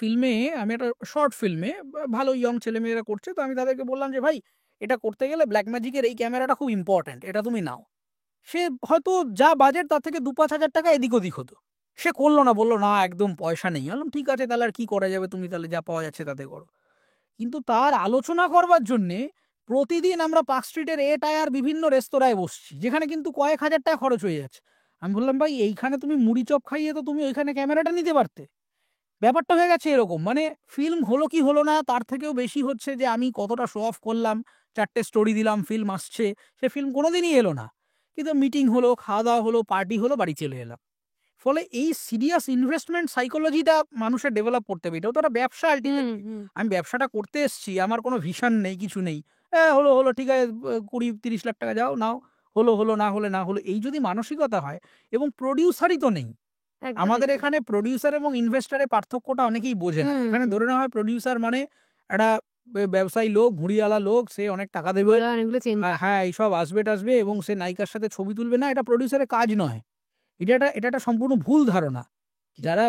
শর্ট ফিল্মে ভালো ইয়ং ছেলেমেয়েরা করছে, তো আমি তাদেরকে বললাম যে ভাই এটা করতে গেলে ব্ল্যাক ম্যাজিকের এই ক্যামেরাটা খুব ইম্পর্টেন্ট, এটা তুমি নাও। সে হয়তো যা বাজেট তার থেকে 2-5 হাজার টাকা এদিক ওদিক হতো, সে করলো না, বললো না একদম পয়সা নেই। বললাম ঠিক আছে, তাহলে আর কি করা যাবে, তুমি তাহলে যা পাওয়া যাচ্ছে তাতে করো। কিন্তু তার আলোচনা করবার জন্যে প্রতিদিন আমরা পার্ক স্ট্রিটের টায়ার বিভিন্ন রেস্তোরাঁয় বসছি, যেখানে কিন্তু কয়েক হাজার টাকা খরচ হয়ে যাচ্ছে। আমি বললাম ভাই এইখানে তুমি মুড়ি চপ খাইয়ে তো তুমি ওইখানে ক্যামেরাটা নিতে পারতে। ব্যাপারটা হয়ে গেছে এরকম, মানে ফিল্ম হলো কি হলো না তার থেকেও বেশি হচ্ছে যে আমি কতটা শো অফ করলাম, 4টে স্টোরি দিলাম, ফিল্ম আসছে, সে ফিল্ম কোনোদিনই এলো না, কিন্তু মিটিং হলো, খাওয়া দাওয়া হলো, পার্টি হলো, বাড়ি চলে এলাম। ফলে এই সিরিয়াস ইনভেস্টমেন্ট সাইকোলজিটা মানুষের ডেভেলপ করতে হবে। এটাও তো একটা ব্যবসা আলটিমেটলি। আমি ব্যবসাটা করতে এসেছি, আমার কোনো ভিশন নেই, কিছু নেই, হলো ঠিক আছে 20-30 লাখ টাকা যাও নাও, হলো না হলে না হলো, এই যদি মানসিকতা হয়, এবং প্রডিউসারই তো নেই আমাদের এখানে। প্রডিউসার এবং ইনভেস্টারের পার্থক্যটা অনেকেই বোঝে না। এখানে ধরে নেওয়া হয় প্রডিউসার মানে একটা ব্যবসায়ী লোক, ভুঁড়িওয়ালা লোক, সে অনেক টাকা দেবে, হ্যাঁ এইসব আসবে এবং সে নায়িকার সাথে ছবি তুলবে। না, এটা প্রডিউসারের কাজ নয়। এটা একটা সম্পূর্ণ ভুল ধারণা। যারা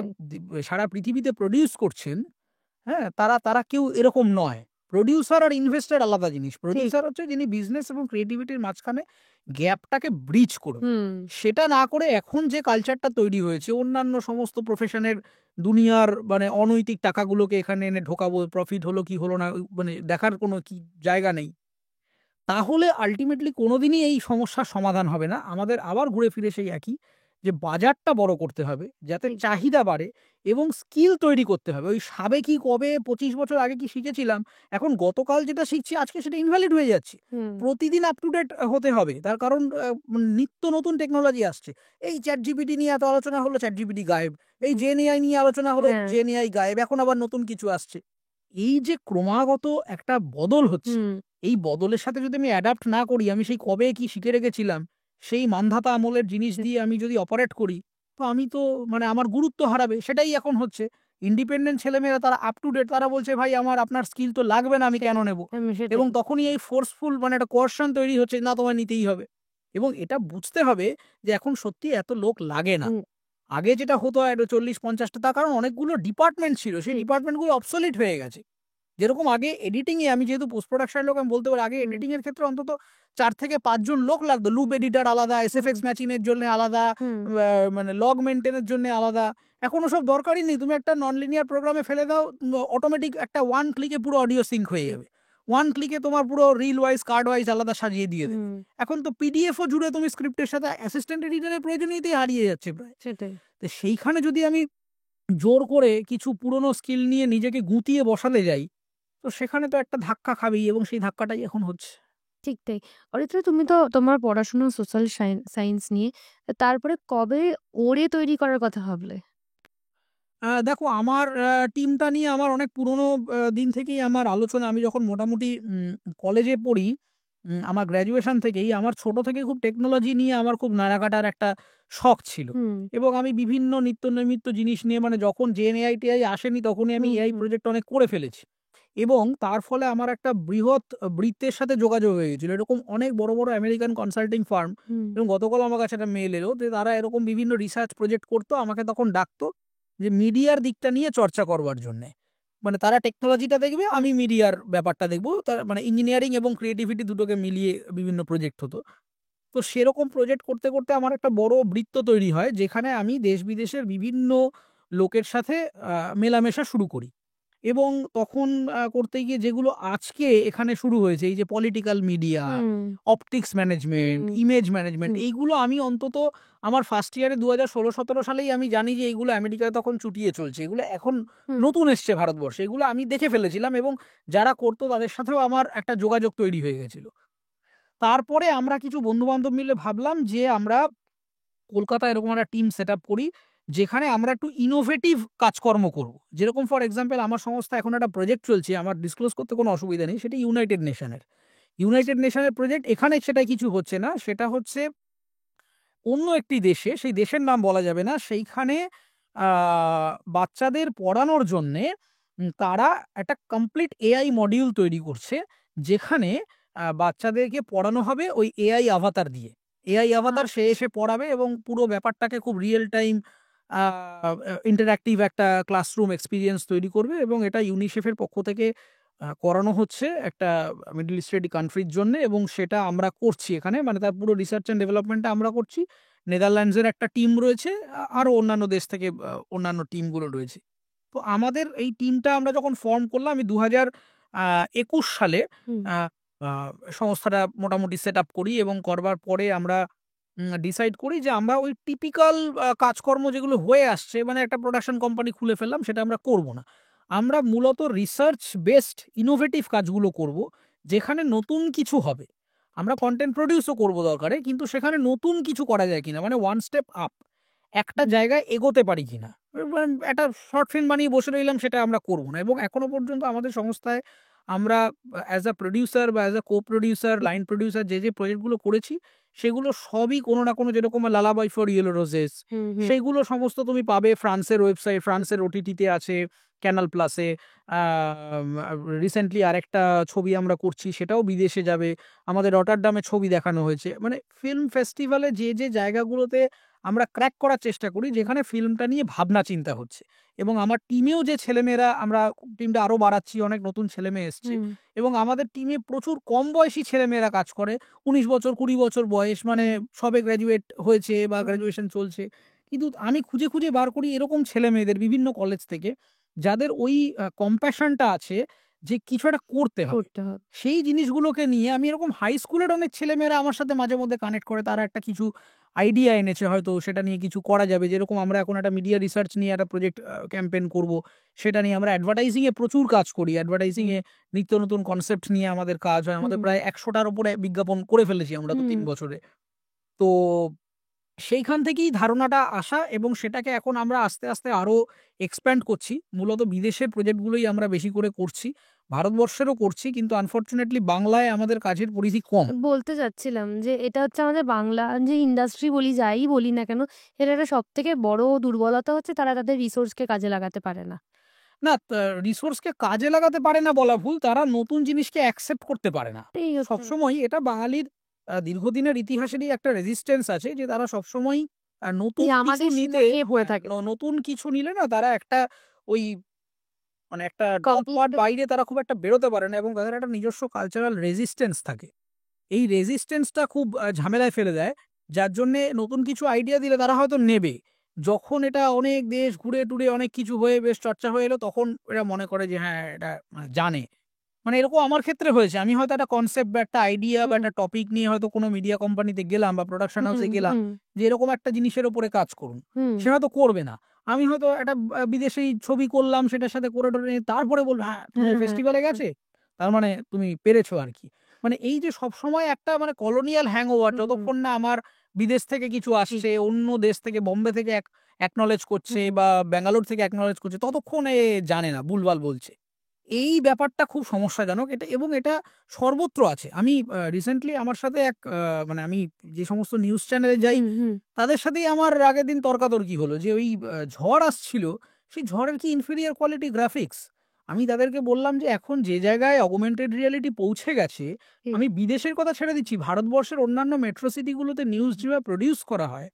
সারা পৃথিবীতে প্রডিউস করছেন, হ্যাঁ, তারা কেউ এরকম নয়। প্রডিউসার আর ইনভেস্টার আলাদা জিনিস। প্রডিউসার হচ্ছে যিনি বিজনেস এবং ক্রিয়েটিভিটির মাঝখানে গ্যাপটাকে ব্রিজ করবে। সেটা না করে এখন যে কালচারটা তৈরি হয়েছে, অন্যান্য সমস্ত প্রফেশনের দুনিয়ার মানে অনৈতিক টাকাগুলোকে এখানে এনে ঢোকাবো, প্রফিট হলো কি হলো না মানে দেখার কোনো কি জায়গা নেই, তাহলে আলটিমেটলি কোনোদিনই এই সমস্যার সমাধান হবে না। আমাদের আবার ঘুরে ফিরে সেই একই, যে বাজারটা বড় করতে হবে, যাতে চাহিদা বাড়ে এবং স্কিল তৈরি করতে হবে। ওই সাবেকি কবে 25 বছর আগে কি শিখেছিলাম, এখন গতকাল যেটা শিখছি আজকে সেটা ইনভ্যালিড হয়ে যাচ্ছে। প্রতিদিন আপ টু ডেট হতে হবে, তার কারণ নিত্য নতুন টেকনোলজি আসছে। এই ChatGPT নিয়ে এত আলোচনা হলো, ChatGPT গায়েব। এই জেনএআই নিয়ে আলোচনা হলো, জেনএআই গায়েব। এখন আবার নতুন কিছু আসছে। এই যে ক্রমাগত একটা বদল হচ্ছে, এই বদলের সাথে যদি আমি অ্যাডাপ্ট না করি, আমি সেই কবে কি শিখে রেখেছিলাম সেই মানধাতা আমলের জিনিস দিয়ে আমি যদি অপারেট করি, তো আমি তো মানে আমার গুরুত্ব হারাবে। সেটাই এখন হচ্ছে। ইন্ডিপেন্ডেন্ট ছেলেমেয়েরা তারা আপ টু ডেট, তারা বলছে ভাই আপনার স্কিল তো লাগবে না, আমি কেন নেব? এবং তখনই এই ফোর্সফুল মানে একটা কোয়েশ্চন তৈরি হচ্ছে, না তোমায় নিতেই হবে। এবং এটা বুঝতে হবে যে এখন সত্যি এত লোক লাগে না। আগে যেটা হতো 40-50টা, তার কারণ অনেকগুলো ডিপার্টমেন্ট ছিল, সেই ডিপার্টমেন্টগুলো অবসলিট হয়ে গেছে। যেরকম আগে এডিটিংয়ে, আমি যেহেতু পোস্ট প্রোডাকশনের লোক আমি বলতে পারি, আগে এডিটিংয়ের ক্ষেত্রে অন্তত 4 থেকে 5 জন লোক লাগতো। লুপ এডিটার আলাদা, SFX ম্যাচিংয়ের জন্য আলাদা, মানে লগ মেনটেনের জন্য আলাদা। এখন ওসব দরকারই নেই। তুমি একটা নন লিনিয়ার প্রোগ্রামে ফেলে দাও, অটোমেটিক একটা 1 ক্লিকে পুরো অডিও সিঙ্ক হয়ে যাবে। 1 ক্লিকে তোমার পুরো রিল ওয়াইজ, কার্ড ওয়াইজ আলাদা সাজিয়ে দিয়ে দেবে। এখন তো পিডিএফও জুড়ে তুমি স্ক্রিপ্টের সাথে অ্যাসিস্ট্যান্ট এডিটরের প্রয়োজনীয়তাই হারিয়ে যাচ্ছে প্রায়। সেটাই। তো সেইখানে যদি আমি জোর করে কিছু পুরনো স্কিল নিয়ে নিজেকে গুটিয়ে বসাতে যাই, তো সেখানে তো একটা ধাক্কা খাবেই, এবং সেই ধাক্কাটাই এখন হচ্ছে। ঠিক তাই। অরিত্র, তুমি তো তোমার পড়াশোনা সোশ্যাল সায়েন্স নিয়ে। তারপরে কবে ওরে তৈরি করার কথা ভাবলে? দেখো, আমার টিমটা নিয়ে আমার অনেক পুরনো দিন থেকেই আমার আলোচনা। আমি যখন মোটামুটি কলেজে পড়ি, আমার গ্র্যাজুয়েশন থেকেই আমার ছোট থেকে খুব টেকনোলজি নিয়ে আমার খুব নাড়াকাটার একটা শখ ছিল। এবং আমি বিভিন্ন নিত্য নৈমিত্য জিনিস নিয়ে, মানে যখন জেএনএআই টিআই আসেনি তখনই আমি এআই প্রজেক্ট অনেক করে ফেলেছি। এবং তার ফলে আমার একটা বৃহৎ বৃত্তের সাথে যোগাযোগ হয়ে গেছিল। এরকম অনেক বড় বড় আমেরিকান কনসাল্টিং ফার্ম, এবং গতকাল আমার কাছে একটা মেল এলো যে তারা এরকম বিভিন্ন রিসার্চ প্রজেক্ট করতো, আমাকে তখন ডাকতো যে মিডিয়ার দিকটা নিয়ে চর্চা করবার জন্যে। মানে তারা টেকনোলজিটা দেখবে, আমি মিডিয়ার ব্যাপারটা দেখবো। তার মানে ইঞ্জিনিয়ারিং এবং ক্রিয়েটিভিটি দুটোকে মিলিয়ে বিভিন্ন প্রজেক্ট হতো। তো সেরকম প্রজেক্ট করতে করতে আমার একটা বড় বৃত্ত তৈরি হয়, যেখানে আমি দেশ বিদেশের বিভিন্ন লোকের সাথে মেলামেশা শুরু করি। এবং তখন করতে গিয়ে যেগুলো আজকে এখানে শুরু হয়েছে, এই যে political media, optics management, image management, এইগুলো আমি অন্তত আমার ফার্স্ট ইয়ারে 2016-17 সালেই আমি জানি যে এইগুলো আমেরিকায় তখন চুটিয়ে চলছে। এগুলো এখন নতুন এসছে ভারতবর্ষে। এগুলো আমি দেখে ফেলেছিলাম, এবং যারা করতো তাদের সাথেও আমার একটা যোগাযোগ তৈরি হয়ে গেছিল। তারপরে আমরা কিছু বন্ধু-বান্ধব মিলে ভাবলাম যে আমরা কলকাতায় এরকম একটা টিম সেট আপ করি, যেখানে আমরা একটু ইনোভেটিভ কাজকর্ম করব। যেরকম ফর এক্সাম্পল আমার সংস্থা এখন একটা প্রজেক্ট চলছে, আমার ডিসক্লোজ করতে কোনো অসুবিধা নেই, সেটা ইউনাইটেড নেশনের প্রজেক্ট। এখানে সেটাই কিছু হচ্ছে না, সেটা হচ্ছে অন্য একটি দেশে, সেই দেশের নাম বলা যাবে না, সেইখানে বাচ্চাদের পড়ানোর জন্যে তারা একটা কমপ্লিট এআই মডিউল তৈরি করছে, যেখানে বাচ্চাদেরকে পড়ানো হবে ওই এআই আভাতার দিয়ে। এআই আভাতার সে এসে পড়াবে, এবং পুরো ব্যাপারটাকে খুব রিয়েল টাইম ইন্টারঅ্যাক্টিভ একটা ক্লাসরুম এক্সপিরিয়েন্স তৈরি করবে। এবং এটা ইউনিসেফের পক্ষ থেকে করানো হচ্ছে একটা মিডল ইস্টের কান্ট্রির জন্য, এবং সেটা আমরা করছি এখানে। মানে তার পুরো রিসার্চ অ্যান্ড ডেভেলপমেন্টটা আমরা করছি। নেদারল্যান্ডসের একটা টিম রয়েছে, আরও অন্যান্য দেশ থেকে অন্যান্য টিমগুলো রয়েছে। তো আমাদের এই টিমটা আমরা যখন ফর্ম করলাম, আমি 2021 সালে সংস্থাটা মোটামুটি সেট আপ করি, এবং করবার পরে আমরা ডিসাইড করি যে আমরা ওই টিপিক্যাল কাজকর্ম যেগুলো হয়ে আসছে, মানে একটা প্রোডাকশন কোম্পানি খুলে ফেললাম, সেটা আমরা করব না। আমরা মূলত রিসার্চ বেসড ইনোভেটিভ কাজগুলো করব, যেখানে নতুন কিছু হবে। আমরা কন্টেন্ট প্রডিউসও করব দরকারে, কিন্তু সেখানে নতুন কিছু করা যায় কিনা, মানে ওয়ান স্টেপ আপ, একটা জায়গায় এগোতে পারি কিনা। একটা শর্ট ফিল্ম বানিয়ে বসে রইলাম, সেটা আমরা করব না। এবং এখনো পর্যন্ত আমাদের সংস্থায় আমরা অ্যাজ আ প্রডিউসার বা as a co producer, line producer যে প্রজেক্টগুলো করেছি, সেগুলো সবই কোনো না কোনো, যেরকম লালাবাই ফর ইয়েলো রোজেস, সেইগুলো সমস্ত তুমি পাবে ফ্রান্সের ওয়েবসাইট, ফ্রান্সের ওটিটিতে আছে, ক্যানাল প্লাসে। রিসেন্টলি আরেকটা ছবি আমরা করছি, সেটাও বিদেশে যাবে। আমাদের রটারডামে ছবি দেখানো হয়েছে। মানে ফিল্ম ফেস্টিভ্যালে যে জায়গাগুলোতে আমরা ক্র্যাক করার চেষ্টা করি, যেখানে ফিল্মটা নিয়ে ভাবনা চিন্তা হচ্ছে। এবং আমার টিমেও যে ছেলেমেয়েরা, আমরা টিমটা আরও বাড়াচ্ছি, অনেক নতুন ছেলেমেয়ে এসছে, এবং আমাদের টিমে প্রচুর কম বয়সী ছেলেমেয়েরা কাজ করে। 19 বছর 20 বছর বয়স, মানে সবে গ্র্যাজুয়েট হয়েছে বা গ্র্যাজুয়েশন চলছে। কিন্তু আমি খুঁজে খুঁজে বার করি এরকম ছেলেমেয়েদের বিভিন্ন কলেজ থেকে, যাদের ওই কম্প্যাশনটা আছে, যে কিছু একটা করতে হবে। সেই জিনিসগুলোকে নিয়ে আমি এরকম হাই স্কুলের অনেক ছেলেমেয়েরা আমার সাথে মাঝে মধ্যে কানেক্ট করে, তারা একটা কিছু আইডিয়া এনেছে, হয়তো সেটা নিয়ে কিছু করা যাবে। যেরকম আমরা এখন একটা মিডিয়া রিসার্চ নিয়ে একটা প্রজেক্ট ক্যাম্পেইন করব, সেটা নিয়ে আমরা অ্যাডভার্টাইজিংয়ে প্রচুর কাজ করি। অ্যাডভার্টাইজিংয়ে নিত্য নতুন কনসেপ্ট নিয়ে আমাদের কাজ হয়। আমাদের প্রায় 100টার উপরে বিজ্ঞাপন করে ফেলেছি আমরা তো 3 বছরে। তো সেইখান থেকেই ধারণাটা আসা এবং সেটাকে এখন আমরা আস্তে আস্তে আরো এক্সপ্যান্ড করছি। মূলত বিদেশের প্রজেক্টগুলোই আমরা বেশি করে করছি, ভারতবর্ষেরও করছি, কিন্তু আনফরচুনেটলি বাংলায় আমাদের কাজের পরিধি কম। বলতে চাচ্ছিলাম যে এটা হচ্ছে আমাদের বাংলা যে ইন্ডাস্ট্রি বলি, যাই বলি না কেন, এর একটা সব থেকে বড় দুর্বলতা হচ্ছে তারা তাদের রিসোর্সকে কাজে লাগাতে পারে না। না, রিসোর্সকে কাজে লাগাতে পারে না বলা ভুল, তারা নতুন জিনিসকে অ্যাকসেপ্ট করতে পারে না। সবসময় এটা বাঙালির দীর্ঘদিনের ইতিহাসেরই একটা রেজিস্ট্যান্স আছে, যে তারা সবসময় নতুন কিছু নিতে হয়ে থাকে। নতুন কিছু নিলে না তারা একটা ওই মানে একটা বাইরে তারা খুব একটা বেরোতে পারে না, এবং তাদের একটা নিজস্ব কালচারাল রেজিস্ট্যান্স থাকে। এই রেজিস্ট্যান্সটা খুব ঝামেলায় ফেলে দেয়, যার জন্যে নতুন কিছু আইডিয়া দিলে তারা হয়তো নেবে। যখন এটা অনেক দেশ ঘুরে টুরে অনেক কিছু হয়ে বেশ চর্চা হয়ে এলো, তখন এরা মনে করে যে হ্যাঁ এটা জানে। মানে এরকম আমার ক্ষেত্রে হয়েছে। আমি হয়তো একটা কনসেপ্ট বা একটা আইডিয়া বা একটা টপিক নিয়ে হয়তো কোনো মিডিয়া কোম্পানিতে গেলাম বা প্রোডাকশন হাউসে গেলাম, যে এরকম একটা জিনিসের উপরে কাজ করুন। সে হয়তো করবে না। আমি হয়তো একটা বিদেশি ছবি করলাম, সেটার সাথে করে টোরে তারপরে বলবো হ্যাঁ তুমি ফেস্টিভ্যালে গেছে, তার মানে তুমি পেরেছো আর কি। মানে এই যে সবসময় একটা মানে কলোনিয়াল হ্যাংওভার, যতক্ষণ না আমার বিদেশ থেকে কিছু আসছে, অন্য দেশ থেকে, বোম্বে থেকে অ্যাকনলেজ করছে বা ব্যাঙ্গালোর থেকে অ্যাকনলেজ করছে, ততক্ষণ এ জানে না, ভুলভাল বলছে। এই ব্যাপারটা খুব সমস্যাজনক এটা, এবং এটা সর্বত্র আছে। আমি রিসেন্টলি আমার সাথে এক মানে আমি যে সমস্ত নিউজ চ্যানেলে যাই, তাদের সাথেই আমার আগের দিন তর্কাতর্কি হলো যে ওই ঝড় আসছিল, সেই ঝড়ের কি ইনফেরিয়ার কোয়ালিটি গ্রাফিক্স। আমি তাদেরকে বললাম যে এখন যে জায়গায় অগুমেন্টেড রিয়ালিটি পৌঁছে গেছে, আমি বিদেশের কথা ছেড়ে দিচ্ছি, ভারতবর্ষের অন্যান্য মেট্রো সিটিগুলোতে নিউজ যেভাবে প্রডিউস করা হয়,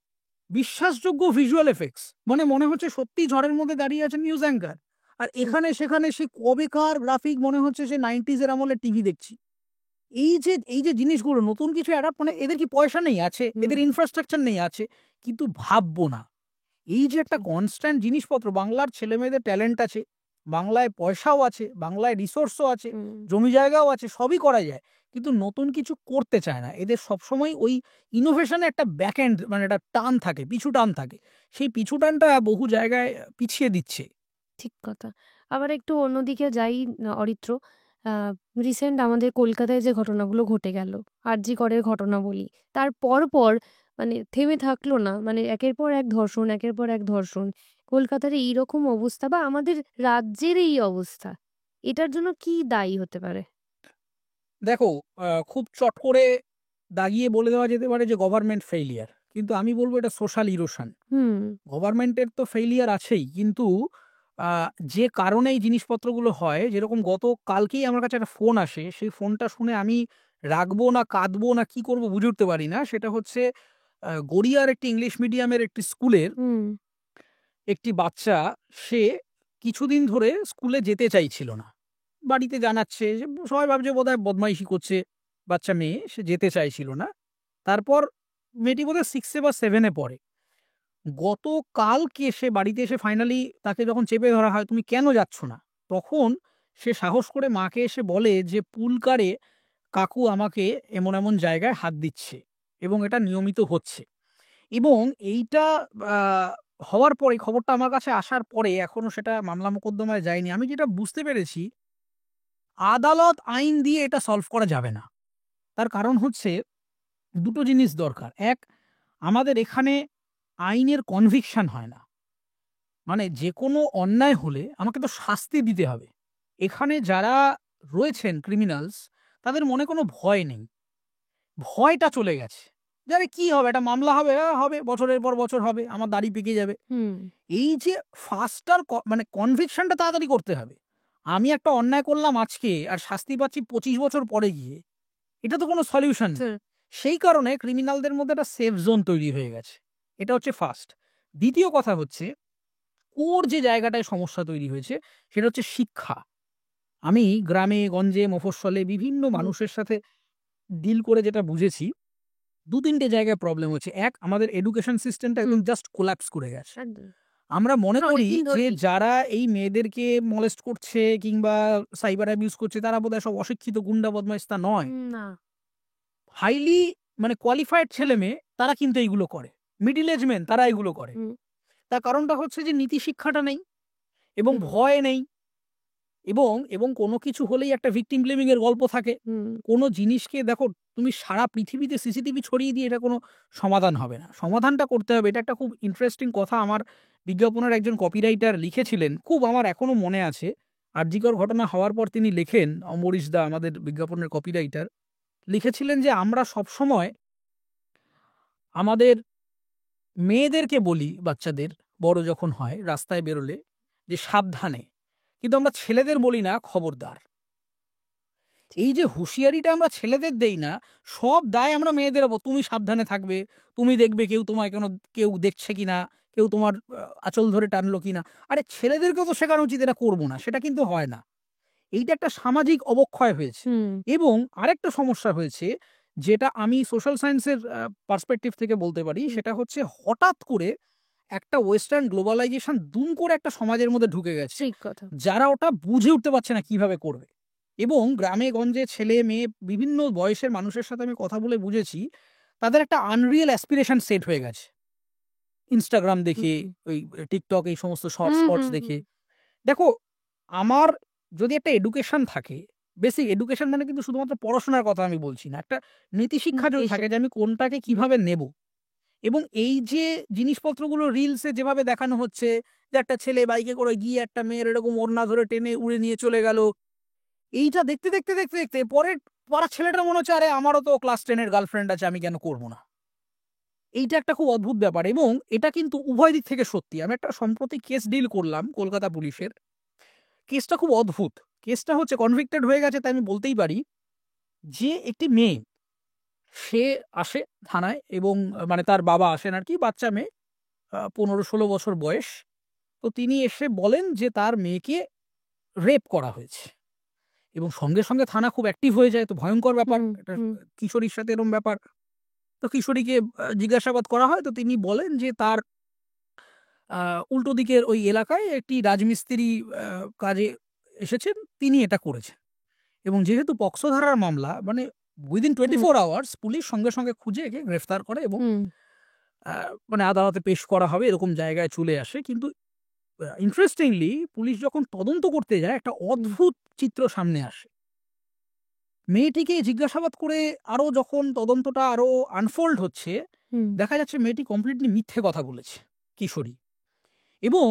বিশ্বাসযোগ্য ভিজুয়াল এফেক্টস, মানে মনে হচ্ছে সত্যি ঝড়ের মধ্যে দাঁড়িয়ে আছে নিউজ অ্যাঙ্কার। আর এখানে সেখানে সে কবেকার গ্রাফিক, মনে হচ্ছে সে 90s এর আমলের টিভি দেখছি। এই যে জিনিসগুলো নতুন কিছু অ্যাডাপ্ট, মানে এদের কি পয়সা নেই? আছে। এদের ইনফ্রাস্ট্রাকচার নেই? আছে। কিন্তু ভাববো না। এই যে একটা কনস্ট্যান্ট জিনিসপত্র, বাংলার ছেলেমেয়েদের ট্যালেন্ট আছে, বাংলায় পয়সাও আছে, বাংলায় রিসোর্সও আছে, জমি জায়গাও আছে, সবই করা যায়। কিন্তু নতুন কিছু করতে চায় না। এদের সবসময় ওই ইনোভেশনে একটা ব্যাকএন্ড, মানে একটা টান থাকে, পিছু টান থাকে। সেই পিছু টানটা বহু জায়গায় পিছিয়ে দিচ্ছে। ঠিক কথা। আবার একটু অন্যদিকে যাই, অরিত্র, রিসেন্ট আমাদের কলকাতায় যে ঘটনাগুলো ঘটে গেল, আরজি করের ঘটনা বলি, তার পর মানে থেমে থাকলো না, মানে একের পর এক ধর্ষণ, একের পর এক ধর্ষণ। কলকাতার এইরকম অবস্থা বা আমাদের রাজ্যের এই অবস্থা, এটার জন্য কি দায়ী হতে পারে? দেখো, খুব চট করে দাগিয়ে বলে দেওয়া যেতে পারে যে গভর্নমেন্ট ফেইলিয়ার, কিন্তু আমি বলবো এটা সোশ্যাল ইরোশন। গভর্নমেন্টের তো ফেইলিয়ার আছেই, কিন্তু যে কারণে এই জিনিসপত্রগুলো হয়, যেরকম গত কালকেই আমার কাছে একটা ফোন আসে, সেই ফোনটা শুনে আমি রাখবো না কাঁদবো না কি করবো বুঝে উঠতে পারি না। সেটা হচ্ছে গড়িয়ার একটি ইংলিশ মিডিয়ামের একটি স্কুলের একটি বাচ্চা, সে কিছুদিন ধরে স্কুলে যেতে চাইছিল না। বাড়িতে জানাচ্ছে, যে সবাই ভাবছে বোধহয় বদমাইশি করছে বাচ্চা মেয়ে, সে যেতে চাইছিল না। তারপর মেয়েটি বোধহয় 6 বা 7 পড়ে। গতকালকে সে বাড়িতে এসে ফাইনালি তাকে যখন চেপে ধরা হয়, তুমি কেন যাচ্ছ না, তখন সে সাহস করে মাকে এসে বলে যে পুলকারে কাকু আমাকে এমন এমন জায়গায় হাত দিচ্ছে এবং এটা নিয়মিত হচ্ছে। এবং এইটা হওয়ার পরে, খবরটা আমার কাছে আসার পরে, এখনো সেটা মামলা মোকদ্দমায় যায়নি, আমি যেটা বুঝতে পেরেছি, আদালত আইন দিয়ে এটা সলভ করা যাবে না। তার কারণ হচ্ছে দুটো জিনিস দরকার। এক, আমাদের এখানে আইনের কনভিকশন হয় না। মানে যে কোনো অন্যায় হলে আমাকে তো শাস্তি দিতে হবে। এখানে যারা রয়েছেন ক্রিমিনালস, তাদের মনে কোনো ভয় নেই, ভয়টা চলে গেছে। যাবে কি হবে, একটা মামলা হবে, হবে, বছরের পর বছর হবে, আমার দাড়ি পেকে যাবে। এই যে ফাস্টার, মানে কনভিকশনটা তাড়াতাড়ি করতে হবে। আমি একটা অন্যায় করলাম আজকে আর শাস্তি পাচ্ছি 25 বছর পরে গিয়ে, এটা তো কোনো সলিউশন। সেই কারণে ক্রিমিনালদের মধ্যে একটা সেফ জোন তৈরি হয়ে গেছে। এটা হচ্ছে ফার্স্ট। দ্বিতীয় কথা হচ্ছে, ওর যে জায়গাটায় সমস্যা তৈরি হয়েছে সেটা হচ্ছে শিক্ষা। আমি গ্রামে গঞ্জে মফস্বলে বিভিন্ন মানুষের সাথে ডিল করে যেটা বুঝেছি, 2-3টে জায়গায় প্রবলেম হচ্ছে। এক, আমাদের এডুকেশন সিস্টেমটা একদম জাস্ট কোল্যাপস করে গেছে। আমরা মনে করি যে যারা এই মেয়েদেরকে মলেস্ট করছে কিংবা সাইবার অ্যাবিউজ করছে তারা বোধহয় সব অশিক্ষিত গুন্ডা বদমাইশ, তা নয়। হাইলি মানে কোয়ালিফাইড ছেলে মেয়ে তারা কিন্তু এইগুলো করে, মিডিল এজ মেন তারা এগুলো করে। তার কারণটা হচ্ছে যে নীতি শিক্ষাটা নেই এবং ভয় নেই, এবং এবং কোনো কিছু হলেই একটা ভিকটিম ব্লেমিং এর গল্প থাকে। কোনো জিনিসকে দেখো তুমি সারা পৃথিবীতে সিসিটিভি ছড়িয়ে দিয়ে এটা কোনো সমাধান হবে না, সমাধানটা করতে হবে। এটা একটা খুব ইন্টারেস্টিং কথা আমার বিজ্ঞাপনের একজন কপিরাইটার লিখেছিলেন, খুব আমার এখনো মনে আছে। আরজিকর ঘটনা হওয়ার পর তিনি লেখেন, অমরিশ দা আমাদের বিজ্ঞাপনের কপিরাইটার, লিখেছিলেন যে আমরা সবসময় আমাদের মেয়েদেরকে বলি, বাচ্চাদের বড় যখন হয় রাস্তায় বেরোলে, যে সাবধানে, কিন্তু আমরা ছেলেদের বলি না খবরদার। এই যে হুঁশিয়ারিটা আমরা ছেলেদের দেই না, সব দায় আমরা মেয়েদের ওপর, তুমি সাবধানে থাকবে, তুমি দেখবে কেউ তোমায় কেউ দেখছে কিনা, কেউ তোমার আঁচল ধরে টানলো কিনা। আরে ছেলেদেরকেও তো শেখানো উচিত এটা করবো না, সেটা কিন্তু হয় না। এইটা একটা সামাজিক অবক্ষয় হয়েছে। এবং আরেকটা সমস্যা হয়েছে যেটা আমি সোশ্যাল সায়েন্সের পার্সপেক্টিভ থেকে বলতে পারি, সেটা হচ্ছে হঠাৎ করে একটা ওয়েস্টার্ন গ্লোবালাইজেশন দুম করে একটা সমাজের মধ্যে ঢুকে গেছে, যারা ওটা বুঝে উঠতে পারছে না কিভাবে করবে। এবং গ্রামে গঞ্জে ছেলে মেয়ে বিভিন্ন বয়সের মানুষের সাথে আমি কথা বলে বুঝেছি তাদের একটা আনরিয়েল অ্যাসপিরেশন সেট হয়ে গেছে ইনস্টাগ্রাম দেখে, ওই টিকটক, এই সমস্ত শর্টস দেখে। দেখো, আমার যদি একটা এডুকেশন থাকে, বেসিক এডুকেশন মানে কিন্তু শুধুমাত্র পড়াশোনার কথা আমি বলছি না, একটা নীতি শিক্ষা যদি থাকে যে আমি কোনটাকে কিভাবে নেব। এবং এই যে জিনিসপত্রগুলো রিলসে যেভাবে দেখানো হচ্ছে, যে একটা ছেলে বাইকে করে গিয়ে একটা মেয়ের এরকম ওড়না ধরে টেনে উড়ে নিয়ে চলে গেল, এইটা দেখতে দেখতে দেখতে দেখতে পরে পাড়ার ছেলেটার মনে হচ্ছে আরে আমারও তো ক্লাস 10-এর গার্লফ্রেন্ড আছে, আমি কেন করবো না। এইটা একটা খুব অদ্ভুত ব্যাপার, এবং এটা কিন্তু উভয় দিক থেকে সত্যি। আমি একটা সম্প্রতি কেস ডিল করলাম কলকাতা পুলিশের, কেসটা খুব অদ্ভুত। কেসটা হচ্ছে কনভিক্টেড হয়ে গেছে, তাই আমি বলতেই পারি, যে একটি মেয়ে সে আসে থানায়, এবং মানে তার বাবা আসেন আর কি, বাচ্চা মেয়ে, 15-16 বছর বয়স। তো তিনি এসে বলেন যে তার মেয়েকে রেপ করা হয়েছে, এবং সঙ্গে সঙ্গে থানা খুব অ্যাক্টিভ হয়ে যায়। তো ভয়ঙ্কর ব্যাপার, কিশোরীর সাথে এরকম ব্যাপার। তো কিশোরীকে জিজ্ঞাসাবাদ করা হয়, তো তিনি বলেন যে তার উল্টো দিকের ওই এলাকায় একটি রাজমিস্ত্রি কাজে এসেছেন, তিনি এটা করেছেন। এবং যেহেতু পক্সো ধারার মামলা, মানে উইদিন 24 আওয়ার্স পুলিশ সঙ্গে সঙ্গে খুঁজে একে গ্রেফতার করে এবং মানে আদালতে পেশ করা হবে এরকম জায়গায় চলে আসে। কিন্তু ইন্টারেস্টিংলি পুলিশ যখন তদন্ত করতে যায়, একটা অদ্ভুত চিত্র সামনে আসে। মেয়েটিকে জিজ্ঞাসাবাদ করে আরো যখন তদন্তটা আরো আনফোল্ড হচ্ছে, দেখা যাচ্ছে মেয়েটি কমপ্লিটলি মিথ্যে কথা বলেছে, কিশোরী। এবং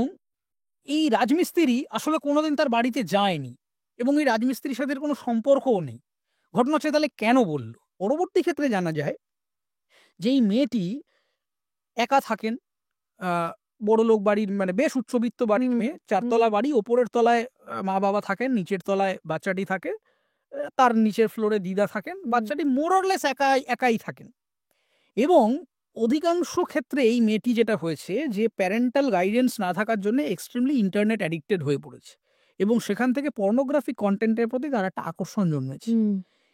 এই রাজমিস্ত্রি আসলে কোনোদিন তার বাড়িতে যায়নি, এবং এই রাজমিস্ত্রির সাথে কোনো সম্পর্কও নেই। ঘটনা হচ্ছে তাহলে কেন বলল? পরবর্তী ক্ষেত্রে জানা যায় যে এই মেয়েটি একা থাকেন, বড় লোক বাড়ির, মানে বেশ উচ্চবিত্ত বাড়ির মেয়ে, 4 তলা বাড়ি, ওপরের তলায় মা বাবা থাকেন, নিচের তলায় বাচ্চাটি থাকে, তার নিচের ফ্লোরে দিদা থাকেন, বাচ্চাটি মোরলেস একাই থাকেন। এবং অধিকাংশ ক্ষেত্রে এই মেয়েটি যেটা হয়েছে, যে প্যারেন্টাল গাইডেন্স না থাকার জন্য এক্সট্রিমলি ইন্টারনেট অ্যাডিক্টেড হয়ে পড়েছে, এবং সেখান থেকে পর্নোগ্রাফিক কন্টেন্টের প্রতি তার একটা আকর্ষণ জন্মেছে।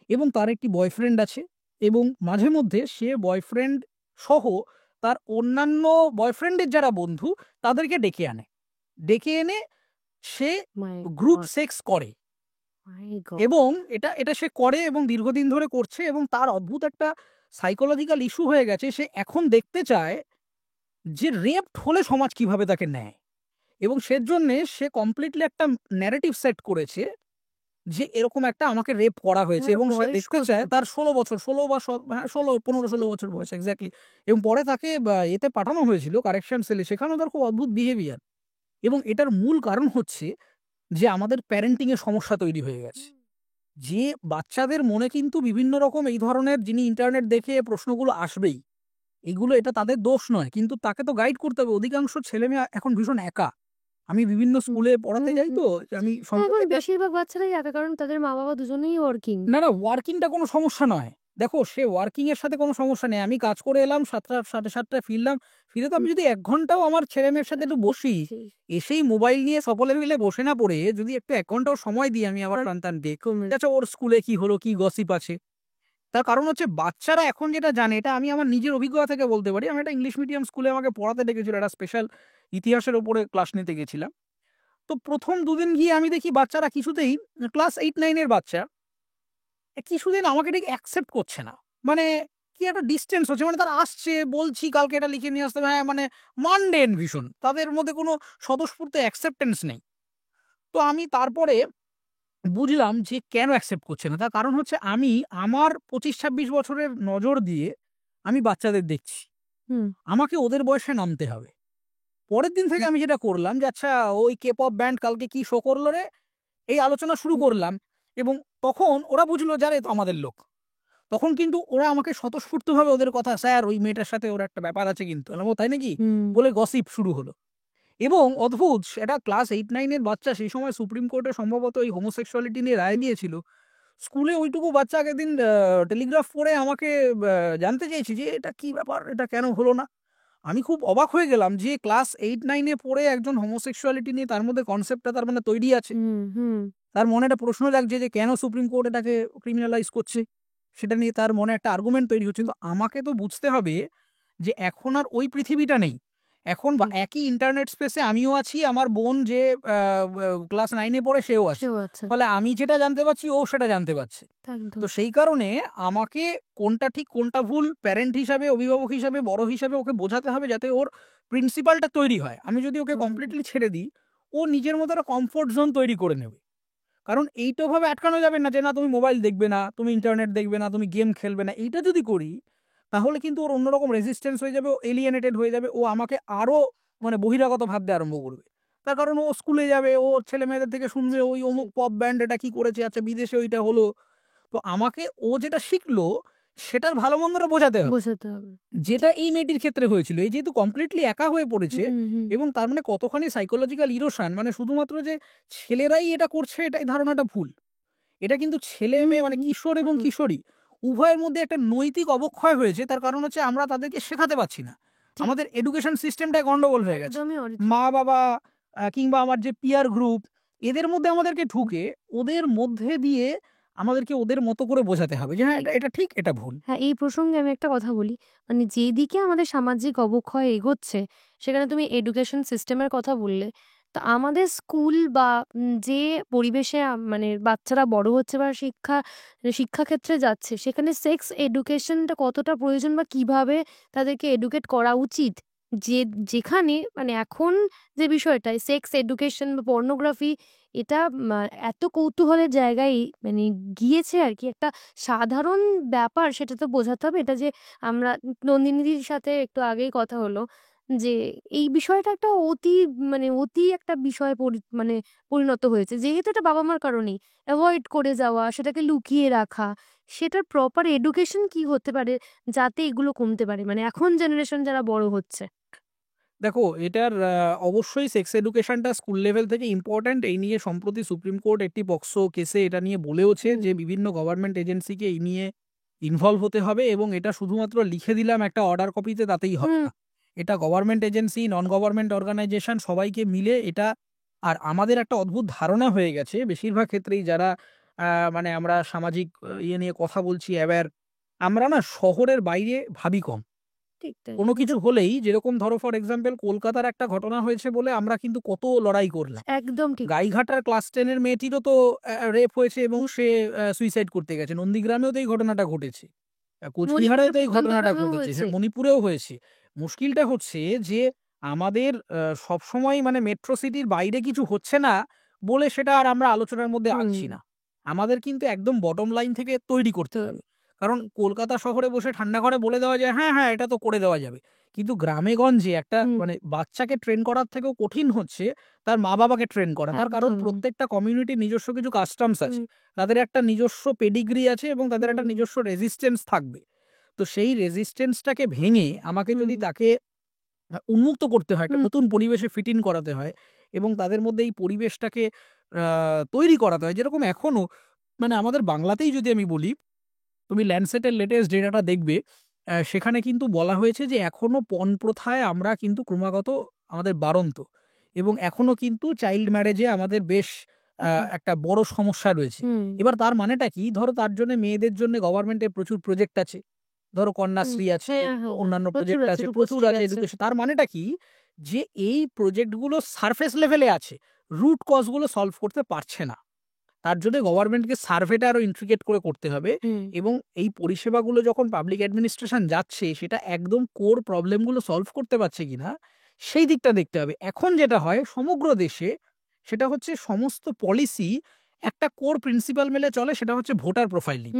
এবং তার একটি বয়ফ্রেন্ড আছে, এবং মাঝে মধ্যে সে বয়ফ্রেন্ড সহ তার অন্যান্য বয়ফ্রেন্ডের যারা বন্ধু তাদেরকে ডেকে এনে সে গ্রুপ সেক্স করে। এবং এটা সে করে এবং দীর্ঘদিন ধরে করছে, এবং তার অদ্ভুত একটা সাইকোলজিক্যাল ইস্যু হয়ে গেছে। সে এখন দেখতে চায় যে রেপড হলে সমাজ কিভাবে তাকে নেয়, এবং সেজন্যে সে কমপ্লিটলি একটা ন্যারেটিভ সেট করেছে যে এরকম একটা আমাকে রেপ করা হয়েছে। এবং সে দেখতে চায় তার 16 বছর, 15-16 বছর বয়স এক্স্যাক্টলি। এবং পরে তাকে এতে পাঠানো হয়েছিল কারেকশন সেলে, সেখানেও তার খুব অদ্ভুত বিহেভিয়ার। এবং এটার মূল কারণ হচ্ছে যে আমাদের প্যারেন্টিং এর সমস্যা তৈরি হয়ে গেছে, যে বাচ্চাদের মনে কিন্তু বিভিন্ন রকম এই ধরনের যিনি ইন্টারনেট দেখে প্রশ্নগুলো আসবেই, এগুলো এটা তাদের দোষ নয়, কিন্তু তাকে তো গাইড করতে হবে। অধিকাংশ ছেলে মেয়ে এখন ভীষণ একা। আমি বিভিন্ন স্কুলে পড়াতে যাই, তো আমি বেশিরভাগ বাচ্চারাই একা, কারণ তাদের মা বাবা দুজনেই ওয়ার্কিং। না, ওয়ার্কিংটা কোনো সমস্যা নয়। দেখো, সে ওয়ার্কিং এর সাথে কোনো সমস্যা নেই। আমি কাজ করে এলাম 7টা 7:30 ফিরলাম, ফিরে তো আমি যদি 1 ঘন্টাও আমার ছেলে মেয়ের সাথে একটু বসি, এসেই মোবাইল নিয়ে সকলে মিলে বসে না পড়ে যদি একটু 1 ঘন্টাও সময় দিই আমি আমার সন্তান দেখো, আচ্ছা ওর স্কুলে কি হলো, কি গসিপ আছে। তার কারণ হচ্ছে বাচ্চারা এখন যেটা জানে, এটা আমি আমার নিজের অভিজ্ঞতা থেকে বলতে পারি। আমি একটা ইংলিশ মিডিয়াম স্কুলে আমাকে পড়াতে ডেকেছিল, একটা স্পেশাল ইতিহাসের ওপরে ক্লাস নিতে গেছিলাম। তো প্রথম দুদিন গিয়ে আমি দেখি বাচ্চারা কিছুতেই, ক্লাস 8-9 বাচ্চা কিছুদিন আমাকে ঠিক অ্যাকসেপ্ট করছে না। মানে কি একটা ডিস্টেন্স হচ্ছে, মানে তারা আসছে, বলছি কালকে এটা লিখে নিয়ে আসতে হবে, হ্যাঁ মানে মানডেন ভীষণ, তাদের মধ্যে কোনো স্বতঃস্ফূর্ত অ্যাকসেপ্টেন্স নেই। তো আমি তারপরে বুঝলাম যে কেন অ্যাকসেপ্ট করছে না। তার কারণ হচ্ছে আমি আমার 25-26 বছরের নজর দিয়ে আমি বাচ্চাদের দেখছি, আমাকে ওদের বয়সে নামতে হবে। পরের দিন থেকে আমি যেটা করলাম যে আচ্ছা ওই কে পপ ব্যান্ড কালকে কি শো করলো রে, এই আলোচনা শুরু করলাম। এবং তখন ওরা বুঝলো যারে তো আমাদের লোক। তখন কিন্তু ওরা আমাকে স্বতঃস্ফূর্তভাবে ওদের কথা, স্যার ওই মেয়েটার সাথে ওর একটা ব্যাপার আছে কিন্তু, তাই নাকি বলে গসিপ শুরু হলো। এবং অদ্ভুত, এটা ক্লাস 8-9 বাচ্চা, সেই সময় সুপ্রিম কোর্টে সম্ভবত এই হোমোসেক্সুয়ালিটি নিয়ে রায় দিয়েছিল। স্কুলে ওইটুকু বাচ্চা আগের দিন টেলিগ্রাফ পড়ে আমাকে জানতে চেয়েছি যে এটা কি ব্যাপার, এটা কেন হলো না। আমি খুব অবাক হয়ে গেলাম যে ক্লাস 8-9 পড়ে একজন হোমোসেক্সুয়ালিটি নিয়ে তার মধ্যে কনসেপ্টটা তার মানে তৈরি আছে। তার মনে একটা প্রশ্ন লাগছে যে কেন সুপ্রিম কোর্ট এটাকে ক্রিমিনালাইজ করছে, সেটা নিয়ে তার মনে একটা আর্গুমেন্ট তৈরি হচ্ছে। কিন্তু আমাকে তো বুঝতে হবে যে এখন আর ওই পৃথিবীটা নেই। এখন একই ইন্টারনেট স্পেসে আমিও আছি, আমার বোন যে ক্লাস 9 পড়ে সেও আছে। ফলে আমি যেটা জানতে পারছি ও সেটা জানতে পারছে। তো সেই কারণে আমাকে কোনটা ঠিক কোনটা ভুল প্যারেন্ট হিসাবে, অভিভাবক হিসাবে, বড় হিসাবে ওকে বোঝাতে হবে যাতে ওর প্রিন্সিপালটা তৈরি হয়। আমি যদি ওকে কমপ্লিটলি ছেড়ে দিই, ও নিজের মতো একটা কমফোর্ট জোন তৈরি করে নেবে। কারণ এইটা ভাবে আটকানো যাবে না যে না তুমি মোবাইল দেখবে না, তুমি ইন্টারনেট দেখবে না, তুমি গেম খেলবে না। এইটা যদি করি তাহলে কিন্তু ওর অন্যরকম রেজিস্ট্যান্স হয়ে যাবে, ও এলিয়েনেটেড হয়ে যাবে, ও আমাকে আরো মানে বহিরাগত ভাবতে আরম্ভ করবে। তার কারণ ও স্কুলে যাবে, ও ছেলে মেয়েদের থেকে শুনবে ওই অমুক পপ ব্যান্ড এটা কি করেছে, আচ্ছা বিদেশে ওইটা হলো। তো আমাকে ও যেটা শিখলো সেটার ভালো মন্দটা বোঝাতে হবে, যেটা এই মেয়েটির ক্ষেত্রে হয়েছিল। এই যেহেতু কমপ্লিটলি একা হয়ে পড়েছে এবং তার মানে কতখানি সাইকোলজিক্যাল ইরোশন, মানে শুধুমাত্র যে ছেলেরাই এটা করছে এটাই ধারণাটা ভুল। এটা কিন্তু ছেলে মেয়ে মানে কিশোর এবং কিশোরী উভয়ের মধ্যে একটা নৈতিক অবক্ষয় হয়েছে। তার কারণ হচ্ছে আমরা তাদেরকে শেখাতে পারছি না, আমাদের এডুকেশন সিস্টেমটাই গন্ডগোল হয়ে গেছে। মা বাবা কিংবা আমার যে পিয়ার গ্রুপ, এদের মধ্যে আমাদেরকে ঢুকে ওদের মধ্যে দিয়ে আমাদেরকে ওদের মতো করে বোঝাতে হবে যে হ্যাঁ এটা ঠিক এটা ভুল। হ্যাঁ, এই প্রসঙ্গে আমি একটা কথা বলি। মানে যেদিকে আমাদের সামাজিক অবক্ষয় এগোচ্ছে, সেখানে তুমি এডুকেশন সিস্টেমের কথা বললে। তো আমাদের স্কুল বা যে পরিবেশে মানে বাচ্চারা বড় হচ্ছে বা শিক্ষাক্ষেত্রে যাচ্ছে, সেখানে সেক্স এডুকেশনটা কতটা প্রয়োজন বা কিভাবে তাদেরকে এডুকেট করা উচিত? যেখানে মানে এখন যে বিষয়টা সেক্স এডুকেশন বা পর্নোগ্রাফি, এটা এত কৌতূহলের জায়গায় মানে গিয়েছে আরকি। একটা সাধারণ ব্যাপার, সেটা তো বোঝাতে হবে। এটা যে আমরা নন্দিনীদির সাথে একটু আগেই কথা হলো যে এই বিষয়টা একটা অতি একটা বিষয়ে মানে পরিণত হয়েছে। যেহেতু এটা বাবা-মার কারণেই এভয়েড করে যাওয়া, সেটাকে লুকিয়ে রাখা, সেটার প্রপার এডুকেশন কি হতে পারে যাতে এগুলো কমতে পারে? মানে এখন জেনারেশন যারা বড় হচ্ছে। দেখো এটার অবশ্যই সেক্স এডুকেশনটা স্কুল লেভেল থেকে ইম্পর্ট্যান্ট। এই নিয়ে সম্প্রতি সুপ্রিম কোর্ট একটি পক্সো কেসে এটা নিয়ে বলেওছে যে বিভিন্ন গভর্নমেন্ট এজেন্সিকে এই নিয়ে ইনভলভ হতে হবে এবং এটা শুধুমাত্র লিখে দিলাম একটা অর্ডার কপিতে তাতেই হবে না। এটা government agency, non government organisation সবাইকে মিলে এটা। আর আমাদের একটা অদ্ভুত ধারণা হয়ে গেছে বেশিরভাগ ক্ষেত্রেই যারা মানে আমরা সামাজিক ইয়ে নিয়ে কথা বলছি অ্যাওয়্যার, আমরা না শহরের বাইরে ভাবি কম। কোনো কিছু হলেই যেরকম ধরো ফর এক্সাম্পল কলকাতার একটা ঘটনা হয়েছে বলে আমরা কিন্তু কত লড়াই করলাম। একদম ঠিক। গাইঘাটার ক্লাস 10 মেয়েটিরও তো রেপ হয়েছে এবং সে সুইসাইড করতে গেছে। নন্দীগ্রামেও তো এই ঘটনাটা ঘটেছে, কোচবিহারেও তো এই ঘটনাটা ঘটেছে, মণিপুরেও হয়েছে। মুশকিলটা হচ্ছে যে আমাদের সবসময় মানে মেট্রো সিটির বাইরে কিছু হচ্ছে না বলে সেটা আর আমরা আলোচনার মধ্যে আনছি না। আমাদের কিন্তু একদম বটম লাইন থেকে তৈরি করতে হবে। কারণ কলকাতা শহরে বসে ঠান্ডা ঘরে বলে দেওয়া যায় হ্যাঁ হ্যাঁ এটা তো করে দেওয়া যাবে, কিন্তু গ্রামে গঞ্জে একটা মানে বাচ্চাকে ট্রেন করার থেকেও কঠিন হচ্ছে তার মা বাবাকে ট্রেন করা। তার কারণ প্রত্যেকটা কমিউনিটির নিজস্ব কিছু কাস্টমস আছে, তাদের একটা নিজস্ব পেডিগ্রি আছে এবং তাদের একটা নিজস্ব রেজিস্ট্যান্স থাকবে। তো সেই রেজিস্ট্যান্সটাকে ভেঙে আমাকে যদি তাকে উন্মুক্ত করতে হয়, একটা নতুন পরিবেশে ফিট ইন করাতে হয় এবং তাদের মধ্যে এই পরিবেশটাকে তৈরি করাতে হয়। যেরকম এখনো মানে আমাদের বাংলাতেই যদি আমি বলি, তুমি ল্যান্ডসেটের লেটেস্ট ডেটাটা দেখবে, সেখানে কিন্তু বলা হয়েছে যে এখনো পণ প্রথায় আমরা কিন্তু ক্রমাগত আমাদের বাড়ন্ত এবং এখনো কিন্তু চাইল্ড ম্যারেজে আমাদের বেশ একটা বড় সমস্যা রয়েছে। এবার তার মানেটা কি? ধরো তার জন্য মেয়েদের জন্য গভর্নমেন্টের প্রচুর প্রজেক্ট আছে, ধরো কন্যাশ্রী আছে, অন্যান্য প্রজেক্ট আছে, প্রচুর আছে এডুকেশন। তার মানেটা কি? যে এই প্রজেক্টগুলো সারফেস লেভেলে আছে, রুট কজগুলো সলভ করতে পারছে না। তার জন্য গভর্নমেন্টকে সার্ভেটা আরো ইন্ট্রিকেট করে করতে হবে, এবং এই পরিষেবাগুলো যখন পাবলিক অ্যাডমিনিস্ট্রেশন যাচ্ছে সেটা একদম কোর প্রবলেমগুলো সলভ করতে পারছে কিনা সেই দিকটা দেখতে হবে। এখন যেটা হয় সমগ্র দেশে সেটা হচ্ছে সমস্ত পলিসি একটা কোর প্রিন্সিপাল মেলে চলে, সেটা হচ্ছে ভোটার প্রোফাইলিং।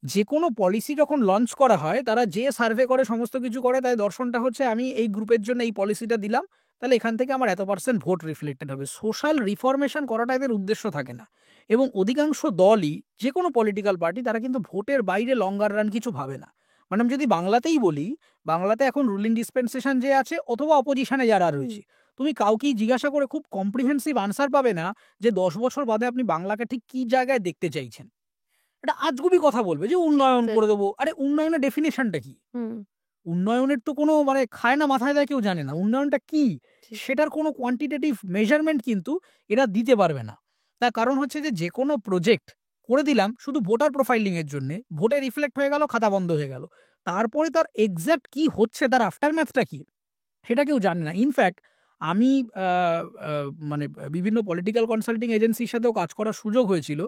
যে কোনো পলিসি যখন লঞ্চ করা হয় তারা যে সার্ভে করে সমস্ত কিছু করে, তাই দর্শনটা হচ্ছে আমি এই গ্রুপের জন্য এই পলিসিটা দিলাম, তাহলে এখান থেকে আমার এত% ভোট রিফ্লেক্টেড হবে। সোশ্যাল রিফরমেশন করাটা এদের উদ্দেশ্য থাকে না, এবং অধিকাংশ দলই যে কোনো পলিটিক্যাল পার্টি তারা কিন্তু ভোটের বাইরে লঙ্গার রান কিছু ভাবে না। মানে আমি যদি বাংলাতেই বলি, বাংলাতে এখন রুলিং ডিসপেন্সেশন যে আছে অথবা অপোজিশনে যারা রয়েছে, তুমি কাউকেই জিজ্ঞাসা করে খুব কম্প্রিহেন্সিভ আনসার পাবে না যে 10 বছর বাদে আপনি বাংলাকে ঠিক কি জায়গায় দেখতে চাইছেন। এটা আজগুবি কথা বলবে যে উন্নয়ন করে দেবো। আরে উন্নয়নের ডেফিনেশনটা কি? উন্নয়নের তো কোনো মানে খায় না মাথায় দেয় কেউ জানে না উন্নয়নটা কি, সেটার কোনো কোয়ান্টিটেটিভ মেজারমেন্ট কিন্তু এরা দিতে পারবে না। তার কারণ হচ্ছে যে কোনো প্রজেক্ট করে দিলাম শুধু ভোটার প্রোফাইলিং এর জন্য, ভোটে রিফ্লেক্ট হয়ে গেল, খাতা বন্ধ হয়ে গেল, তারপরে তার এক্সাক্ট কি হচ্ছে, তার আফটার ম্যাথটা কি, সেটা কেউ জানে না। ইনফ্যাক্ট আমি মানে বিভিন্ন পলিটিক্যাল কনসাল্টিং এজেন্সির সাথেও কাজ করার সুযোগ হয়েছিল,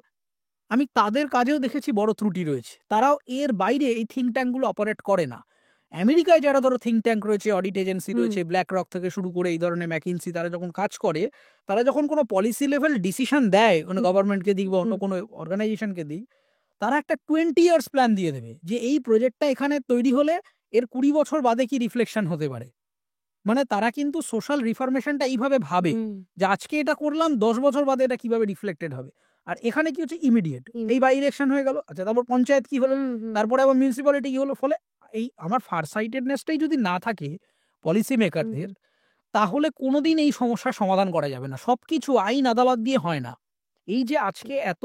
আমি তাদের কাজেও দেখেছি বড় ত্রুটি রয়েছে। তারাও এর বাইরে এই থিঙ্ক ট্যাঙ্কগুলো অপারেট করে না। আমেরিকায় যারা ধরো থিঙ্ক ট্যাঙ্ক রয়েছে, অডিট এজেন্সি রয়েছে, ব্ল্যাক রক থেকে শুরু করে এই ধরনের ম্যাকিনসি, তারা যখন কাজ করে, তারা যখন কোনো পলিসি লেভেল ডিসিশন দেয় কোনো গভর্নমেন্টকে দিক বা অন্য কোনো অর্গানাইজেশনকে দিক, তারা একটা 20 ইয়ার্স প্ল্যান দিয়ে দেবে যে এই প্রজেক্টটা এখানে তৈরি হলে এর 20 বছর বাদে কি রিফ্লেকশন হতে পারে। মানে তারা কিন্তু সোশ্যাল রিফরমেশনটা এইভাবে ভাবে যে আজকে এটা করলাম 10 বছর বাদে এটা কিভাবে রিফ্লেক্টেড হবে। আর এখানে কি হচ্ছে ইমিডিয়েট, এই বাই ইলেকশন হয়ে গেল, আচ্ছা তারপর পঞ্চায়েত কি হলো, তারপরে আবার মিউনিসিপ্যালিটি কি হলো। ফলে এই আমার ফারসাইটেডনেসটাই যদি না থাকে পলিসি মেকারদের, তাহলে কোনোদিন এই সমস্যার সমাধান করা যাবে না। সবকিছু আইন আদালত দিয়ে হয় না। এই যে আজকে এত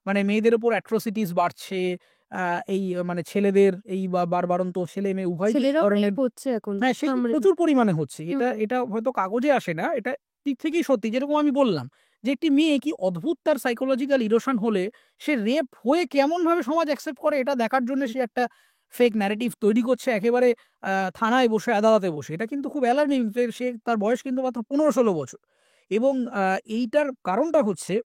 মানে মেয়েদের উপর অ্যাট্রোসিটিস বাড়ছে, এই মানে ছেলেদের এই বারবারন্ত ছেলে মেয়ে উভয় ধরনের হচ্ছে এখন, হ্যাঁ সে প্রচুর পরিমাণে হচ্ছে। এটা হয়তো কাগজে আসে না, এটা দিক থেকেই সত্যি। যেরকম আমি বললাম যে একটি মেয়ে কি অদ্ভুত তার সাইকোলজিক্যাল ইরোশন হলে সে রেপ হয়ে কেমন ভাবে সমাজ অ্যাকসেপ্ট করে, এটা দেখার জন্য সে একটা ফেক ন্যারেটিভ তৈরি করছে একেবারে থানায় বসে, আদালতে বসে। এটা কিন্তু খুব অ্যালার্মিং। সে তার বয়স কিন্তু মাত্র 15-16 বছর। এবং এইটার কারণটা হচ্ছে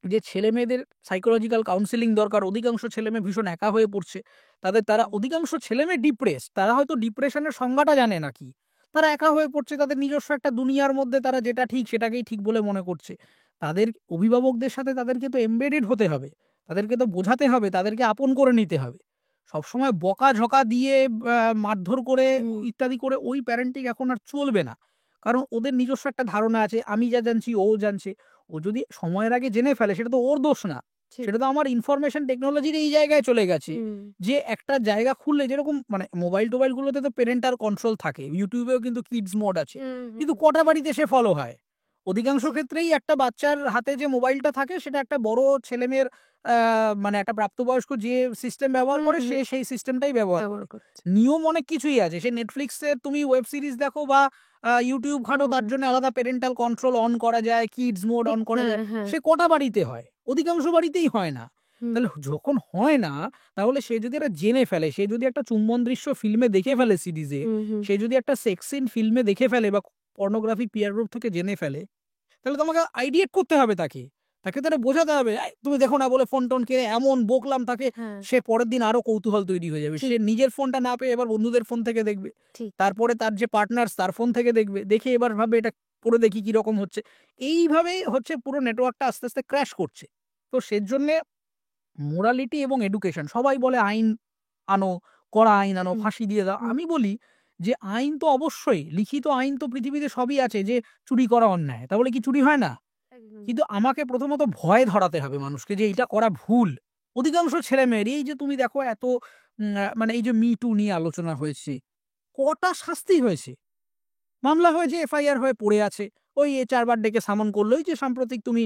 যে ছেলে মেয়েদের সাইকোলজিক্যাল কাউন্সিলিং দরকার। অধিকাংশ ছেলে মেয়ে ভীষণ একা হয়ে পড়ছে, তারা অধিকাংশ ছেলে মেয়ে ডিপ্রেস, তারা হয়তো ডিপ্রেশনের সংজ্ঞাটা জানে না কি, তারা একা হয়ে পড়ছে তাদের নিজস্ব একটা দুনিয়ার মধ্যে, তারা যেটা ঠিক সেটাকেই ঠিক বলে মনে করছে। তাদের অভিভাবকদের সাথে তাদেরকে তো এমবেডেড হতে হবে, তাদেরকে তো বোঝাতে হবে, তাদেরকে আপন করে নিতে হবে। সবসময় বকাঝকা দিয়ে মারধর করে ইত্যাদি করে ওই প্যারেন্টিং এখন আর চলবে না। কারণ ওদের নিজস্ব একটা ধারণা আছে, আমি যা জানছি ও জানছে। ও যদি সময়ের আগে জেনে ফেলে সেটা তো ওর দোষ না, সেটা তো আমার ইনফরমেশন টেকনোলজির এই জায়গায় চলে গেছে যে একটা জায়গা খুললে, যেরকম মানে মোবাইল টোবাইল গুলোতে তো পেরেন্টাল কন্ট্রোল থাকে, ইউটিউবেও কিন্তু কিডস মোড আছে, কিন্তু কটা বাড়িতে সে ফলো হয়? অধিকাংশ ক্ষেত্রেই একটা বাচ্চার হাতে যে মোবাইলটা থাকে সেটা একটা বড় ছেলেমেয়ের মানে একটা প্রাপ্তবয়স্ক যে সিস্টেম ব্যবহার করে সে সেই সিস্টেমটাই ব্যবহার করে। নিয়ম অনেক কিছুই আছে, সে নেটফ্লিক্সে তুমি ওয়েব সিরিজ দেখো বা ইউটিউব ঘাটো, তার জন্য আলাদা পেরেন্টাল কন্ট্রোল অন করা যায়, কিডস মোড অন করা যায়। সে কটা বাড়িতে হয়? অধিকাংশ বাড়িতেই হয় না। তাহলে যখন হয় না, তাহলে সে যদি এটা জেনে ফেলে, সে যদি একটা চুম্বন দৃশ্য ফিল্মে দেখে ফেলে, সিরিজে সে যদি একটা সেক্স সিন ফিল্মে দেখে ফেলে বা পর্নোগ্রাফি পিয়ার গ্রুপ থেকে জেনে ফেলে, তাহলে তোমাকে আইডিয়েট করতে হবে তাকে তারা বোঝাতে হবে, তুমি দেখো না বলে ফোন টোন কিনে এমন বকলাম তাকে। সে পরের দিন আরো কৌতূহল তৈরি হয়ে যাবে, সে নিজের ফোনটা না পেয়ে এবার বন্ধুদের ফোন থেকে দেখবে, তারপরে তার যে পার্টনার তার ফোন থেকে দেখবে, দেখে এবার ভাবে এটা পরে দেখি কি রকম হচ্ছে। এইভাবেই হচ্ছে পুরো নেটওয়ার্কটা আস্তে আস্তে ক্র্যাশ করছে। তো সেজন্য মোরালিটি এবং এডুকেশন, সবাই বলে আইন আনো, কড়া আইন আনো, ফাঁসি দিয়ে দাও। আমি বলি যে আইন তো অবশ্যই, লিখিত আইন তো পৃথিবীতে সবই আছে, যে চুরি করা অন্যায়, তা বলে কি চুরি হয় না? কিন্তু আমাকে প্রথমত ভয় ধরাতে হবে মানুষকে যে এটা করা ভুল। অধিকাংশ ছেলে মেয়ের এই যে তুমি দেখো এত মানে এই যে মি টু নিয়ে আলোচনা হয়েছে, কটা শাস্তি হয়েছে, মামলা হয়েছে, এফআইআর হয়ে পড়ে আছে, ওই 4বার ডেকে সামন করলো। ওই যে সাম্প্রতিক তুমি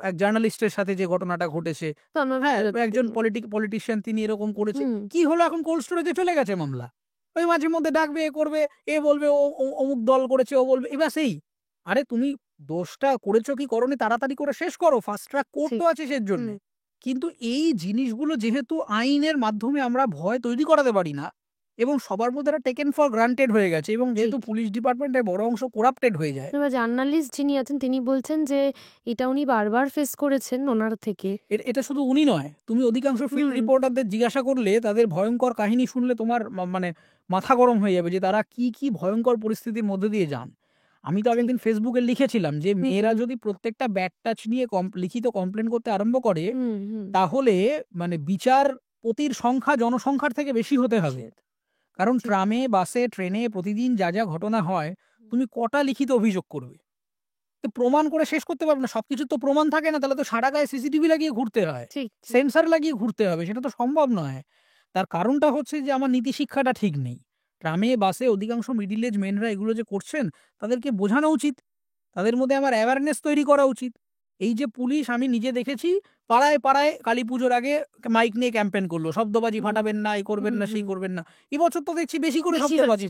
এক জার্নালিস্টের সাথে যে ঘটনাটা ঘটেছে, হ্যাঁ একজন পলিটিশিয়ান তিনি এরকম করেছে, কি হলো, এখন কোল্ড স্টোরেজে চলে গেছে মামলা। ওই মাঝে মধ্যে ডাকবে, এ করবে, এ বলবে ও অমুক দল করেছে, ও বলবে, এবার সেই আরে তুমি দোষটা করেছো কি করনি তাড়াতাড়ি করে শেষ করো, ফাস্ট ট্র্যাক কোর্ট তো আছে সের জন্য। কিন্তু এই জিনিসগুলো যেহেতু আইনের মাধ্যমে আমরা ভয় তৈরি করাতে পারি না, এবং সবার মধ্যে এটা টেকেন ফর গ্রান্টেড হয়ে গেছে, এবং যেহেতু পুলিশ ডিপার্টমেন্টের বড় অংশ করাপ্টেড হয়ে যায়। জার্নালিস্ট যিনি আছেন তিনি বলছেন যে এটা উনি বারবার ফেস করেছেন ওনার থেকে। এটা শুধু উনি নয়, তুমি অধিকাংশ ফিল্ড রিপোর্টারদের জিজ্ঞাসা করলে তাদের ভয়ঙ্কর কাহিনী শুনলে তোমার মানে মাথা গরম হয়ে যাবে যে তারা কি কি ভয়ঙ্কর পরিস্থিতির মধ্যে দিয়ে যান। আমি তো আগের দিন ফেসবুকে লিখেছিলাম যে মেয়েরা যদি প্রত্যেকটা ব্যাড টাচ নিয়ে লিখিত কমপ্লেন করতে আরম্ভ করে তাহলে মানে বিচারপতির সংখ্যা জনসংখ্যার থেকে বেশি হতে হবে। কারণ ট্রামে, বাসে, ট্রেনে প্রতিদিন যা যা ঘটনা হয়, তুমি কটা লিখিত অভিযোগ করবে? তো প্রমাণ করে শেষ করতে পারবে না। সবকিছু তো প্রমাণ থাকে না, তাহলে তো সারা গায়ে সিসিটিভি লাগিয়ে ঘুরতে হয়, সেন্সার লাগিয়ে ঘুরতে হবে, সেটা তো সম্ভব নয়। তার কারণটা হচ্ছে যে আমার নীতি শিক্ষাটা ঠিক নেই। ট্রামে, বাসে অধিকাংশ মিডিল এজ মেনরা এগুলো যে করছেন তাদেরকে বোঝানো উচিত, তাদের মধ্যে আমার অ্যাওয়ারনেস তৈরি করা উচিত। এই যে পুলিশ, আমি নিজে দেখেছি পাড়ায় পাড়ায় কালী পুজোর আগে মাইক নিয়ে ক্যাম্পেন করলো, শব্দবাজি ফাটাবেন না, এই করবেন না, সেই করবেন না। এবছর তো দেখছি বেশি করে শব্দবাজি।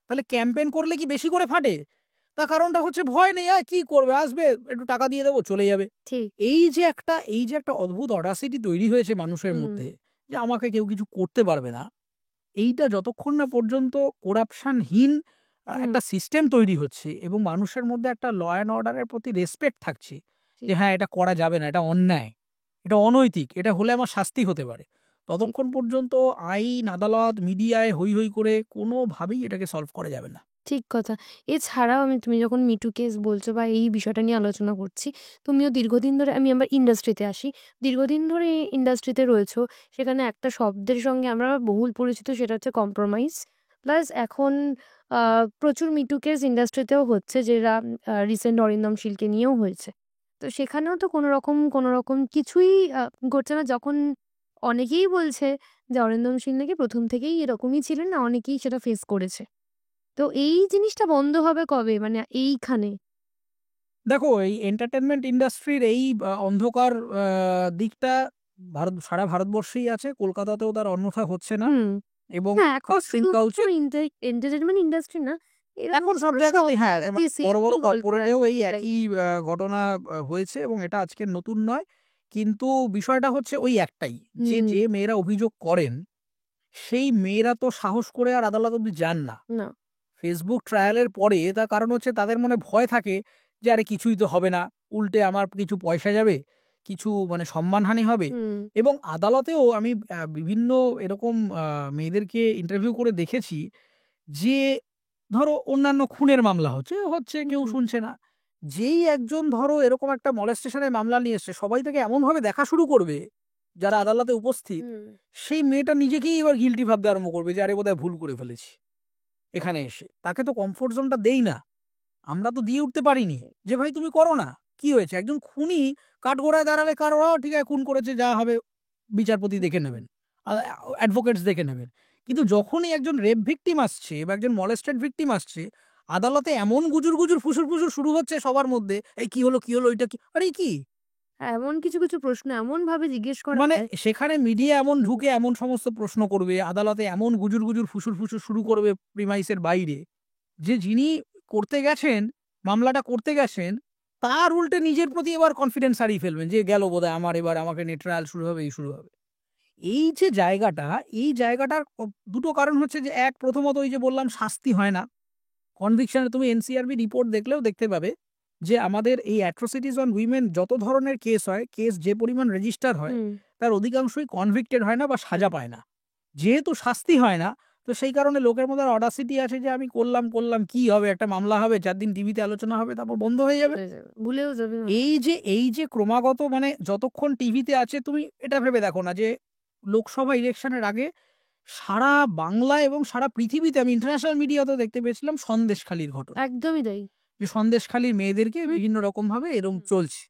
তাহলে ক্যাম্পেন করলে কি বেশি করে ফাটে? তার কারণটা হচ্ছে ভয় নেই, কি করবে, আসবে একটু টাকা দিয়ে দেবো চলে যাবে। এই যে একটা অদ্ভুত অডাসিটি তৈরি হয়েছে মানুষের মধ্যে যে আমাকে কেউ কিছু করতে পারবে না, এইটা যতক্ষণ না পর্যন্ত করাপশনহীন একটা সিস্টেম তৈরি হচ্ছে এবং মানুষের মধ্যে একটা ল অ্যান্ড অর্ডারের প্রতি রেসপেক্ট থাকছে যে হ্যাঁ এটা করা যাবে না, এটা অন্যায়, এটা অনৈতিক, এটা হলে আমার শাস্তি হতে পারে, ততক্ষণ পর্যন্ত আইন, আদালত, মিডিয়ায় হই হই করে কোনোভাবেই এটাকে সলভ করা যাবে না। ঠিক কথা। এছাড়াও তুমি যখন মিটু কেস বলছো বা এই বিষয়টা নিয়ে আলোচনা করছি, তুমিও দীর্ঘদিন ধরে, আমি আমার ইন্ডাস্ট্রিতে আসি, দীর্ঘদিন ধরে ইন্ডাস্ট্রিতে রয়েছো। সেখানে একটা শব্দের সঙ্গে আমরা বহুল পরিচিত, সেটা হচ্ছে কম্প্রোমাইজ। প্লাস এখন প্রচুর মিটু কেস ইন্ডাস্ট্রিতেও হচ্ছে, যেটা রিসেন্ট অরিন্দম শীলকে নিয়েও হয়েছে। তো সেখানেও তো কোনো রকম কিছুই ঘটছে না, যখন অনেকেই বলছে যে অরিন্দম শীল নাকি প্রথম থেকেই এরকমই ছিলেন, না অনেকেই সেটা ফেস করেছে। তো এই জিনিসটা বন্ধ হবে কবে, মানে এইখানে? দেখো, এই এন্টারটেনমেন্ট ইন্ডাস্ট্রির এই অন্ধকার দিকটা সারা ভারতবর্ষেই আছে, কলকাতাতেও তার অন্যথা হচ্ছে না। এবং এন্টারটেনমেন্ট ইন্ডাস্ট্রি না, এখন সব জায়গায় হ্যাঁ বড় বড় কর্পোরেটেও এই একই ঘটনা হয়েছে, এবং এটা আজকের নতুন নয়। কিন্তু বিষয়টা হচ্ছে ওই একটাই, যে মেয়েরা অভিযোগ করেন সেই মেয়েরা তো সাহস করে আর আদালত অব্দি যান না ফেসবুক ট্রায়ালের পরে। তার কারণ হচ্ছে তাদের মনে ভয় থাকে যে আরে কিছুই তো হবে না, উল্টে আমার কিছু পয়সা যাবে, কিছু মানে সম্মানহানি হবে। এবং আদালতেও আমি বিভিন্ন এরকম মেয়েদেরকে ইন্টারভিউ করে দেখেছি যে ধরো অন্যান্য খুনের মামলা হচ্ছে কেউ শুনছে না, যেই একজন ধরো এরকম একটা মলেস্টেশনের মামলা নিয়ে এসছে, সবাই তাকে এমনভাবে দেখা শুরু করবে যারা আদালতে উপস্থিত, সেই মেয়েটা নিজেকেই এবার গিল্টি ভাবতে আরম্ভ করবে যে আরে বোধহয় ভুল করে ফেলেছি এখানে এসে। তাকে তো কমফোর্ট জোনটা দেই না, আমরা তো দিয়ে উঠতে পারিনি যে ভাই তুমি করো না, কি হয়েছে? একজন খুনি কাঠগড়ায় দাঁড়ালে কারো ঠিক আছে খুন করেছে, যা হবে বিচারপতি দেখে নেবেন, অ্যাডভোকেটস দেখে নেবেন। কিন্তু যখনই একজন রেপ ভিকটিম আসছে বা একজন মলেস্টেড ভিকটিম আসছে, আদালতে এমন গুজুর গুজুর ফুসুর ফুসুর শুরু হচ্ছে সবার মধ্যে, এই কি হলো এটা কি, আরে কি, এমন কিছু কিছু প্রশ্ন এমন ভাবে জিজ্ঞেস করা, মানে সেখানে মিডিয়া এমন ঢুকে এমন সমস্ত প্রশ্ন করবে, আদালতে এমন গুজুর গুজুর ফুসুর ফুসুর শুরু করবে প্রিমাইসের বাইরে, যে যিনি করতে গেছেন, মামলাটা করতে গেছেন, তার উল্টে নিজের প্রতি এবার কনফিডেন্স হারিয়ে ফেলবেন যে গেল বোধহয় আমার, এবার আমাকে নিয়ে ট্রায়াল শুরু হবে, এই শুরু হবে। এই যে জায়গাটার দুটো কারণ হচ্ছে যে এক, প্রথমত ওই যে বললাম শাস্তি হয় না কনভিকশনে। তুমি এনসিআরবি রিপোর্ট দেখলেও দেখতে পাবে যে আমাদের এই অ্যাট্রোসিটিস অন উইমেন যত ধরনের কেস হয়, কেস যে পরিমাণ রেজিস্টার হয় তার অধিকাংশই কনভিক্টেড হয় না বা সাজা পায় না। যেহেতু শাস্তি হয় না, তো সেই কারণে লোকের মধ্যে অডাসিটি আছে যে আমি করলাম কি হবে, একটা মামলা হবে, 4 দিন টিভিতে আলোচনা হবে, তারপর বন্ধ হয়ে যাবে, ভুলেও যাবে। এই যে ক্রমাগত মানে যতক্ষণ টিভিতে আছে, তুমি এটা ভেবে দেখো না যে লোকসভা ইলেকশনের আগে সারা বাংলা এবং সারা পৃথিবীতে, আমি ইন্টারন্যাশনাল মিডিয়াতেও দেখতে পেয়েছিলাম সন্দেশখালির ঘটনা, একদমই তাই, যে সন্দেশখালির মেয়েদেরকে বিভিন্ন রকম ভাবে এরকম চলছে।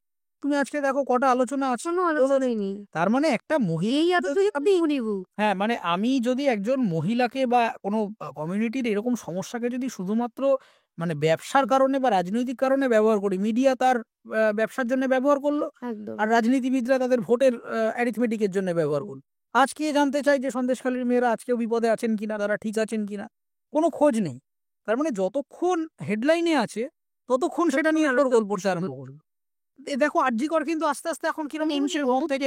তুমি আজকে দেখো কটা আলোচনা আছে, তার মানে একটা মহিলা, হ্যাঁ মানে আমি যদি একজন মহিলাকে বা কোনো কমিউনিটির এরকম সমস্যাকে যদি শুধুমাত্র মানে ব্যবসার কারণে বা রাজনৈতিক কারণে ব্যবহার করি, মিডিয়া তার ব্যবসার জন্য ব্যবহার করলো, আর রাজনীতিবিদরা তাদের ভোটের অ্যারিথমেটিকের জন্য ব্যবহার করলো। আজকে জানতে চাই যে সন্দেশখালীর মেয়েরা আজকেও বিপদে আছেন কিনা, তারা ঠিক আছেন কিনা, কোনো খোঁজ নেই। তার মানে যতক্ষণ হেডলাইনে আছে ততক্ষণ সেটা নিয়ে আলোর গল্প আরম্ভ করলো। দেখো আরজি কর কিন্তু আস্তে আস্তে এখন কিরকম থেকে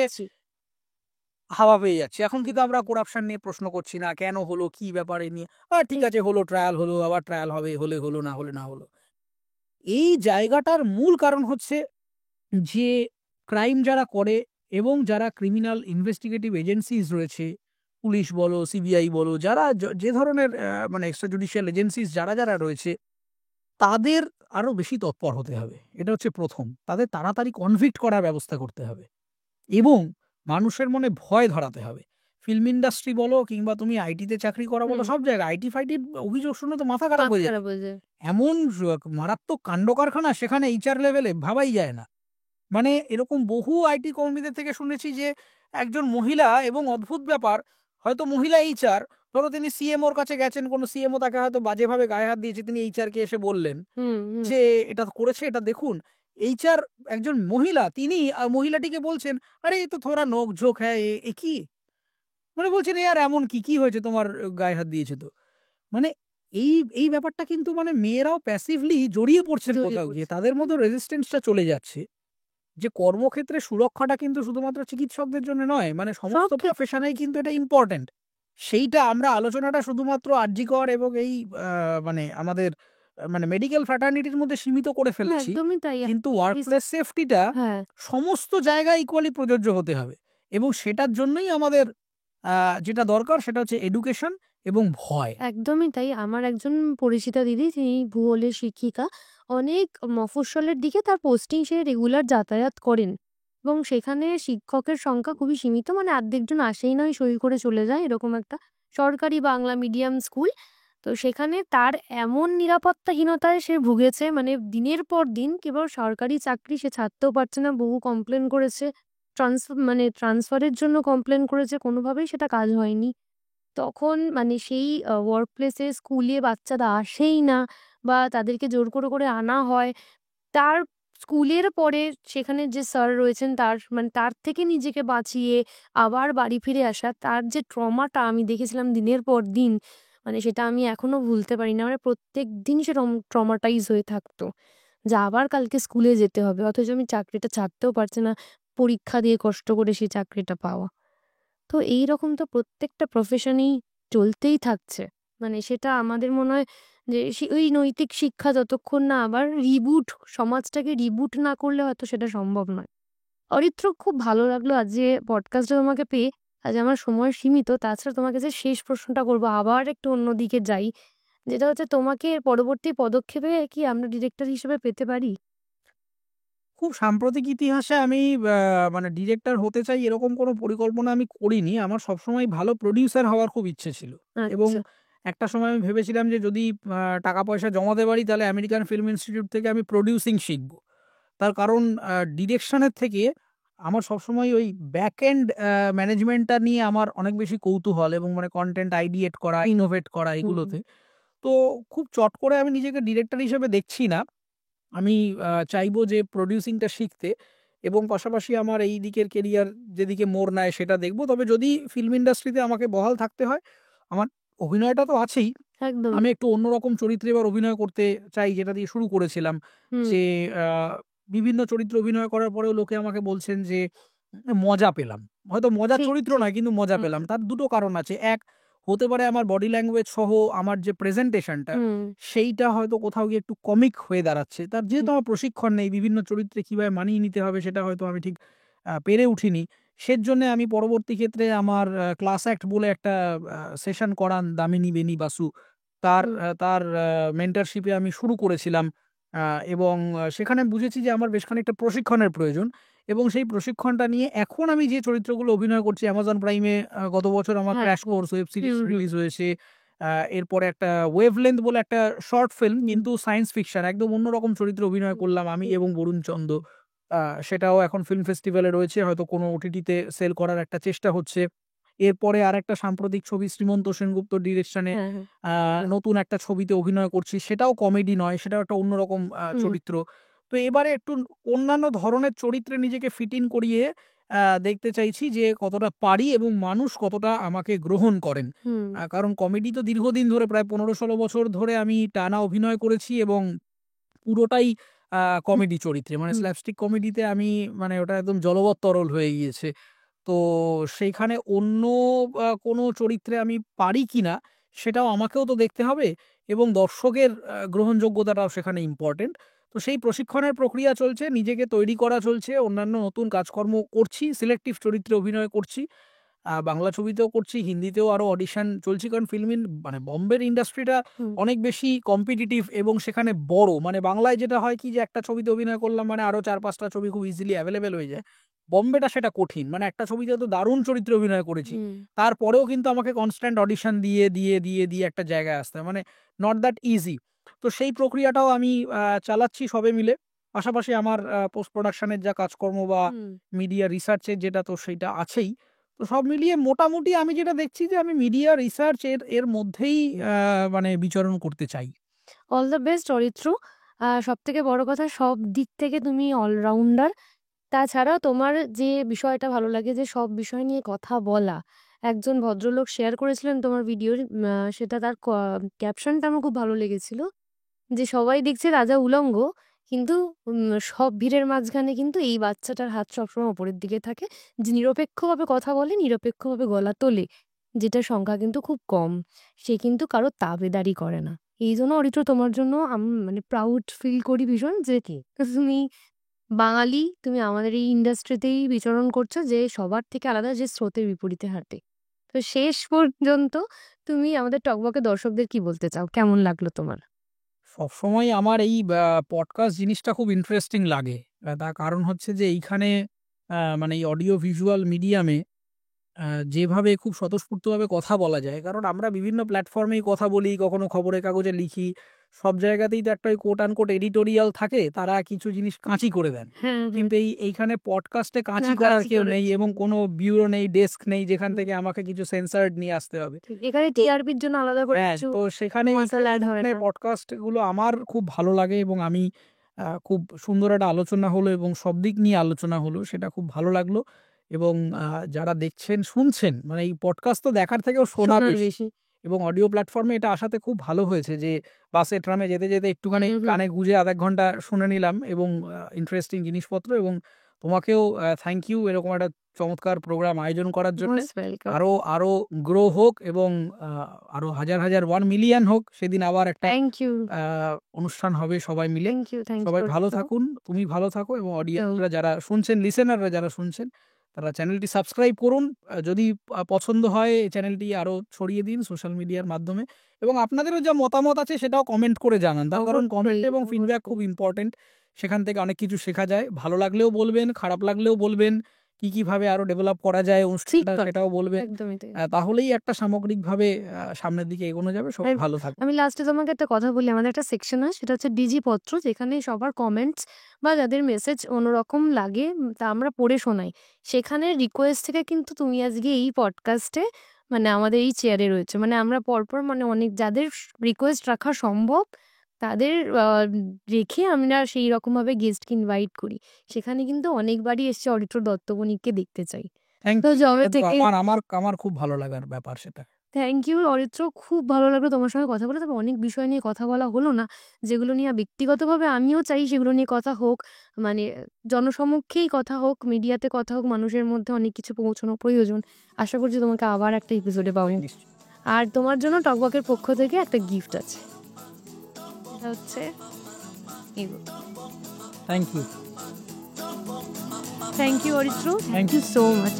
হাওয়া পেয়ে যাচ্ছে। এখন কিন্তু আমরা করাপশন নিয়ে প্রশ্ন করছি না, কেন হলো, কি ব্যাপারে নিয়ে, ঠিক আছে হলো, ট্রায়াল হলো, আবার ট্রায়াল হবে, হলে হলো, না হলে না হলো। এই জায়গাটার মূল কারণ হচ্ছে যে ক্রাইম যারা করে এবং যারা ক্রিমিনাল ইনভেস্টিগেটিভ এজেন্সিস রয়েছে, পুলিশ বলো, সিবিআই বলো, যারা যে ধরনের মানে এক্সট্রা জুডিশিয়াল এজেন্সিস যারা যারা রয়েছে, তাদের আরো বেশি তৎপর হতে হবে। এটা হচ্ছে প্রথম। তাদের তাড়াতাড়ি কনভিক্ট করার ব্যবস্থা করতে হবে এবং মানুষের মনে ভয় ধরাতে হবে। ফিল্ম ইন্ডাস্ট্রি বলো কিংবা তুমি আইটিতে চাকরি করা বলো, সব জায়গায় আইটি ফাইটির অভিযোগ শুনে তো মাথা খারাপ হয়ে যায়। এমন মারাত্মক কাণ্ড কারখানা সেখানে এইচআর লেভেলে ভাবাই যায় না। মানে এরকম বহু আইটি কর্মীদের থেকে শুনেছি যে একজন মহিলা, এবং অদ্ভুত ব্যাপার, হয়তো মহিলা এইচআর, ধরো তিনি সিএমওর কাছে গেছেন, কোনো সিএমও তাকে হয়তো বাজেভাবে গায়ে হাত দিয়েছে, তিনি এইচআর কে এসে বললেন যে এটা করেছে, এটা দেখুন। এইচআর একজন মহিলা, তিনি মহিলাটিকে বলছেন, আরে এই তো থোড়া নোক ঝোঁক হ্যাঁ, এ কি, মানে বলছেন আর এমন কি কি হয়েছে, তোমার গায়ে হাত দিয়েছে তো। মানে এই এই ব্যাপারটা কিন্তু মানে মেয়েরাও প্যাসিভলি জড়িয়ে পড়ছেন কোথাও গিয়ে, তাদের মধ্যে রেজিস্ট্যান্সটা চলে যাচ্ছে। যে কর্মক্ষেত্রে সুরক্ষাটা কিন্তু শুধুমাত্র চিকিৎসকদের জন্য নয়, মানে সমস্ত প্রফেশনেই কিন্তু এটা ইম্পর্টেন্ট। সেইটা আমরা আলোচনাটা শুধুমাত্র আরজিকর এবং এই মানে আমাদের মানে মেডিকেল ফ্র্যাটার্নিটির মধ্যে সীমিত করে ফেলছি, কিন্তু ওয়ার্কপ্লেস সেফটিটা সমস্ত জায়গায় ইকুয়ালি প্রযোজ্য হতে হবে। এবং সেটার জন্যই আমাদের যেটা দরকার সেটা হচ্ছে এডুকেশন এবং ভয়। একদমই তাই। আমার একজন পরিচিতা দিদি, তিনি ভূগোলের শিক্ষিকা, অনেক মফস্বলের দিকে তার পোস্টিং, সে রেগুলার যাতায়াত করেন এবং সেখানে শিক্ষকের সংখ্যা খুবই সীমিত, মানে অর্ধেকজন আসেই নয়, সই করে চলে যায়, এরকম একটা সরকারি বাংলা মিডিয়াম স্কুল। তো সেখানে তার এমন নিরাপত্তাহীনতায় সে ভুগেছে, মানে দিনের পর দিন, কেবল সরকারি চাকরি সে ছাড়তেও পারছে না, বহু কমপ্লেন করেছে, ট্রান্সফারের জন্য কমপ্লেন করেছে, কোনোভাবেই সেটা কাজ হয়নি। তখন মানে সেই ওয়ার্ক প্লেসে, স্কুলে বাচ্চারা আসেই না বা তাদেরকে জোর করে আনা হয়। তার স্কুলের পরে সেখানে যে স্যার রয়েছেন, তার মানে তার থেকে নিজেকে বাঁচিয়ে আবার বাড়ি ফিরে আসা, তার যে ট্রমাটা আমি দেখেছিলাম দিনের পর দিন, মানে সেটা আমি এখনো ভুলতে পারি না। মানে প্রত্যেকদিন সে ট্রমাটাইজ হয়ে থাকতো যে আবার কালকে স্কুলে যেতে হবে, অথচ আমি চাকরিটা ছাড়তেও পারছি না, পরীক্ষা দিয়ে কষ্ট করে সেই চাকরিটা পাওয়া। তো এইরকম তো প্রত্যেকটা প্রফেশনেই চলতেই থাকছে। মানে সেটা আমাদের মনে হয় যে ওই নৈতিক শিক্ষা যতক্ষণ না আবার সমাজটাকে রিবুট না করলে হয়তো সেটা সম্ভব নয়। অরিত্র, খুব ভালো লাগলো আজ যে পডকাস্টে তোমাকে পেয়ে। আজ আমার সময় সীমিত, তাছাড়া তোমাকে যে শেষ প্রশ্নটা করবো, আবার একটু অন্যদিকে যাই, যেটা হচ্ছে তোমাকে পরবর্তী পদক্ষেপে কি আমরা ডিরেক্টর হিসেবে পেতে পারি? খুব সাম্প্রতিক ইতিহাসে আমি মানে ডিরেক্টর হতে চাই এরকম কোনো পরিকল্পনা আমি করিনি। আমার সবসময় ভালো প্রোডিউসার হওয়ার খুব ইচ্ছে ছিল এবং একটা সময় আমি ভেবেছিলাম যে যদি টাকা পয়সা জমাতে পারি তাহলে আমেরিকান ফিল্ম ইনস্টিটিউট থেকে আমি প্রোডিউসিং শিখব। তার কারণ ডিরেকশনের থেকে আমার সবসময় ওই ব্যাক এন্ড ম্যানেজমেন্টটা নিয়ে আমার অনেক বেশি কৌতূহল, এবং মানে কন্টেন্ট আইডিয়েট করা, ইনোভেট করা, এগুলোতে। তো খুব চট করে আমি নিজেকে ডিরেক্টর হিসেবে দেখছি না। আমি চাইবো যে প্রোডিউসিংটা শিখতে, এবং পাশাপাশি আমার এই দিকের কেরিয়ার যেদিকে মোড় নেয় সেটা দেখবো। তবে যদি ফিল্ম ইন্ডাস্ট্রিতে আমাকে বহাল থাকতে হয়, আমার অভিনয়টা তো আছেই, আমি একটু অন্যরকম চরিত্রে এবার অভিনয় করতে চাই, যেটা দিয়ে শুরু করেছিলাম। যে বিভিন্ন চরিত্রে অভিনয় করার পরেও লোকে আমাকে বলছেন যে মজা পেলাম। হয়তো মজার চরিত্র নয়, কিন্তু মজা পেলাম। তার দুটো কারণ আছে। এক, হতে পারে আমার বডি ল্যাঙ্গুয়েজ সহ আমার যে প্রেজেন্টেশনটা, সেইটা হয়তো কোথাও গিয়ে একটু কমিক হয়ে দাঁড়াচ্ছে। তার যেহেতু আমার প্রশিক্ষণ নেই, বিভিন্ন চরিত্রে কিভাবে মানিয়ে নিতে হবে সেটা হয়তো আমি ঠিক পেরে উঠিনি। সেজন্য আমি পরবর্তী ক্ষেত্রে আমার ক্লাস অ্যাক্ট বলে একটা সেশন করান দামিনী বেনি বাসু, তার তার মেন্টরশিপে আমি শুরু করেছিলাম। এবং সেখানে বুঝেছি যে আমার বেশ খানিকটা প্রশিক্ষণের প্রয়োজন, এবং সেই প্রশিক্ষণটা নিয়ে এখন আমি যে চরিত্রগুলো অভিনয় করছি, অ্যামাজন প্রাইমে গত বছর আমার crash course web series release হয়েছে। এরপরে একটা ওয়েভলেন্থ বলে একটা শর্ট ফিল্ম, কিন্তু সায়েন্স ফিকশন, একদম অন্যরকম চরিত্রে অভিনয় করলাম আমি এবং বরুণ চন্দ। সেটাও এখন ফিল্ম ফেস্টিভ্যালে রয়েছে, হয়তো কোনো ওটিটিতে সেল করার একটা চেষ্টা হচ্ছে। এরপরে আর একটা সাম্প্রতিক ছবি শ্রীমন্ত সেনগুপ্ত ডিরেকশনে নতুন একটা ছবিতে অভিনয় করছি, সেটাও কমেডি নয়, সেটাও একটা অন্যরকম চরিত্র। তো এবারে একটু অন্যান্য ধরনের চরিত্রে নিজেকে ফিট ইন করিয়ে দেখতে চাইছি যে কতটা পারি এবং মানুষ কতটা আমাকে গ্রহণ করেন। কারণ কমেডি তো দীর্ঘদিন ধরে, প্রায় 15-16 বছর ধরে আমি টানা অভিনয় করেছি, এবং পুরোটাই কমেডি চরিত্রে, মানে স্ল্যাপস্টিক কমেডিতে আমি, মানে ওটা একদম জলবৎ তরল হয়ে গিয়েছে। তো সেইখানে অন্য কোনো চরিত্রে আমি পারি কিনা সেটাও আমাকেও তো দেখতে হবে, এবং দর্শকের গ্রহণযোগ্যতাটাও সেখানে ইম্পর্টেন্ট। তো সেই প্রশিক্ষণের প্রক্রিয়া চলছে, নিজেকে তৈরি করা চলছে, অন্যান্য নতুন কাজকর্ম করছি, সিলেক্টিভ চরিত্রে অভিনয় করছি, বাংলা ছবিতেও করছি, হিন্দিতেও আরও অডিশন চলছে, কারণ মানে বম্বের ইন্ডাস্ট্রিটা অনেক বেশি কম্পিটিটিভ এবং সেখানে বড়। মানে বাংলায় যেটা হয় কি যে একটা ছবিতে অভিনয় করলাম মানে আরও 4-5টা ছবি খুব ইজিলি অ্যাভেলেবেল হয়ে যায়, বম্বেটা সেটা কঠিন। মানে একটা ছবিতে তো দারুণ চরিত্রে অভিনয় করেছি, তারপরেও কিন্তু আমাকে কনস্ট্যান্ট অডিশন দিয়ে দিয়ে দিয়ে দিয়ে একটা জায়গায় আসতে হয়, মানে নট দ্যাট ইজি। তো সেই প্রক্রিয়াটাও আমি চালাচ্ছি সবে মিলে। পাশাপাশি আমার পোস্ট প্রোডাকশনের যা কাজকর্ম বা মিডিয়া রিসার্চের যেটা, তো সেইটা আছেই। তো সব মিলিয়ে মোটামুটি আমি যেটা দেখছি যে আমি মিডিয়া রিসার্চ এর মধ্যেই মানে বিচরণ করতে চাই। All the best Aritra. সব থেকে বড় কথা, সব দিক থেকে তুমি অলরাউন্ডার। তাছাড়া তোমার যে বিষয়টা ভালো লাগে যে সব বিষয় নিয়ে কথা বলা, একজন ভদ্রলোক শেয়ার করেছিলেন তোমার ভিডিওর, সেটা তার ক্যাপশনটা আমার খুব ভালো লেগেছিল, যে সবাই দেখছে রাজা উলঙ্গ, কিন্তু সব ভিড়ের মাঝখানে কিন্তু এই বাচ্চাটার হাত সবসময় ওপরের দিকে থাকে, যে নিরপেক্ষভাবে কথা বলে, নিরপেক্ষভাবে গলা তোলে, যেটা সংখ্যা কিন্তু খুব কম। সে কিন্তু কারো তাবেদারি করে না। এই জন্য অরিত্র, তোমার জন্য আমি মানে প্রাউড ফিল করি ভীষণ, যে তুমি বাঙালি, তুমি আমাদের এই ইন্ডাস্ট্রিতেই বিচরণ করছো, যে সবার থেকে আলাদা, যে স্রোতের বিপরীতে হাঁটে। তো শেষ পর্যন্ত তুমি আমাদের টকবকে দর্শকদের কি বলতে চাও? কেমন লাগলো তোমার? সবসময় আমার এই পডকাস্ট জিনিসটা খুব ইন্টারেস্টিং লাগে। তার কারণ হচ্ছে যে এইখানে মানে এই অডিও ভিজুয়াল মিডিয়ামে যেভাবে খুব স্বতঃস্ফূর্তভাবে কথা বলা যায়, কারণ আমরা বিভিন্ন প্ল্যাটফর্মেই কথা বলি, কখনো খবরের কাগজে লিখি, সব জায়গাতেই তো একটা কোট আনকোট এডিটোরিয়াল থাকে, তারা কিছু জিনিস কাঁচি করে দেন। কিন্তু এইখানে পডকাস্টে কাঁচি করার কেউ নেই, এবং কোনো বিউরো নেই, ডেস্ক নেই যেখান থেকে আমাকে কিছু সেন্সার্ড নিয়ে আসতে হবে। এখানে টিআরপির জন্য আলাদা করে হ্যাঁ, তো সেখানে পডকাস্ট গুলো আমার খুব ভালো লাগে, এবং আমি খুব সুন্দর একটা আলোচনা হলো এবং সব দিক নিয়ে আলোচনা হলো, সেটা খুব ভালো লাগলো। এবং যারা দেখছেন শুনছেন, মানে এই পডকাস্ট তো দেখার থেকেও শোনা বেশি, এবং অডিও প্ল্যাটফর্মে এটা আসাতে খুব ভালো হয়েছে যে বাসে ট্রামে যেতে যেতে একটুখানি কানে গুঁজে আধা ঘন্টা শুনে নিলাম, এবং ইন্টারেস্টিং জিনিসপত্র। এবং তোমাকেও থ্যাংক ইউ এরকম একটা চমৎকার প্রোগ্রাম আয়োজন করার জন্য। আরো আরো গ্রো হোক, এবং আরো হাজার হাজার 1 মিলিয়ন হোক, সেদিন আবার একটা অনুষ্ঠান হবে সবাই মিলে। সবাই ভালো থাকুন, তুমি ভালো থাকো, এবং অডিয়েন্সরা যারা শুনছেন, লিসেনাররা যারা শুনছেন, তারা চ্যানেলটি সাবস্ক্রাইব করুন। যদি পছন্দ হয় এই চ্যানেলটি আরো ছড়িয়ে দিন সোশ্যাল মিডিয়ার মাধ্যমে, এবং আপনাদেরও যা মতামত আছে সেটাও কমেন্ট করে জানান, তার কারণ কমেন্ট এবং ফিডব্যাক খুব ইম্পর্টেন্ট। সেখান থেকে অনেক কিছু শেখা যায়। ভালো লাগলেও বলবেন, খারাপ লাগলেও বলবেন, কিভাবে আরো ডেভেলপ করা যায় সেটাও বলবেন। তাহলেই একটা সামগ্রিকভাবে সামনের দিকে এগোনো যাবে। সবাই ভালো থাকবে। আমি লাস্টে তোমাকে একটা কথা বলি, আমাদের একটা সেকশন আছে, সেটা হচ্ছে ডিজি পত্র, যেখানে সবার কমেন্টস বা যাদের মেসেজ অন্যরকম লাগে তা আমরা পড়ে শোনাই। সেখানে রিকোয়েস্ট থেকে কিন্তু তুমি আজকে এই পডকাস্টে মানে আমাদের এই চেয়ারে রয়েছে। মানে আমরা পরপর মানে অনেক যাদের রিকোয়েস্ট রাখা সম্ভব তাদের রেখে আমরা সেই রকমভাবে গেস্টকে ইনভাইট করি। সেখানে কিন্তু অনেকবারই এসছে অরিত্র দত্ত বণিককে দেখতে চাই। আমার খুব ভালো লাগার ব্যাপার সেটা। থ্যাংক ইউ অরিত্র, খুব ভালো লাগলো তোমার সঙ্গে কথা বলে। তবে অনেক বিষয় নিয়ে কথা বলা হলো না, যেগুলো নিয়ে ব্যক্তিগতভাবে আমিও চাই সেগুলো নিয়ে কথা হোক, মানে জনসমক্ষেই কথা হোক, মিডিয়াতে কথা হোক, মানুষের মধ্যে অনেক কিছু পৌঁছানো প্রয়োজন। আশা করছি তোমাকে আবার একটা এপিসোডে পাবো। আর তোমার জন্য টকবকের পক্ষ থেকে একটা গিফট আছে, এটা হচ্ছে thank you Aritra, thank you so much.